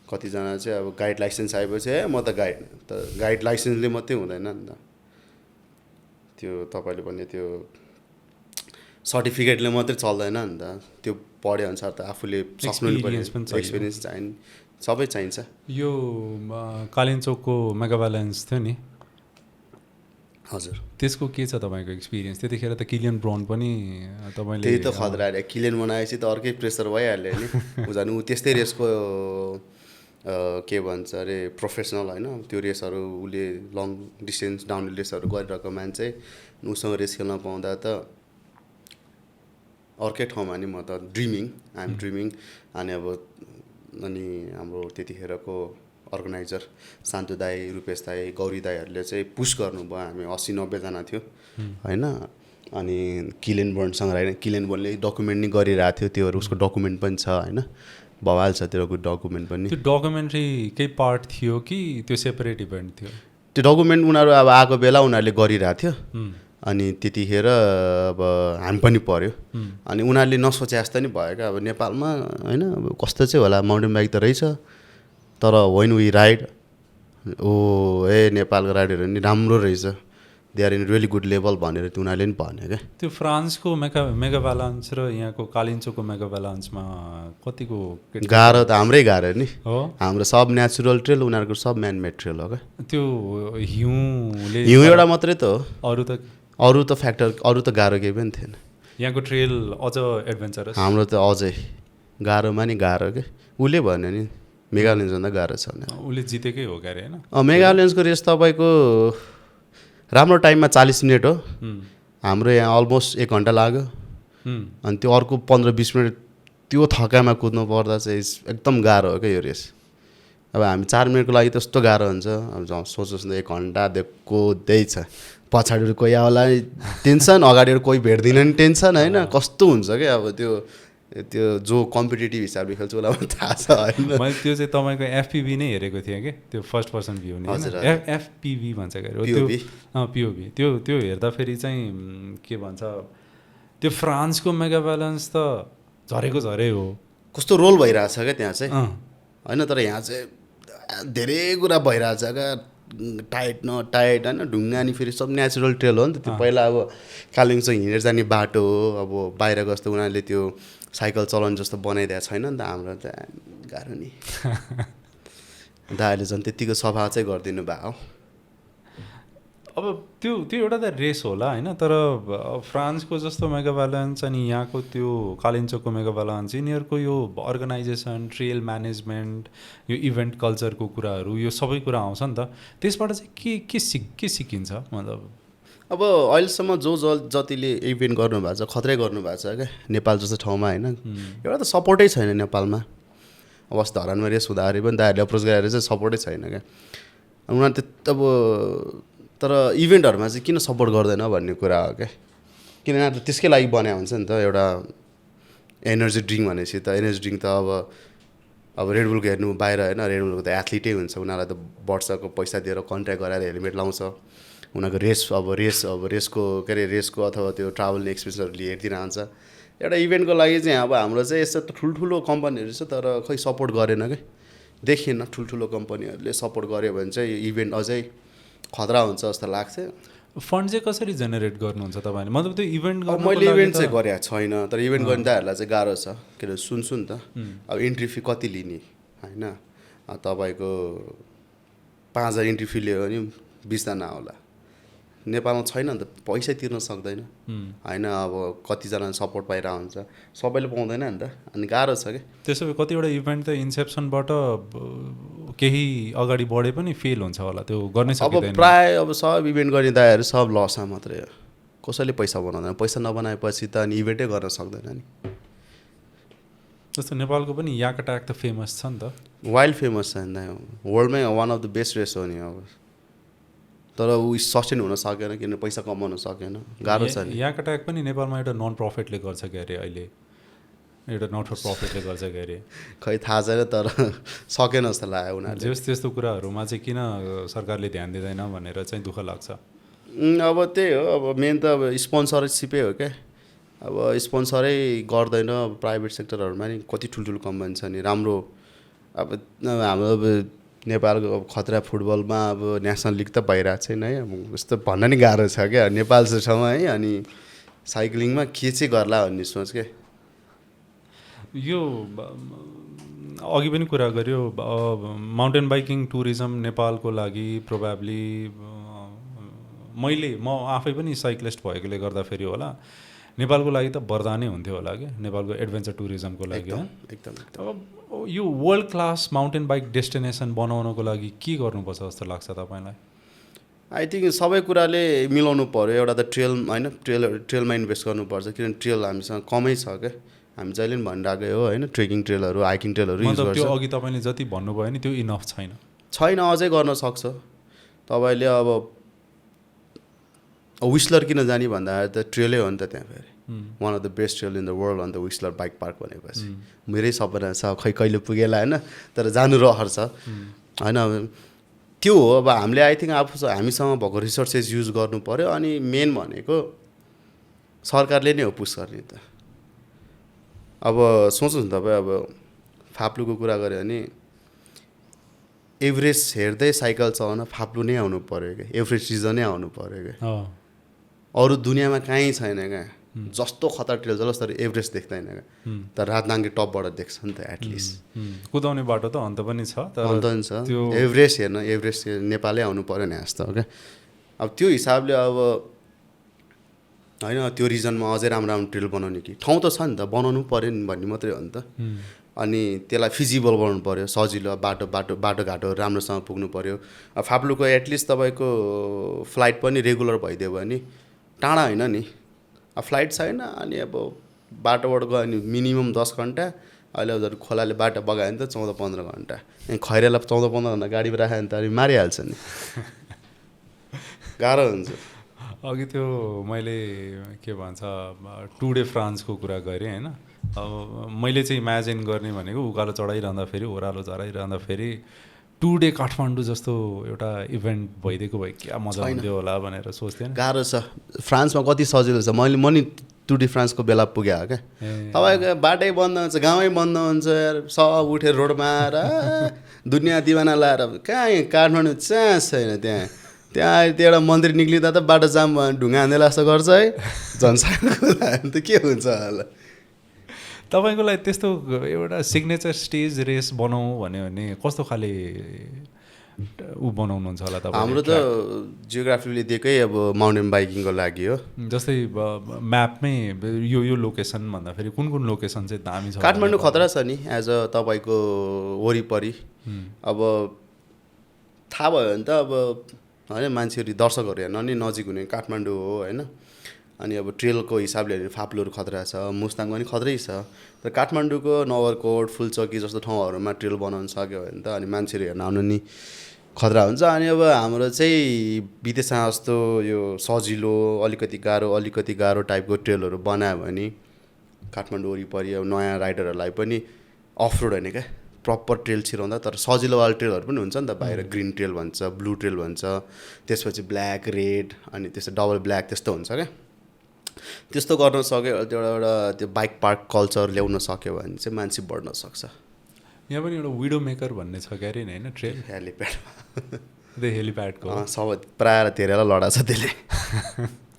A: कतिजना चाहिँ अब गाइड लाइसेन्स आएपछि म त गाइड लाइसेन्सले मात्रै हुँदैन नि त त्यो तपाईँले भन्ने त्यो सर्टिफिकेटले मात्रै चल्दैन नि त त्यो पढे अनुसार त आफूले सक्नु पर्यो एक्सपिरियन्स चाहिन्छ सबै चाहिन्छ
B: यो कालिम्पोङको मेगा ब्यालेन्स थियो नि
A: हजुर
B: त्यसको के छ तपाईँको एक्सपिरियन्स त्यतिखेर त किलियन ब्राउन पनि तपाईँले
A: त्यही त खतरा अरे किलियन बनाएपछि त अर्कै प्रेसर भइहाल्यो नि उजानु ऊ त्यस्तै रेसको के भन्छ अरे प्रोफेसनल होइन त्यो रेसहरू उसले लङ डिस्टेन्स डाउन रेसहरू गरिरहेको मान्छे उसँग रेस खेल्न पाउँदा त अर्कै ठाउँमा नि म त आइएम ड्रिमिङ अनि अब अनि हाम्रो त्यतिखेरको अर्गनाइजर शान्तु दाई रूपेश दाई गौरी दाईहरूले चाहिँ पुस गर्नुभयो हामी 80-90 जना थियो होइन अनि किलेन बर्नसँग होइन किलेन बर्नले डकुमेन्ट नि गरिरहेको थियो त्योहरू उसको डकुमेन्ट पनि छ होइन बवाल छ त्यो डकुमेन्ट पनि
B: त्यो डकुमेन्ट्री केही पार्ट थियो कि त्यो सेपरेट इभेन्ट थियो
A: त्यो डकुमेन्ट उनीहरू अब आएको बेला उनीहरूले गरिरहेको थियो अनि त्यतिखेर अब हामी पनि पऱ्यो अनि उनीहरूले नसोचे जस्तो नि भयो क्या अब नेपालमा होइन अब कस्तो चाहिँ होला माउन्टेन बाइक त रहेछ तर वेन वी राइड नेपालको राइडहरू नि राम्रो रहेछ they are in really good level भनेर त्यो उनीहरूले नि भन्यो क्या
B: त्यो फ्रान्सको मेगा ब्यालेन्स र यहाँको कालिम्पोङको मेगा ब्यालेन्समा कतिको
A: गाह्रो त हाम्रै गाह्रो नि
B: हो
A: हाम्रो सब नेचुरल ट्रेल उनीहरूको सब म्यानमेड ट्रेल हो क्या
B: त्यो हिउँ
A: एउटा मात्रै त हो
B: अरू त
A: फ्याक्टर अरू त गाह्रो केही पनि थिएन
B: यहाँको ट्रेल अझ एडभेन्चरस
A: हाम्रो त अझै गाह्रोमा नि गाह्रो क्या उसले भन्यो नि मेगालेन्सभन्दा गाह्रो छ भने
B: उसले जितेकै हो क्यारे होइन
A: मेगालेन्सको रेस तपाईँको राम्रो टाइममा 40 मिनट हो हाम्रो यहाँ अलमोस्ट 1 घन्टा लाग्यो अनि त्यो अर्को 15-20 मिनट त्यो थकाइमा कुद्नु पर्दा चाहिँ एकदम गाह्रो हो क्या यो रेस अब हामी 4 मिनटको लागि त्यस्तो गाह्रो हुन्छ अब सोच्नुहोस् न 1 घन्टा दिएको त्यही छ पछाडि कोही आउला टेन्सन अगाडि कोही भेट्दिन नि टेन्सन होइन कस्तो हुन्छ क्या अब त्यो जो कम्पिटेटिभ हिसाबले खेल्छ उसलाई थाहा छ होइन
B: मैले त्यो चाहिँ तपाईँको एफपिभी नै हेरेको थिएँ कि त्यो फर्स्ट पर्सन भ्यू नि एफपिभी भन्छ त्यो पिओभी त्यो हेर्दाखेरि चाहिँ के भन्छ त्यो फ्रान्सको मेगा ब्यालेन्स त झरेको झरै हो
A: कस्तो रोल भइरहेछ क्या त्यहाँ चाहिँ होइन तर यहाँ चाहिँ धेरै कुरा भइरहेछ क्या टाइट न टाइट होइन ढुङ्गा नि फेरि सब नेचुरल ट्रेल हो नि त त्यो पहिला अब कालिम्पोङ हिँडेर जाने बाटो हो अब बाहिरको जस्तो उनीहरूले त्यो साइकल चलाउनु जस्तो बनाइदिएको छैन नि त हाम्रो त गाह्रो नि दाइले झन् त्यत्तिको सफा चाहिँ गरिदिनु भएको
B: अब त्यो एउटा त रेस होला होइन तर फ्रान्सको जस्तो मेगा ब्यालेन्स अनि यहाँको त्यो कालिम्पोङको मेगा ब्यालेन्स यिनीहरूको यो अर्गनाइजेसन ट्रेल म्यानेजमेन्ट यो इभेन्ट कल्चरको कुराहरू यो सबै कुरा आउँछ नि त त्यसबाट चाहिँ के सिकिन्छ मतलब
A: अब अहिलेसम्म जतिले इभेन्ट गर्नुभएको छ खत्रै गर्नुभएको छ क्या नेपाल जस्तो ठाउँमा होइन एउटा त सपोर्टै छैन नेपालमा अब धरानमा रेस हुँदाखेरि पनि दाइहरूले अप्रोच गरेर चाहिँ सपोर्टै छैन क्या उनीहरू त अब तर इभेन्टहरूमा चाहिँ किन सपोर्ट गर्दैन भन्ने कुरा हो क्या, किन उनीहरू त त्यसकै लागि बनाएको हुन्छ नि त। एउटा एनर्जी ड्रिङ्क भनेपछि त एनर्जी ड्रिङ्क त अब रेडबुलको हेर्नु बाहिर होइन, रेडबुलको त एथलिटै हुन्छ, उनीहरूलाई त वर्षको पैसा दिएर कन्ट्र्याक्ट गराएर हेलमेट लाउँछ, उनीहरूको रेसको के अरे रेसको अथवा त्यो ट्राभल एक्सपेन्सहरू हेरिदिन आउँछ। एउटा इभेन्टको लागि चाहिँ अब हाम्रो चाहिँ यस्तो ठुल्ठुलो कम्पनीहरू छ तर खै सपोर्ट गरेन क्या, देखिएन ठुल्ठुलो कम्पनीहरूले सपोर्ट गर्यो भने चाहिँ इभेन्ट अझै खतरा हुन्छ जस्तो लाग्छ।
B: फन्ड चाहिँ कसरी जेनेरेट गर्नुहुन्छ तपाईँले, मतलब त्यो इभेन्ट
A: अब मैले इभेन्ट चाहिँ गरेको छैन, तर इभेन्ट गर्ने दाहरूलाई चाहिँ गाह्रो छ, किनभने सुन्छु नि त अब इन्ट्री फी कति लिने होइन, तपाईँको 5,000 इन्ट्री फी लियो भने 20 जना होला, नेपालमा छैन नि त, पैसै तिर्न सक्दैन होइन। अब कतिजना सपोर्ट पाइरहेको हुन्छ, सबैले पाउँदैन नि त, अनि गाह्रो छ क्या।
B: त्यसो भए कतिवटा इभेन्ट त इन्सेप्सनबाट केही अगाडि बढे पनि फेल हुन्छ होला, त्यो गर्नै सकिँदैन।
A: अब प्राय अब सब इभेन्ट गर्ने दाइहरू सब लसमा मात्रै हो, कसैले पैसा बनाउँदैन, पैसा नबनाएपछि त अनि इभेन्टै गर्न सक्दैन नि।
B: जस्तो नेपालको पनि याक अट्याक त फेमस छ नि त,
A: वाइल्ड फेमस छ नि, वर्ल्डमै one of the best race हो नि अब, तर ऊ सस्टेन हुन सकेन किन पैसा कमाउन सकेन, गाह्रो छ नि।
B: याक अट्याक पनि नेपालमा एउटा नन प्रफिटले गर्छ क्या अरे, अहिले एउटा नट फर प्रफिटले गर्छ क्या अरे,
A: खै थाहा छैन तर सकेन जस्तो लाग्यो उनीहरूले।
B: त्यस्तो कुराहरूमा चाहिँ किन सरकारले ध्यान दिँदैन भनेर चाहिँ दुःख लाग्छ।
A: अब त्यही हो, अब मेन त अब स्पोन्सरसिपै हो क्या, अब स्पोन्सरै गर्दैन। अब प्राइभेट सेक्टरहरूमा नि कति ठुल्ठुलो कम्पनी छ नि राम्रो, अब हाम्रो अब नेपालको अब खतरा फुटबलमा अब नेसनल लिग त भइरहेको छैन है, अब यस्तो भन्न नि गाह्रो छ क्या नेपाल जस्तोमा है। अनि साइक्लिङमा के चाहिँ गर्ला भन्ने सोच क्या।
B: यो अघि पनि कुरा गर्यो, माउन्टेन बाइकिङ टुरिज्म नेपालको लागि प्रोभाब्ली म आफै पनि साइक्लिस्ट भएकोले गर्दाखेरि होला नेपालको लागि त वरदानै हुन्थ्यो होला क्या, नेपालको एडभेन्चर टुरिज्मको लागि।
A: एकदम
B: अब यो world class mountain bike destination बनाउनको लागि के गर्नुपर्छ जस्तो लाग्छ तपाईँलाई?
A: आई थिङ्क सबै कुराले मिलाउनु पऱ्यो। एउटा त ट्रेल होइन, ट्रेलमा इन्भेस्ट गर्नुपर्छ, किनभने ट्रेल हामीसँग कमै छ क्या, हामी जहिले पनि भनिरहेकै हो होइन, ट्रेकिङ ट्रेलहरू हाइकिङ ट्रेलहरू युज गर्छ।
B: त्यो अघि तपाईँले जति भन्नुभयो नि त्यो इनफ छैन,
A: अझै गर्न सक्छ तपाईँले। अब विस्लर किन जाने भन्दाखेरि त ट्रेलै हो नि त, त्यहाँ फेरि one of the best trail in the world अन्त विस्लर बाइक पार्क भनेपछि मेरै सपना छ, खै कहिले पुगेला होइन, तर जानु रहर छ होइन। त्यो हो अब हामीले आई थिङ्क हामीसँग भएको रिसोर्सेस युज गर्नु पऱ्यो। अनि मेन भनेको सरकारले नै हो पुस गर्ने त। अब सोच्नुहोस् न तपाईँ, अब फाप्लुको कुरा गऱ्यो भने एभरेस्ट हेर्दै साइकल चलाउन फाप्लु नै आउनु पऱ्यो क्या, एभरेस्ट सिजनै आउनु पऱ्यो क्या, अरू दुनियाँमा कहीँ छैन क्या। जस्तो खतरा ट्रेल चलोस् तर एभरेस्ट देख्दैन क्या, तर राजनाङ्गे टपबाट देख्छ नि त एटलिस्ट।
B: कुदाउने बाटो त अन्त पनि छ,
A: अन्त पनि छ, एभरेस्ट हेर्न एभरेस्ट नेपालै आउनु पऱ्यो नि जस्तो हो क्या। अब त्यो हिसाबले अब होइन, त्यो रिजनमा अझै राम्रो ट्रेल बनाउने कि ठाउँ त छ नि त, बनाउनु पऱ्यो नि भन्ने मात्रै हो नि त। अनि त्यसलाई फिजिबल बनाउनु पऱ्यो, सजिलो बाटोघाटो राम्रोसँग पुग्नु पऱ्यो। अब फाप्लुको एटलिस्ट तपाईँको फ्लाइट पनि रेगुलर भइदियो भने, टाढा होइन नि, अब फ्लाइट छैन अनि अब बाटोबाट गयो भने मिनिमम 10 घन्टा, अहिले अब खोलाले बाटो बगायो भने त 14-15 घन्टा, खैरेलाई 14-15 घन्टा गाडीमा राख्यो भने त अनि मारिहाल्छ नि, गाह्रो हुन्छ।
B: अघि त्यो मैले के भन्छ टु डे फ्रान्सको कुरा गरेँ होइन, अब मैले चाहिँ इमेजिन गर्ने भनेको उकालो चढाइरहँदाखेरि ओह्रालो झराइरहँदाखेरि 2 डे काठमाडौँ जस्तो एउटा इभेन्ट भइदिएको भए क्या मजा हुन्थ्यो होला भनेर सोच्थेँ।
A: गाह्रो छ, फ्रान्समा कति सजिलो छ। म नि टु डे फ्रान्सको बेला पुगेँ क्या, तपाईँको बाटै बन्द हुन्छ, गाउँै बन्द हुन्छ, सब उठेर रोडमा आएर दुनियाँ दिवाना लाएर कहाँ काठमाडौँ चान्स छैन। त्यहाँ त्यो एउटा मन्दिर निक्लिँदा त बाटो जाम भयो, ढुङ्गा हान्दै जस्तो गर्छ है, झन् त के हुन्छ होला।
B: तपाईँको लागि त्यस्तो एउटा सिग्नेचर स्टेज रेस बनाऊ भन्यो भने कस्तो खाले बनाउनुहुन्छ होला तपाईँ?
A: हाम्रो त जियोग्राफीले दिएकै अब माउन्टेन बाइकिङको लागि हो।
B: जस्तै म्यापमै यो लोकेसन भन्दाखेरि कुन लोकेसन चाहिँ दामी छ?
A: काठमाडौँ खतरा छ नि एज अ तपाईँको वरिपरि। अब थाहा भयो भने त अब होइन, मान्छेहरू दर्शकहरू हेर्न नि नजिक हुने काठमाडौँ हो होइन। अनि अब ट्रेलको हिसाबले हेऱ्यो फाप्लुहरू खतरा छ, मुस्ताङ पनि खतरै छ, तर काठमाडौँको नगरकोट फुलचोकी जस्तो ठाउँहरूमा ट्रेल बनाउन सक्यो भने त अनि मान्छेहरू हेर्न आउनु नि खतरा हुन्छ। अनि अब हाम्रो चाहिँ विदेशमा जस्तो यो सजिलो अलिकति गाह्रो टाइपको ट्रेलहरू बनायो भने काठमाडौँ वरिपरि अब नयाँ राइडरहरूलाई पनि अफ रोड होइन क्या, प्रपर ट्रेल छिराउँदा तर सजिलोवाला ट्रेलहरू पनि हुन्छ नि त। बाहिर ग्रिन ट्रेल भन्छ, ब्लू ट्रेल भन्छ, त्यसपछि ब्ल्याक रेड अनि त्यस्तो डबल ब्ल्याक त्यस्तो हुन्छ क्या। त्यस्तो गर्न सक्यो एउटा त्यो बाइक पार्क कल्चर ल्याउन सक्यो भने चाहिँ मान्छे बढ्न सक्छ।
B: यहाँ पनि एउटा विडो मेकर भन्ने छ क्या अरे होइन ट्रेल
A: हेलिप्याडमा
B: त्यो हेलिप्याडको
A: सबै प्रायः धेरैलाई लडा छ त्यसले।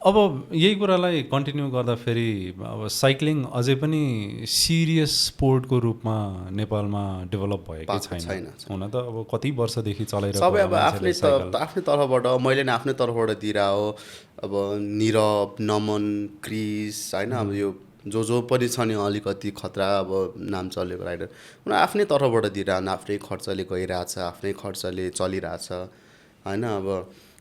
B: अब यही कुरालाई कन्टिन्यू गर्दाखेरि अब साइक्लिङ अझै पनि सिरियस स्पोर्टको रूपमा नेपालमा डेभलप भएको छैन हुन त। अब कति वर्षदेखि चलाइरहेको
A: सबै अब आफ्नै तर्फबाट मैले नै आफ्नै तर्फबाट दिइरह हो। अब निरव, नमन, क्रिस होइन, अब यो जो पनि छ नि अलिकति खतरा अब नाम चलेको राइडर, उनीहरू आफ्नै तर्फबाट दिइरहनु, आफ्नै खर्चले गइरहेछ, आफ्नै खर्चले चलिरहेछ होइन। अब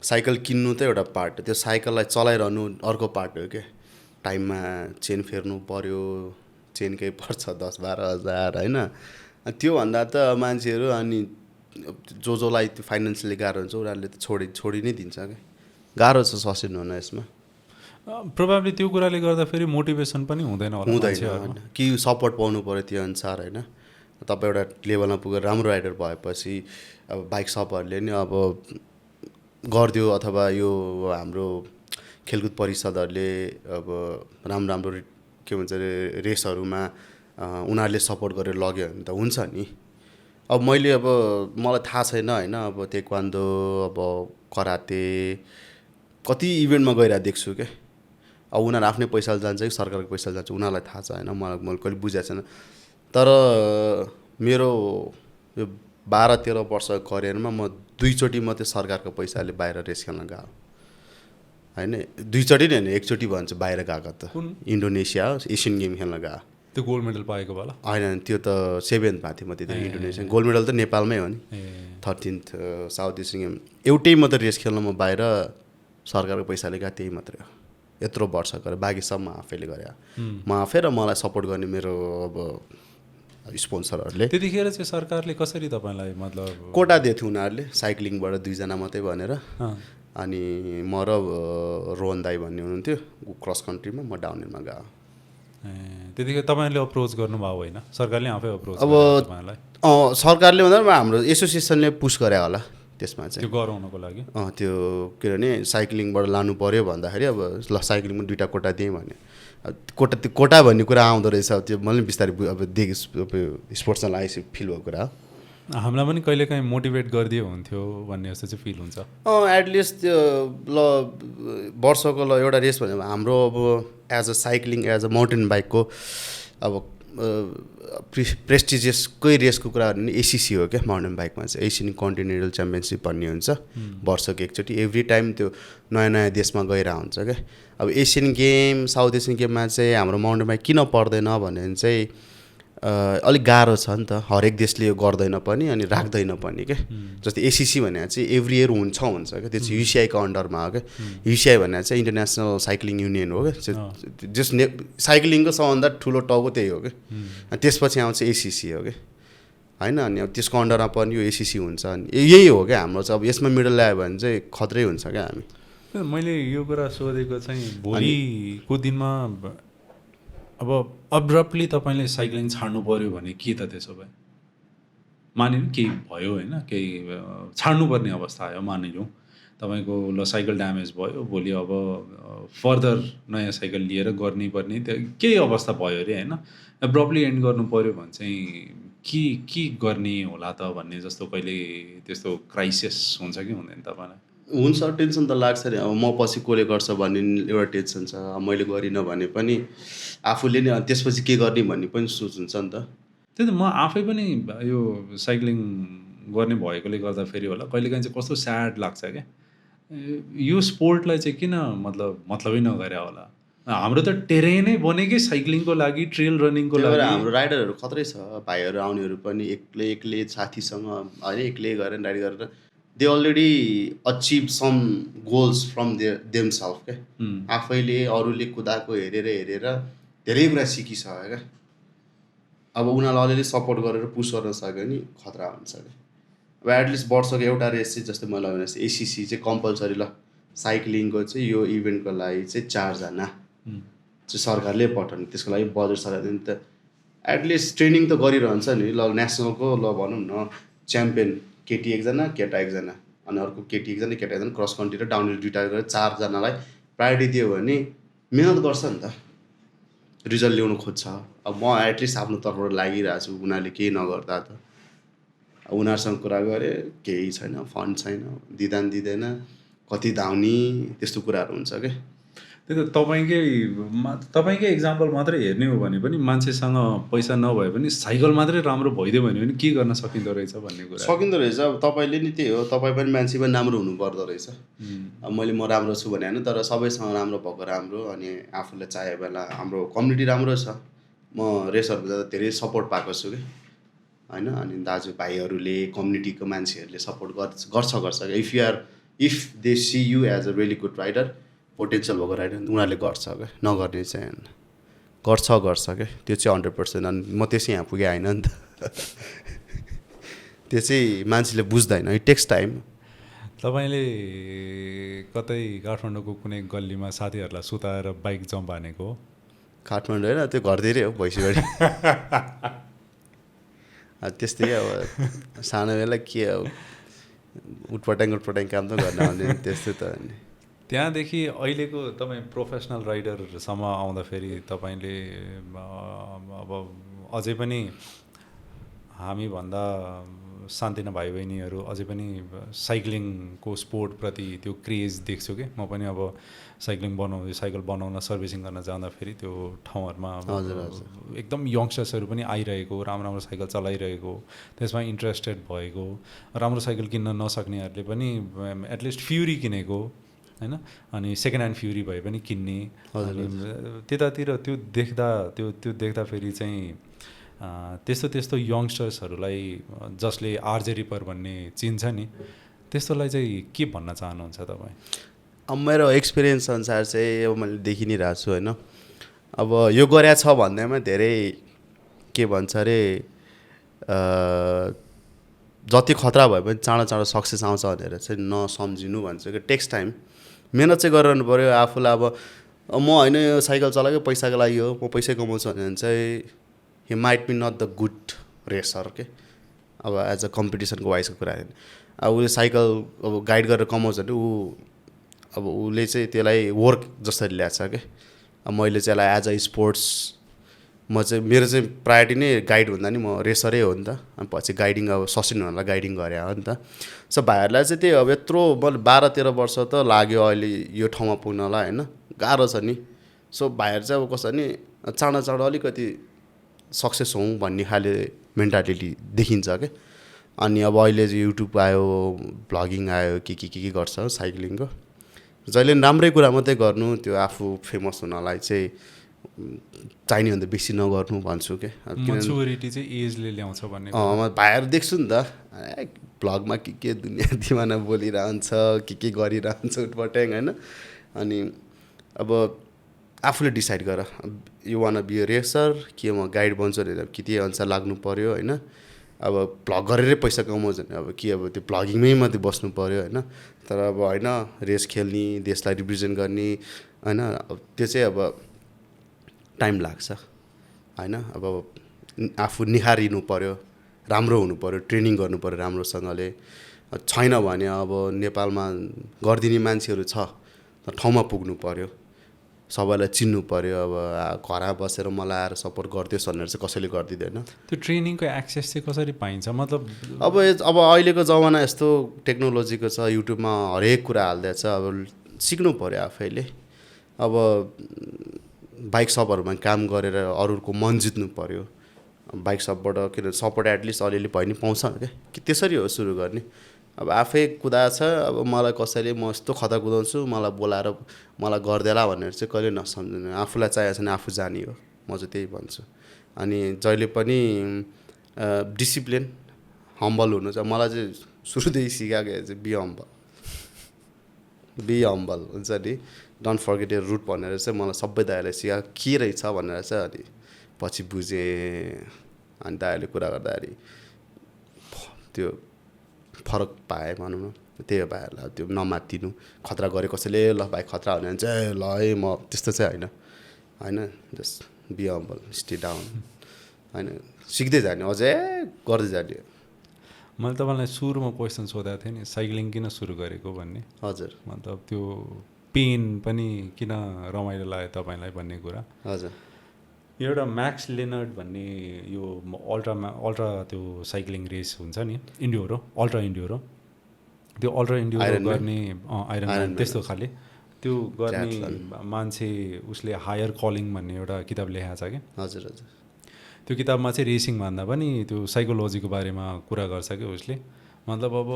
A: साइकल किन्नु त एउटा पार्ट, त्यो साइकललाई चलाइरहनु अर्को पार्ट हो क्या। टाइममा चेन फेर्नु पऱ्यो, चेनकै पर्छ 10-12 हजार होइन। त्योभन्दा त मान्छेहरू अनि जोलाई त्यो फाइनेन्सियली गाह्रो हुन्छ उनीहरूले त छोडी नै दिन्छ क्या। गाह्रो छ सस्टेन हुन यसमा।
B: प्रोभाब्ली त्यो कुराले गर्दाखेरि मोटिभेसन पनि हुँदैन
A: कि सपोर्ट पाउनु पऱ्यो त्यो अनुसार होइन। तपाईँ एउटा लेभलमा पुगेर राम्रो राइडर भएपछि अब बाइक सपहरूले नि अब गरिदियो, अथवा यो हाम्रो खेलकुद परिषदहरूले अब राम्रो के भन्छ रेसहरूमा उनीहरूले सपोर्ट गरेर लग्यो भने त हुन्छ नि। अब मलाई थाहा छैन होइन, अब ताइक्वान्डो अब कराते कति इभेन्टमा गइरहेको देख्छु क्या। अब उनीहरू आफ्नै पैसाले जान्छ कि सरकारको पैसाले जान्छ उनीहरूलाई थाहा छ होइन, मैले कहिले बुझेको छैन। तर मेरो यो 12-13 वर्षको करियरमा म 2 चोटि मात्रै सरकारको पैसाले बाहिर रेस खेल्न गएको होइन। 2 चोटि नै होइन, 1 चोटि भन्छ बाहिर गएको त इन्डोनेसिया एसियन गेम खेल्न गएको।
B: त्यो गोल्ड मेडल पाएको होला
A: होइन, त्यो त 7th भएको थियो म त्यति। इन्डोनेसिया गोल्ड मेडल त नेपालमै हो नि, 13th साउथ एसियन गेम। एउटै मात्रै रेस खेल्न म बाहिर सरकारको पैसाले गएको, त्यही मात्रै हो। यत्रो वर्ष गरेँ, बाँकी सब म आफैले गरेँ। म आफै र मलाई सपोर्ट गर्ने मेरो अब स्पोन्सरहरूले।
B: त्यतिखेर चाहिँ सरकारले कसरी तपाईँलाई मतलब
A: कोटा दिएको थियो उनीहरूले साइक्लिङबाट 2 जना मात्रै भनेर। अनि म र रोहन दाई भन्ने हुनुहुन्थ्यो क्रस कन्ट्रीमा, म डाउनहिलमा गएको।
B: त्यतिखेर तपाईँले अप्रोच गर्नुभयो होइन, सरकारले आफै अप्रोच
A: अब सरकारले भन्दा हाम्रो एसोसिएसनले पुस गरे होला त्यसमा चाहिँ,
B: त्यो गराउनको लागि।
A: त्यो किनभने साइक्लिङबाट लानु पऱ्यो भन्दाखेरि अब ल साइक्लिङमा 2टा कोटा दिएँ भने कोटा भन्ने कुरा आउँदो रहेछ। त्यो मैले बिस्तारै अब स्पोर्ट्समा आएपछि फिल भएको कुरा हो।
B: हामीलाई पनि कहिलेकाहीँ मोटिभेट गरिदियो हुन्थ्यो भन्ने जस्तो चाहिँ फिल हुन्छ।
A: एटलिस्ट त्यो ल वर्षको ल एउटा रेस भन्यो हाम्रो अब as a cycling as a mountain बाइकको अब प्रेस्टिजियसकै रेसको कुरा भने एसिसी हो क्या। माउन्टेन बाइकमा चाहिँ एसियन कन्टिनेन्टल च्याम्पियनसिप भन्ने हुन्छ वर्षको एकचोटि। एभ्री टाइम त्यो नयाँ देशमा गइरहेको हुन्छ क्या। अब एसियन गेम साउथ एसियन गेममा चाहिँ हाम्रो माउन्टेन बाइक किन पर्दैन भने चाहिँ अलिक गाह्रो छ नि त, हरेक देशले यो गर्दैन पनि अनि राख्दैन पनि क्या। जस्तै एसिसी भने चाहिँ एभ्री इयर हुन्छ क्या, त्यो चाहिँ युसिआईको अन्डरमा हो क्या। युसिआई भने चाहिँ इन्टरनेसनल साइक्लिङ युनियन हो क्या, जस साइक्लिङको सबभन्दा ठुलो टाउको त्यही हो क्या। त्यसपछि आउँछ एसिसी हो क्या होइन। अनि अब त्यसको अन्डरमा पनि यो एसिसी हुन्छ। अनि यही हो क्या हाम्रो चाहिँ। अब यसमा मिडल ल्यायो भने चाहिँ खत्रै हुन्छ क्या हामी।
B: मैले यो कुरा सोधेको चाहिँ भोलिको दिनमा अब अब्रप्टली तपाईँले साइक्लिङ छाड्नु पऱ्यो भने के त त्यसो भए मानिलिउँ केही भयो होइन, केही छाड्नुपर्ने अवस्था आयो मानिलिउँ तपाईँको ल साइकल ड्यामेज भयो, भोलि अब फर्दर नयाँ साइकल लिएर गर्नै पर्ने त्यो केही अवस्था भयो अरे होइन, एब्रप्टली एन्ड गर्नु पऱ्यो भने चाहिँ के गर्ने होला त भन्ने जस्तो कहिले त्यस्तो क्राइसिस हुन्छ कि हुँदैन तपाईँलाई?
A: हुन्छ, टेन्सन त लाग्छ नि। अब म पछि कसले गर्छ भन्ने एउटा टेन्सन छ। मैले गरिनँ भने पनि आफूले नै त्यसपछि के गर्ने भन्ने पनि सोच हुन्छ नि त।
B: त्यही त म आफै पनि यो साइक्लिङ गर्ने भएकोले गर्दाखेरि होला कहिलेकाहीँ चाहिँ कस्तो स्याड लाग्छ क्या। यो स्पोर्टलाई चाहिँ किन मतलबै नगरे होला। हाम्रो त टेरेनै बनेकै साइक्लिङको लागि, ट्रेल रनिङको लागि।
A: हाम्रो राइडरहरू खत्रै छ, भाइहरू आउनेहरू पनि एक्लै साथीसँग होइन एक्लै गरेर राइड गरेर they already achieve some goals from themselves क्या। आफैले अरूले कुदाएको हेरेर धेरै कुरा सिकिसक्यो क्या। अब उनीहरूलाई अलिअलि सपोर्ट गरेर पुस गर्न सक्यो भने खतरा हुन्छ क्या। अब एटलिस्ट वर्षको एउटा रेस चाहिँ जस्तै मैले भने एसिसी चाहिँ कम्पलसरी ल साइक्लिङको चाहिँ यो इभेन्टको लागि चाहिँ 4 जना चाहिँ सरकारले पठाउने त्यसको लागि बजेट सरकारले त एटलिस्ट ट्रेनिङ त गरिरहन्छ नि ल नेसनलको ल भनौँ न च्याम्पियन केटी एकजना केटा एकजना अनि अर्को केटी एकजना केटा एकजना क्रस कन्ट्री र डाउनहिल दुइटा गरेर 4 जनालाई प्रायोरिटी दियो भने मिहिनेत गर्छ नि त रिजल्ट ल्याउनु खोज्छ अब म एटलिस्ट आफ्नो तर्फबाट लागिरहेको छु उनीहरूले केही नगर्दा त उनीहरूसँग कुरा गरेँ केही छैन फन्ड छैन दिँदैन कति धाउने त्यस्तो कुराहरू हुन्छ क्या
B: त्यही त तपाईँकै इक्जाम्पल मात्रै हेर्ने हो भने पनि मान्छेसँग पैसा नभए पनि साइकल मात्रै राम्रो भइदियो भने पनि के गर्न सकिँदो रहेछ भन्ने कुरा
A: सकिँदो रहेछ अब तपाईँले नि त्यही हो तपाईँ पनि मान्छे पनि राम्रो हुनुपर्दो रहेछ अब मैले म राम्रो छु भने होइन तर सबैसँग राम्रो भएको राम्रो अनि आफूले चाहे बेला हाम्रो कम्युनिटी राम्रो छ म रेसहरूको जाँदा धेरै सपोर्ट पाएको छु कि होइन अनि दाजुभाइहरूले कम्युनिटीको मान्छेहरूले सपोर्ट गर्छ if they see you as a really good rider potential भएको राइडर उनीहरूले गर्छ क्या नगर्ने चाहिँ गर्छ क्या त्यो चाहिँ 100%। अनि म त्यसै यहाँ पुगेँ होइन नि त त्यो चाहिँ मान्छेले बुझ्दैन इट टेक्स टाइम।
B: तपाईँले कतै काठमाडौँको कुनै गल्लीमा साथीहरूलाई सुताएर बाइक जम्प हानेको हो?
A: काठमाडौँ होइन त्यो घरतिरै हो भैँसीबारी त्यस्तै अब सानो बेला के अब उटपटाङ काम त गर्न आउने त्यस्तो त अनि
B: त्यहाँदेखि अहिलेको तपाईँ प्रोफेसनल राइडरसम्म आउँदाखेरि तपाईँले अब अझै पनि हामीभन्दा सान्तिना भाइ बहिनीहरू अझै पनि साइक्लिङको स्पोर्टप्रति त्यो क्रेज देख्छु कि म पनि अब साइक्लिङ साइकल बनाउन सर्भिसिङ गर्न जाँदाखेरि त्यो ठाउँहरूमा एकदम यङ्स्टर्सहरू पनि आइरहेको राम्रो साइकल चलाइरहेको त्यसमा इन्ट्रेस्टेड भएको राम्रो साइकल किन्न नसक्नेहरूले पनि एटलिस्ट फ्युरी किनेको होइन अनि सेकेन्ड ह्यान्ड फ्युरी भए पनि किन्ने त्यतातिर त्यो देख्दाखेरि चाहिँ त्यस्तो यङ्स्टर्सहरूलाई जसले आरजे रिपर भन्ने चिन्छ नि त्यस्तोलाई चाहिँ के भन्न चाहनुहुन्छ तपाईँ?
A: अब मेरो एक्सपिरियन्स अनुसार चाहिँ अब मैले देखि नै रहेको छु होइन अब यो गरेको छ भन्दैमा धेरै के भन्छ अरे जति खतरा भए पनि चाँडो सक्सेस आउँछ भनेर चाहिँ नसम्झिनु भन्छ कि टेक्स टाइम मिहिनेत चाहिँ गरिरहनु पऱ्यो आफूलाई। अब म होइन यो साइकल चलाएको पैसाको लागि हो म पैसै कमाउँछु भने चाहिँ he might be not the good racer के अब एज अ कम्पिटिसनको वाइजको कुरा होइन अब उसले साइकल अब गाइड गरेर कमाउँछ भने अब उसले चाहिँ त्यसलाई वर्क जसरी ल्याएको छ क्या अब मैले चाहिँ यसलाई एज अ स्पोर्ट्स म चाहिँ मेरो चाहिँ प्रायोरिटी नै गाइड हुँदा नि म रेसरै हो नि त अनि पछि गाइडिङ अब सस्टेन हुनलाई गाइडिङ गरे हो नि त। सो भाइहरूलाई चाहिँ त्यही अब यत्रो मैले 12-13 वर्ष त लाग्यो अहिले यो ठाउँमा पुग्नलाई होइन गाह्रो छ नि। सो भाइहरू चाहिँ अब कस्तो नि चाँडो अलिकति सक्सेस हौँ भन्ने खाले मेन्टालिटी देखिन्छ क्या। अनि अब अहिले चाहिँ युट्युब आयो भ्लगिङ आयो के गर्छ साइक्लिङको जहिले पनि राम्रै कुरा मात्रै गर्नु त्यो आफू फेमस हुनलाई चाहिँ चाहिने भन्दा बेसी नगर्नु भन्छु क्या।
B: म्याचुरिटी चाहिँ एजले ल्याउँछ भन्ने
A: भाइहरू देख्छु नि त भ्लगमा के दुनियाँ दिमाना बोलिरहन्छ के गरिरहन्छ उटपटाङ होइन अनि अब आफूले डिसाइड गर you want be a racer के म गाइड बन्छु भनेर कि त्यही अनुसार लाग्नु पऱ्यो होइन। अब भ्लग गरेरै पैसा कमाउँछ भने अब के अब त्यो भ्लगिङमै मात्रै बस्नु पऱ्यो होइन तर अब होइन रेस खेल्ने देशलाई रिप्रेजेन्ट गर्ने होइन अब त्यो चाहिँ अब टाइम लाग्छ होइन। अब आफू निखारिनु पऱ्यो राम्रो हुनु पऱ्यो ट्रेनिङ गर्नु पऱ्यो राम्रोसँगले छैन भने अब नेपालमा गरिदिने मान्छेहरू छ ठाउँमा पुग्नु पऱ्यो सबैलाई चिन्नु पऱ्यो। अब घरमा बसेर मलाई आएर सपोर्ट गरिदियोस् भनेर चाहिँ कसैले गरिदिँदैन।
B: त्यो ट्रेनिङको एक्सेस चाहिँ कसरी पाइन्छ मतलब
A: अब अहिलेको जमाना यस्तो टेक्नोलोजीको छ युट्युबमा हरेक कुरा हालिदिएछ अब सिक्नु पऱ्यो आफैले। अब बाइक सपहरूमा काम गरेर अरूको मन जित्नु पऱ्यो बाइक सपबाट किन सपोर्ट एटलिस्ट अलिअलि भए नि पाउँछ क्या कि त्यसरी हो सुरु गर्ने। अब आफै कुदाएको छ अब मलाई कसैले म यस्तो खतरा कुदाउँछु मलाई बोलाएर मलाई गरिदेला भनेर चाहिँ कहिले नसम्झिनु आफूलाई चाहिएको छ भने आफू जाने हो म चाहिँ त्यही भन्छु। अनि जहिले पनि डिसिप्लिन हम्बल हुनु चाहिँ मलाई चाहिँ सुरुदेखि सिकाएको चाहिँ बी हम्बल हुन्छ नि डोन्ट फर्गेट यर रुट भनेर चाहिँ मलाई सबै दाइहरूले सिकाएको के रहेछ भनेर चाहिँ अनि पछि बुझेँ। अनि दाइहरूले कुरा गर्दाखेरि त्यो फरक पाएँ भनौँ न। त्यही भएर त्यो नमात्तिनु, खतरा गरे कसैले ल भाइ खतरा हुने भने चाहिँ ल है म त्यस्तो चाहिँ होइन just be humble, stay down होइन, सिक्दै जाने, अझै गर्दै जाने।
B: मैले तपाईँलाई सुरुमा क्वेसन सोधेको थिएँ नि साइक्लिङ किन सुरु गरेको भन्ने।
A: हजुर
B: मतलब त्यो पेन पनि किन रमाइलो लाग्यो तपाईँलाई भन्ने कुरा।
A: हजुर
B: एउटा म्याक्स लेनर्ड भन्ने यो अल्ट्रा त्यो साइक्लिङ रेस हुन्छ नि, इन्ड्योरो, अल्ट्रा इन्ड्योरो, त्यो अल्ट्रा इन्ड्योरो गर्ने आइरन म्यान त्यस्तो खाले त्यो गर्ने मान्छे उसले हायर कलिङ भन्ने एउटा किताब लेखाएको छ क्या।
A: हजुर हजुर
B: त्यो किताबमा चाहिँ रेसिङ भन्दा पनि त्यो साइकोलोजीको बारेमा कुरा गर्छ क्या उसले। मतलब अब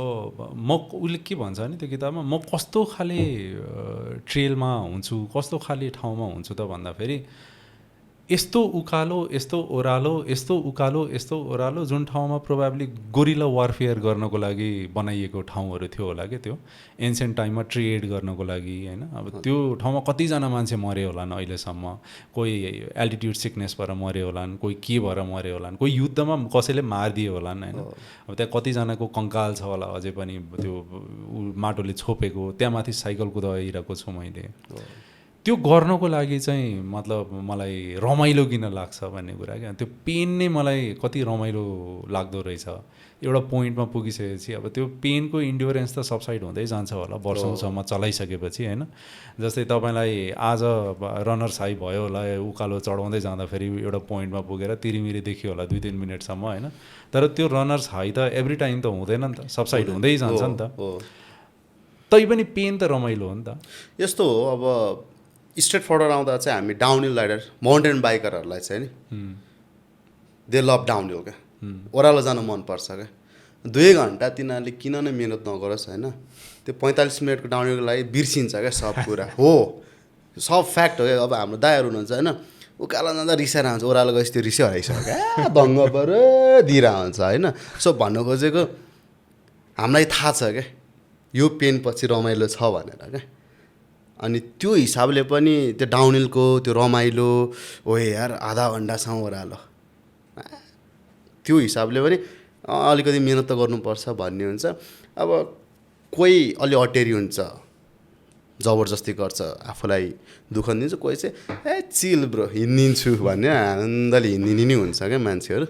B: उसले के भन्छ भने त्यो किताबमा म कस्तो खाले ट्रेलमा हुन्छु, कस्तो खाले ठाउँमा हुन्छु त भन्दाखेरि यस्तो उकालो यस्तो ओह्रालो, यस्तो उकालो यस्तो ओह्रालो, जुन ठाउँमा प्रोभाब्ली गोरिला वारफेयर गर्नको लागि बनाइएको ठाउँहरू थियो होला क्या, त्यो एन्सेन्ट टाइममा ट्रेड गर्नको लागि होइन। अब त्यो ठाउँमा कतिजना मान्छे मरे होलान् अहिलेसम्म, कोही एल्टिट्युड सिकनेस भएर मरे होलान्, कोही के भएर मरे होलान्, कोही युद्धमा कसैले मारिदिए होलान् होइन। अब त्यहाँ कतिजनाको कङ्काल छ होला अझै पनि त्यो माटोले छोपेको, त्यहाँ माथि साइकल कुदाइरहेको छु मैले। त्यो गर्नको लागि चाहिँ मतलब मलाई रमाइलो किन लाग्छ भन्ने कुरा क्या। त्यो पेन नै मलाई कति रमाइलो लाग्दो रहेछ एउटा पोइन्टमा पुगिसकेपछि। अब त्यो पेनको इन्ड्योरेन्स त सबसाइड हुँदै जान्छ होला वर्षौँसम्म चलाइसकेपछि होइन। जस्तै तपाईँलाई आज रनर्स हाई भयो होला, उकालो चढाउँदै जाँदाखेरि एउटा पोइन्टमा पुगेर तिरिमिरी देखियो होला 2-3 मिनटसम्म होइन। तर त्यो रनर्स हाई त एभ्री टाइम त हुँदैन नि त, सबसाइड हुँदै जान्छ नि त। तैपनि पेन त रमाइलो हो नि त।
A: यस्तो हो अब स्ट्रेट फरवर्ड आउँदा चाहिँ हामी डाउनहिल राइडर माउन्टेन बाइकरहरूलाई चाहिँ नि दे लभ डाउनहिल क्या, ओह्रालो जानु मनपर्छ क्या। 2 घन्टा तिनीहरूले किन नै मिहिनेत नगरोस् होइन, त्यो 45 मिनटको डाउनहिलको लागि बिर्सिन्छ क्या सब कुरा हो, सब फ्याक्ट हो क्या। अब हाम्रो दाइहरू हुनुहुन्छ होइन, उकालो जाँदा रिसाएर आउँछ, ओह्रालो गएपछि त्यो रिसै हराइसक्यो क्या, दङ्ग पऱ्यो दिइरह हुन्छ होइन। सो भन्नु खोजेको हामीलाई थाहा छ क्या यो पेन पछि रमाइलो छ भनेर क्या। अनि त्यो हिसाबले पनि त्यो डाउनहिलको त्यो रमाइलो ओ यार आधा घन्टासम्म ओह्रालो, त्यो हिसाबले पनि अलिकति मिहिनेत त गर्नुपर्छ भन्ने हुन्छ। अब कोही अलि अटेरी हुन्छ, जबरजस्ती गर्छ, आफूलाई दुःख दिन्छ, कोही चाहिँ चिल ब्रो हिँडिदिन्छु भन्ने आनन्दले हिँडिदिने नै हुन्छ क्या मान्छेहरू।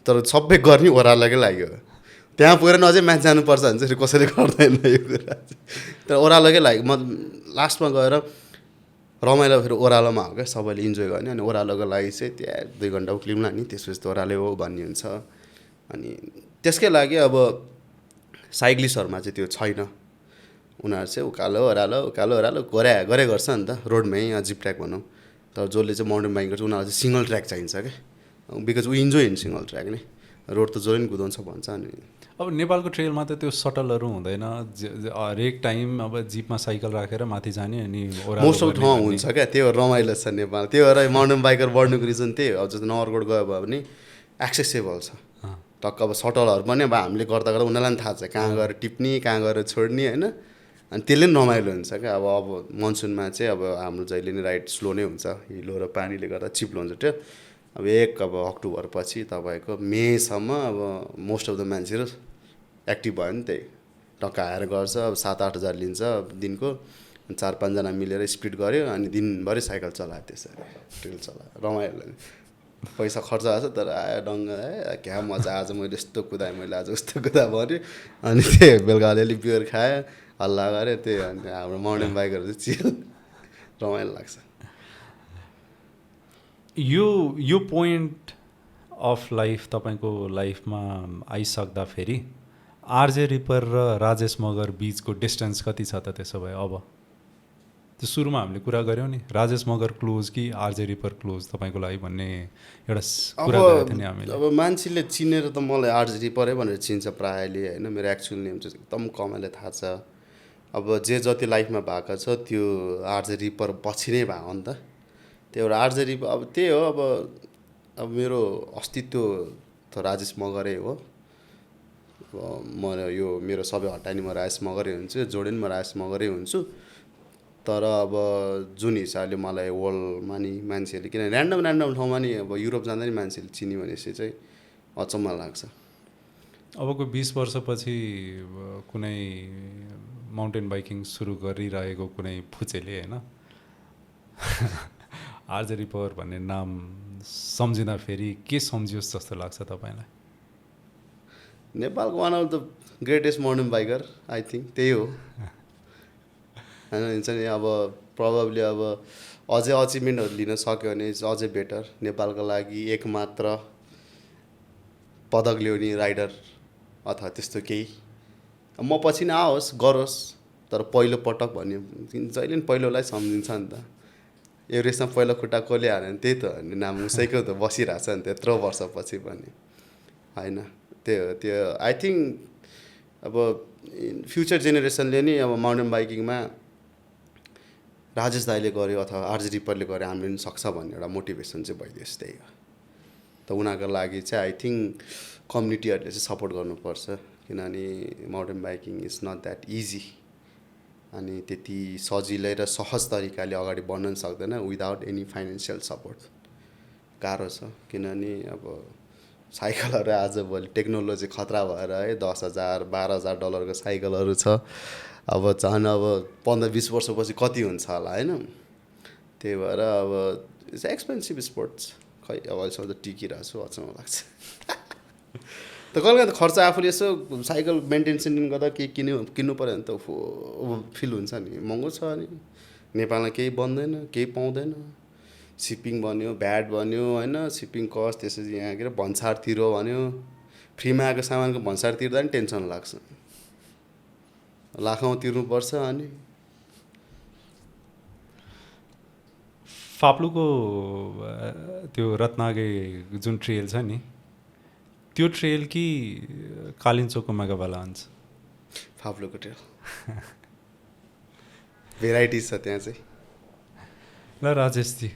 A: तर सबै गर्ने ओह्रालोकै लागि हो, त्यहाँ पुगेर अझै मान्छे जानुपर्छ भने चाहिँ कसैले गर्दैन यो कुरा। तर ओह्रालोकै लागि म लास्टमा गएर रमाइलो फेरि ओह्रालोमा हो क्या, सबैले इन्जोय गर्ने। अनि ओह्रालोको लागि चाहिँ त्यहाँ 2 घन्टा उक्लिउँला नि, त्यसपछि त ओह्रालो हो भन्ने हुन्छ। अनि त्यसकै लागि अब साइक्लिस्टहरूमा चाहिँ त्यो छैन, उनीहरू चाहिँ उकालो ओह्रालो गरे गर्छ नि त रोडमै, जिप ट्र्याक भनौँ। तर जसले चाहिँ माउन्टेन बाइक गर्छ उनीहरूलाई चाहिँ सिङ्गल ट्र्याक चाहिन्छ क्या, because we enjoy in single track नै, रोड त जसले पनि कुदाउँछ भन्छ। अनि
B: अब नेपालको ट्रेलमा त त्यो सटलहरू हुँदैन, हरेक टाइम अब जिपमा साइकल राखेर माथि जाने अनि
A: मोस्ट अफ ठाउँ हुन्छ क्या, त्यो रमाइलो छ नेपाल। त्यो भएर माउन्टेन बाइकर बढ्नुको रिजन त्यही हो। अब जस्तो नगरकोट गयो भने एक्सेसेबल छ टक्क। अब सटलहरू पनि अब हामीले गर्दा उनीहरूलाई पनि थाहा छ कहाँ गएर टिप्ने, कहाँ गएर छोड्ने होइन। अनि त्यसले पनि रमाइलो हुन्छ क्या। अब मनसुनमा चाहिँ अब हाम्रो जहिले नै राइड स्लो नै हुन्छ, हिलो र पानीले गर्दा चिप्लो हुन्छ त्यो। अब अक्टोबर पछि तपाईँको मेसम्म अब मोस्ट अफ द मान्छेहरू एक्टिभ भयो नि, त्यही टक्क आएर गर्छ। अब 7-8 हजार लिन्छ दिनको, 4-5 जना मिलेर स्पिड गऱ्यो अनि दिनभरि साइकल चलायो, त्यसरी ट्रेल चलायो, रमाइलो। पैसा खर्च आएछ तर आयो डङ्ग, क्या मजा, आज मैले यस्तो कुदाएँ, मैले आज उस्तो कुदा भन्यो। अनि त्यही बेलुका अलिअलि बियर खायो, हल्ला गऱ्यो, त्यही अनि हाम्रो माउन्टेन बाइकहरू चाहिँ चिल रमाइलो लाग्छ।
B: यो पोइन्ट अफ लाइफ तपाईँको लाइफमा आइसक्दाखेरि आरजे रिपर र राजेश मगर बिचको डिस्टेन्स कति छ त त्यसो भए? अब त्यो सुरुमा हामीले कुरा गऱ्यौँ नि, राजेश मगर क्लोज कि आरजे रिपर क्लोज तपाईँको लागि भन्ने एउटा कुरा गरेको थियो नि हामीले।
A: अब मान्छेले चिनेर त मलाई आरजे रिपरै भनेर चिन्छ प्रायःले होइन, मेरो एक्चुअल नेम चाहिँ एकदम कमैलाई थाहा छ। अब जे जति लाइफमा भएको छ त्यो आरजे रिपर पछि नै भएको नि त। त्यो एउटा आरजे रिपर अब त्यही हो। अब मेरो अस्तित्व त राजेश मगरै हो। म यो मेरो सबै हटानी म राजेश मगरै हुन्छु, जोडिन म राजेश मगरै हुन्छु। तर अब जुन हिसाबले मलाई वर्ल्डमा नि मान्छेहरूले, किन ऱ्यान्डम ठाउँमा नि अब युरोप जाँदा नि मान्छेले चिन्यो भनेपछि चाहिँ अचम्म लाग्छ।
B: अबको 20 वर्षपछि कुनै माउन्टेन बाइकिङ सुरु गरिरहेको कुनै फुचेले होइन आर्चरी पावर भन्ने नाम सम्झिँदा फेरि के सम्झियोस् जस्तो लाग्छ तपाईँलाई?
A: नेपालको one of the greatest mountain biker I think त्यही हो होइन। हुन्छ नि अब प्रोबेबली अब अझै अचिभमेन्टहरू लिन सक्यो भने अझै बेटर। नेपालको लागि एकमात्र पदक ल्याउने राइडर अथवा त्यस्तो केही म पछि नै आओस् गरोस्, तर पहिलो पटक भन्ने जहिले पनि पहिलोलाई सम्झिन्छ नि त। एभरेस्टमा पहिलो खुट्टा कसले हाल्यो भने त्यही त भन्ने नाम उसैको त बसिरहेछ नि त्यत्रो वर्षपछि पनि होइन। त्यो आई थिङ्क अब फ्युचर जेनेरेसनले नि अब माउन्टेन बाइकिङमा राजेश दाइले गर्यो अथवा आरजे रिपरले गर्यो हामीले पनि सक्छ भन्ने एउटा मोटिभेसन चाहिँ भइदियोस्, त्यही हो। त उनीहरूको लागि चाहिँ आई थिङ्क कम्युनिटीहरूले चाहिँ सपोर्ट गर्नुपर्छ, किनभने mountain biking is not that easy अनि त्यति सजिलै र सहज तरिकाले अगाडि बढ्न पनि सक्दैन विदाउट एनी फाइनेन्सियल सपोर्ट। गाह्रो छ, किनभने अब साइकलहरू आजभोलि टेक्नोलोजी खतरा भएर है $10,000 $12,000 साइकलहरू छ। अब झन् अब 15-20 वर्षपछि कति हुन्छ होला होइन। त्यही भएर अब इट्स एक्सपेन्सिभ स्पोर्ट्स। खै अब अहिलेसम्म त टिकिरहेको छु, अचम्म लाग्छ त कहिले त खर्च आफूले यसो साइकल मेन्टेन गर्दा के किन्नु पऱ्यो भने त फिल हुन्छ नि, महँगो छ नि। नेपालमा केही बन्दैन, केही पाउँदैन, सिपिङ बन्यो, भ्याट बन्यो होइन, सिपिङ कस्ट, त्यसपछि यहाँ के अरे भन्सार तिरो भन्यो। फ्रीमा आएको सामानको भन्सार तिर्दा पनि टेन्सन लाग्छ, लाखौँ तिर्नुपर्छ। अनि
B: फाप्लुको त्यो रत्नागे जुन ट्रेल छ नि, त्यो ट्रेल कि कालिन्चोकको मेगाबालान्स?
A: फाप्लुको ट्रेल भेराइटिज छ त्यहाँ चाहिँ।
B: ल राजेशजी,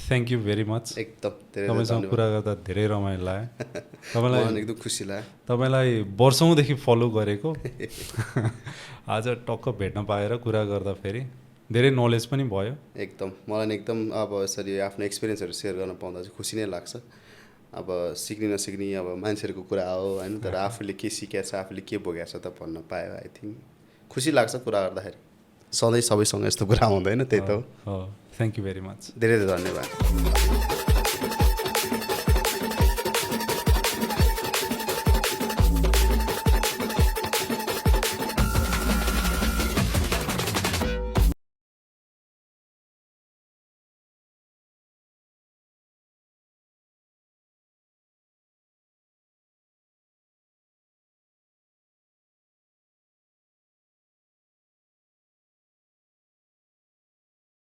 B: थ्याङ्क यू भेरी मच।
A: एकदम
B: तपाईँसँग कुरा गर्दा धेरै रमाइलो लाग्यो। तपाईँलाई
A: एकदम खुसी लाग्यो।
B: तपाईँलाई वर्षौँदेखि फलो गरेको आज टक्क भेट्न पाएर कुरा गर्दा फेरि धेरै नलेज पनि भयो।
A: एकदम मलाई एकदम अब यसरी आफ्नो एक्सपिरियन्सहरू सेयर गर्न पाउँदा चाहिँ खुसी नै लाग्छ। अब सिक्ने नसिक्ने अब मान्छेहरूको कुरा हो होइन, तर आफूले के सिकेको छ, आफूले के भोगेको छ त भन्न पायो। आई थिङ्क खुसी लाग्छ कुरा गर्दाखेरि। सधैँ सबैसँग यस्तो कुरा हुँदैन, त्यही त हो।
B: Thank you very much.
A: धेरै धेरै धन्यवाद।